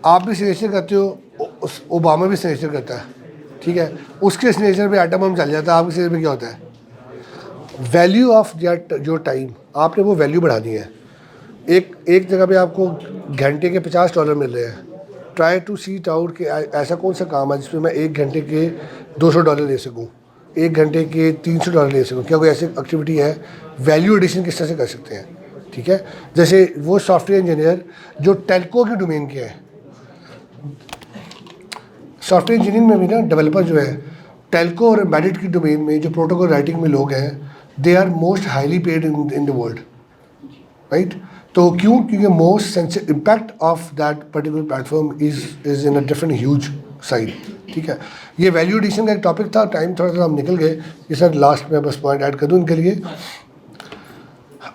आप भी सिग्नेचर करते हो, उस ओबामा भी सिग्नेचर करता है, ठीक है। उसके सिग्नेचर पे एटम बम चल जाता है, आपके सिग्नेचर पे क्या होता है? वैल्यू ऑफ जो टाइम, आपने वो वैल्यू बढ़ानी है। एक जगह पे आपको घंटे के $50 मिल रहे हैं, ट्राई टू सीट आउट कि ऐसा कौन सा काम है जिसमें मैं 1 घंटे के $200 ले सकूँ, 1 घंटे के $300 ले सकूँ। क्या कोई ऐसी एक्टिविटी है? वैल्यू एडिशन किस तरह से कर सकते हैं, ठीक है। जैसे वो सॉफ्टवेयर इंजीनियर जो टेलको के डोमेन के हैं, सॉफ्टवेयर इंजीनियरिंग में भी ना डेवलपर जो है टेलको और एम्बेडेड की डोमेन में जो प्रोटोकॉल राइटिंग में लोग हैं, they are most highly paid in the world, right. तो क्योंकि most impact of that particular platform is in a different huge side, ठीक है। ये वैल्यू एडिशन का एक टॉपिक था, टाइम थोड़ा सा हम निकल गए, ये सर लास्ट में बस पॉइंट ऐड कर दूँ इनके लिए।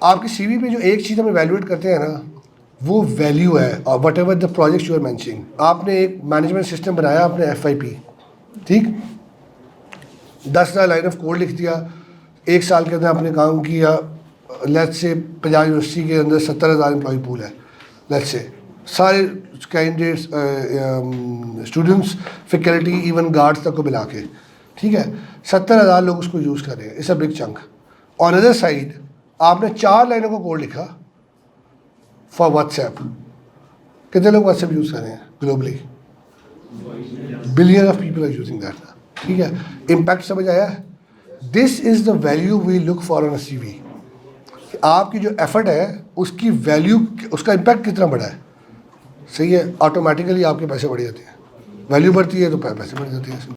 आपकी CV पे जो एक चीज़ हम इवैल्यूएट करते हैं ना, वो वैल्यू है, और whatever the project you are managing. आपने एक मैनेजमेंट सिस्टम बनाया, आपने FIP, ठीक, 10,000 लाइन ऑफ कोड लिख दिया, 1 साल के अंदर आपने काम किया। लेट्स से पंजाब यूनिवर्सिटी के अंदर 70,000 एम्प्लॉय पूल है, लेट्स से सारे candidates, students, faculty, even guards तक को मिला के, ठीक है, 70,000 लोग उसको यूज़ कर रहे हैं। It's a big chunk. On other side आपने 4 लाइनों का कोड लिखा फॉर व्हाट्सएप। कितने लोग व्हाट्सएप यूज़ कर रहे हैं globally? Billion of people are using that, ठीक है। इम्पैक्ट समझ आया? This is the value we look for on a CV। आपकी जो एफर्ट है उसकी वैल्यू, उसका इम्पैक्ट कितना बड़ा है, सही है। ऑटोमेटिकली आपके पैसे बढ़ जाते हैं, वैल्यू बढ़ती है तो पैसे बढ़ जाते हैं।